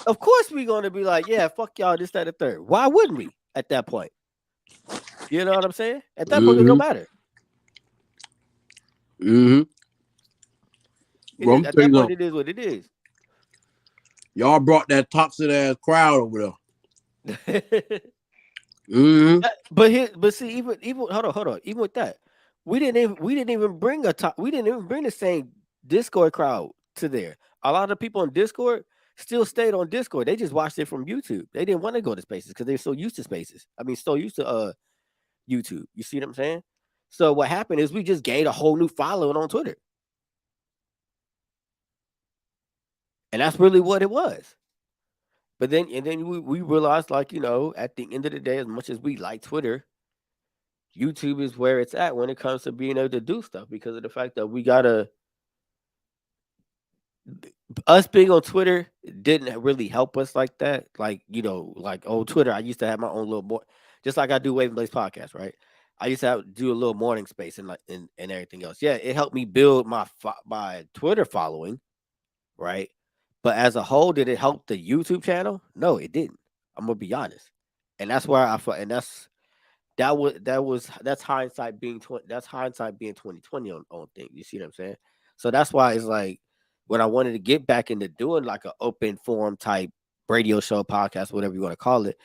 Of course, we gonna be like, yeah, fuck y'all, this, that, the third. Why wouldn't we at that point? You know what I'm saying? At that point, it don't Mm-hmm. matter. Mm-hmm. It Bro, is I'm at tell that you point, something. it is what it is. Y'all brought that toxic ass crowd over there. Mm-hmm. But see, even hold on, even with that, we didn't even bring we didn't even bring the same Discord crowd to there. A lot of people on Discord still stayed on Discord. They just watched it from YouTube. They didn't want to go to Spaces because they're so used to Spaces. I mean, so used to YouTube. You see what I'm saying? So what happened is we just gained a whole new following on Twitter, and that's really what it was. But then and then we realized, like, at the end of the day, as much as we like Twitter, YouTube is where it's at when it comes to being able to do stuff because of the fact that we gotta us being on Twitter didn't really help us like that. Like, like on Twitter, I used to have my own little more, just like I do Wave and Blaze podcast, right? I used to do a little morning space and like and everything else. Yeah, it helped me build my Twitter following, right? But as a whole, did it help the YouTube channel? No, it didn't. I'm gonna be honest, and that's where I thought, and that's hindsight being that's hindsight being 2020 on things. You see what I'm saying? So that's why it's like when I wanted to get back into doing like an open forum type radio show, podcast, whatever you want to call it.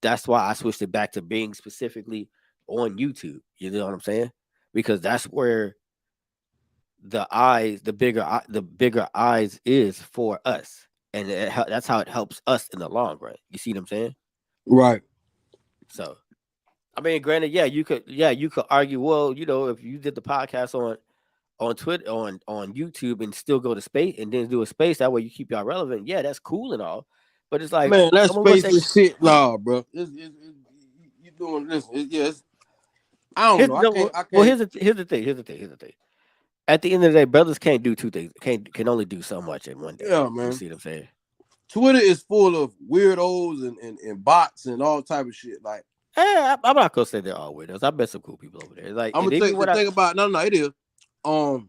That's why I switched it back to being specifically on YouTube. You know what I'm saying? Because that's where the bigger eyes is for us, and that's how it helps us in the long run. You see what I'm saying? Right. So I mean, granted, you could argue, well, if you did the podcast on Twitter on YouTube and still go to space and then do a space that way you keep y'all relevant. Yeah, that's cool and all, but it's like Man, that I'm gonna say spaceless shit, nah, bro. You doing this? I don't here's, know. I no, can't. I well, can't. here's the thing. At the end of the day, brothers can't do two things. Can only do so much in one day. Yeah, You man. see what I'm saying? Twitter is full of weirdos and bots and all type of shit. Like, I'm not gonna say they're all weirdos. I met some cool people over there. Like, I'm and gonna even take the when I thing about no, it is. But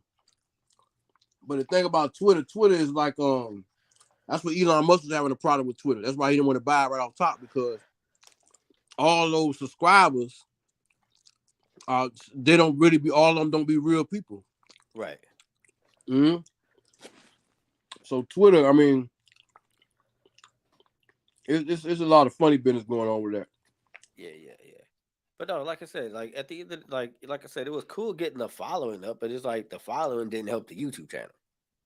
the thing about Twitter is like that's what Elon Musk was having a problem with Twitter. That's why he didn't want to buy it right off top because all those subscribers, they don't really be all of them don't be real people. right, Mm-hmm. So Twitter, I mean, it's a lot of funny business going on with that. yeah. But no, like I said, like at the end of like I said, it was cool getting the following up, but it's like the following didn't help the YouTube channel,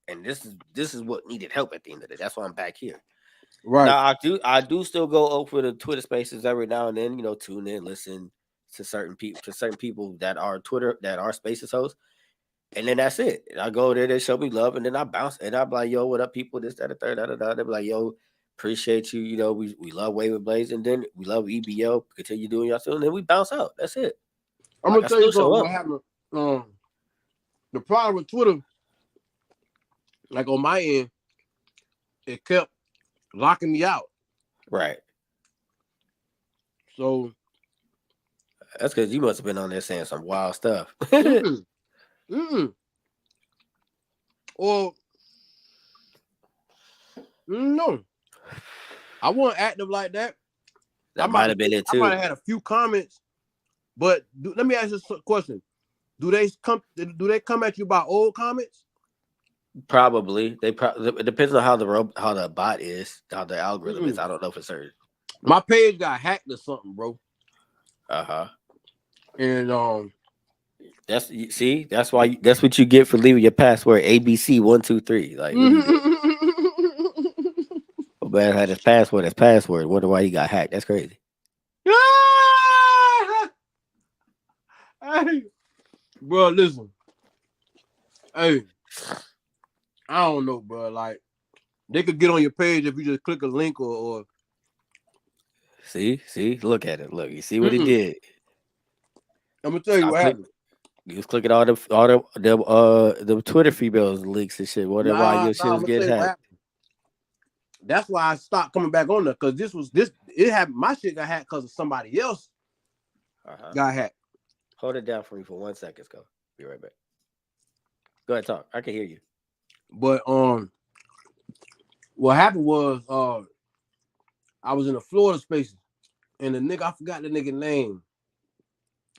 and this is what needed help at the end of it. That's why I'm back here. Right. Now I do still go over the Twitter Spaces every now and then. Tune in, listen to certain people that are Spaces hosts, and then that's it. And I go there, they show me love, and then I bounce, and I'm like, yo, what up, people? This, that, the third, da, da, da. They be like, yo, appreciate you. We love Wave and Blaze, and then we love EBO. Continue doing y'all still, and then we bounce out. That's it. I'm Like gonna I tell you still show something. What up. happened? The problem with Twitter, like on my end, it kept locking me out. Right. So That's because you must have been on there saying some wild stuff. mm-mm, mm-mm. Or no, I wasn't active like that. That might have been it I might too. have had a few comments, but let me ask you a question: Do they come at you about old comments? Probably. It depends on how the bot is, how the algorithm is. Mm-mm. I don't know for certain. My page got hacked or something, bro. Uh-huh. And That's why that's what you get for leaving your password ABC123. Like, what are you doing? Oh, man had his password as password. Wonder why he got hacked. That's crazy. Hey, bro, listen. Hey, I don't know, bro. Like, they could get on your page if you just click a link or See, look at it. Look, you see what he did. I'm gonna tell you Stop what clicking. happened. He was clicking all the Twitter females links and shit. Wonder why your shit I'm was gonna tell getting you what hacked. happened. That's why I stopped coming back on there because it happened. My shit got hacked because of somebody else got hacked. Hold it down for me for 1 second, go. Be right back. Go ahead, talk. I can hear you. But what happened was I was in the Florida Spaces, and the nigga, I forgot the nigga name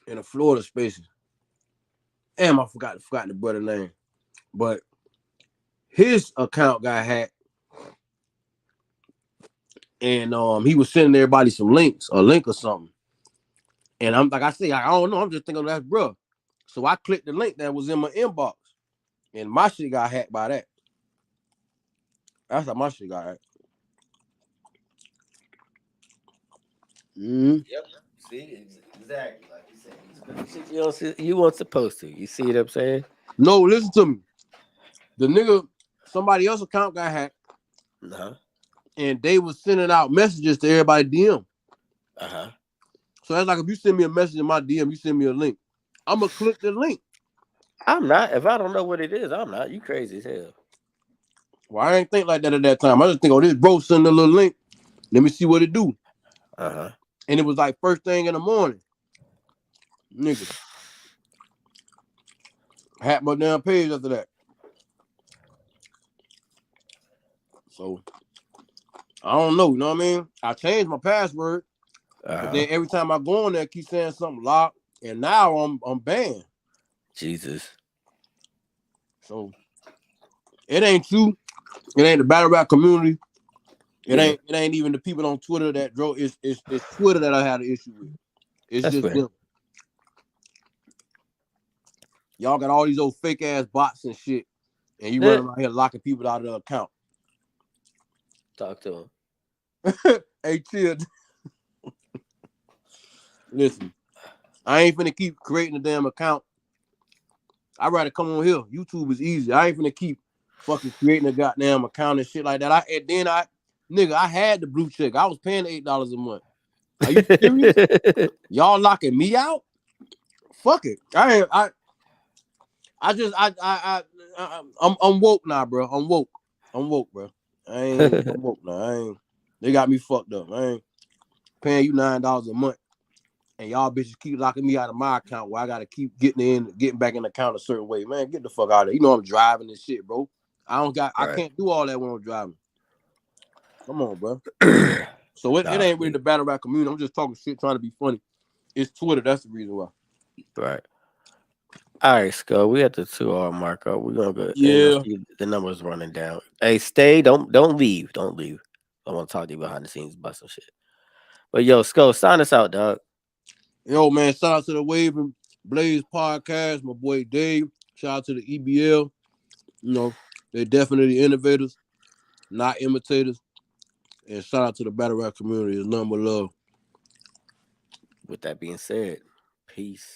in the Florida Spaces. Damn, I forgot the brother name. But his account got hacked, and he was sending everybody some links, a link or something. And I'm like I say, I don't know. I'm just thinking that's bro. So I clicked the link that was in my inbox, and my shit got hacked by that. That's how my shit got hacked. Mm-hmm. Yep. See, exactly like you said. You weren't supposed to. You see what I'm saying? No, listen to me. The nigga, somebody else's account got hacked. Uh-huh. and they was sending out messages to everybody DM. Uh-huh. So that's like if you send me a message in my DM, you send me a link. I'm gonna click the link. I'm not. If I don't know what it is, I'm not. You crazy as hell. Well, I ain't think like that at that time. I just think, oh, this bro send a little link. Let me see what it do. Uh-huh. And it was like first thing in the morning. Nigga. I had my damn page after that. So I don't know, you know what I mean? I changed my password, but then every time I go on there, I keep saying something locked, and now I'm banned. Jesus. So it ain't you. It ain't the battle rap community. It ain't even the people on Twitter that drove. It's Twitter that I had an issue with. It's That's just fair. them. Y'all got all these old fake ass bots and shit, and you running around here locking people out of the account. Talk to him. Hey, chill. Listen, I ain't finna keep creating a damn account. I'd rather come on here. YouTube is easy. I ain't finna keep fucking creating a goddamn account and shit like that. I had the blue check. I was paying $8 a month. Are you serious? Y'all locking me out? Fuck it. I'm woke now, bro. I'm woke, bro. I'm woke now. They got me fucked up. I ain't paying you $9 a month. And y'all bitches keep locking me out of my account where I gotta keep getting back in the account a certain way. Man, get the fuck out of there. You know I'm driving this shit, bro. I can't do all that when I'm driving. Come on, bro. So it ain't really the battle rap community. I'm just talking shit, trying to be funny. It's Twitter. That's the reason why. Right. All right, Skull. We at the 2-hour mark. We're gonna go. Yeah. The number's running down. Hey, stay. Don't leave. Don't leave. I want to talk to you behind the scenes about some shit. But yo, Skull, sign us out, dog. Yo, man, shout out to the Wave and Blaze podcast, my boy Dave. Shout out to the EBL. You know, they're definitely innovators, not imitators. And shout out to the battle rap community. It's nothing but love. With that being said, peace.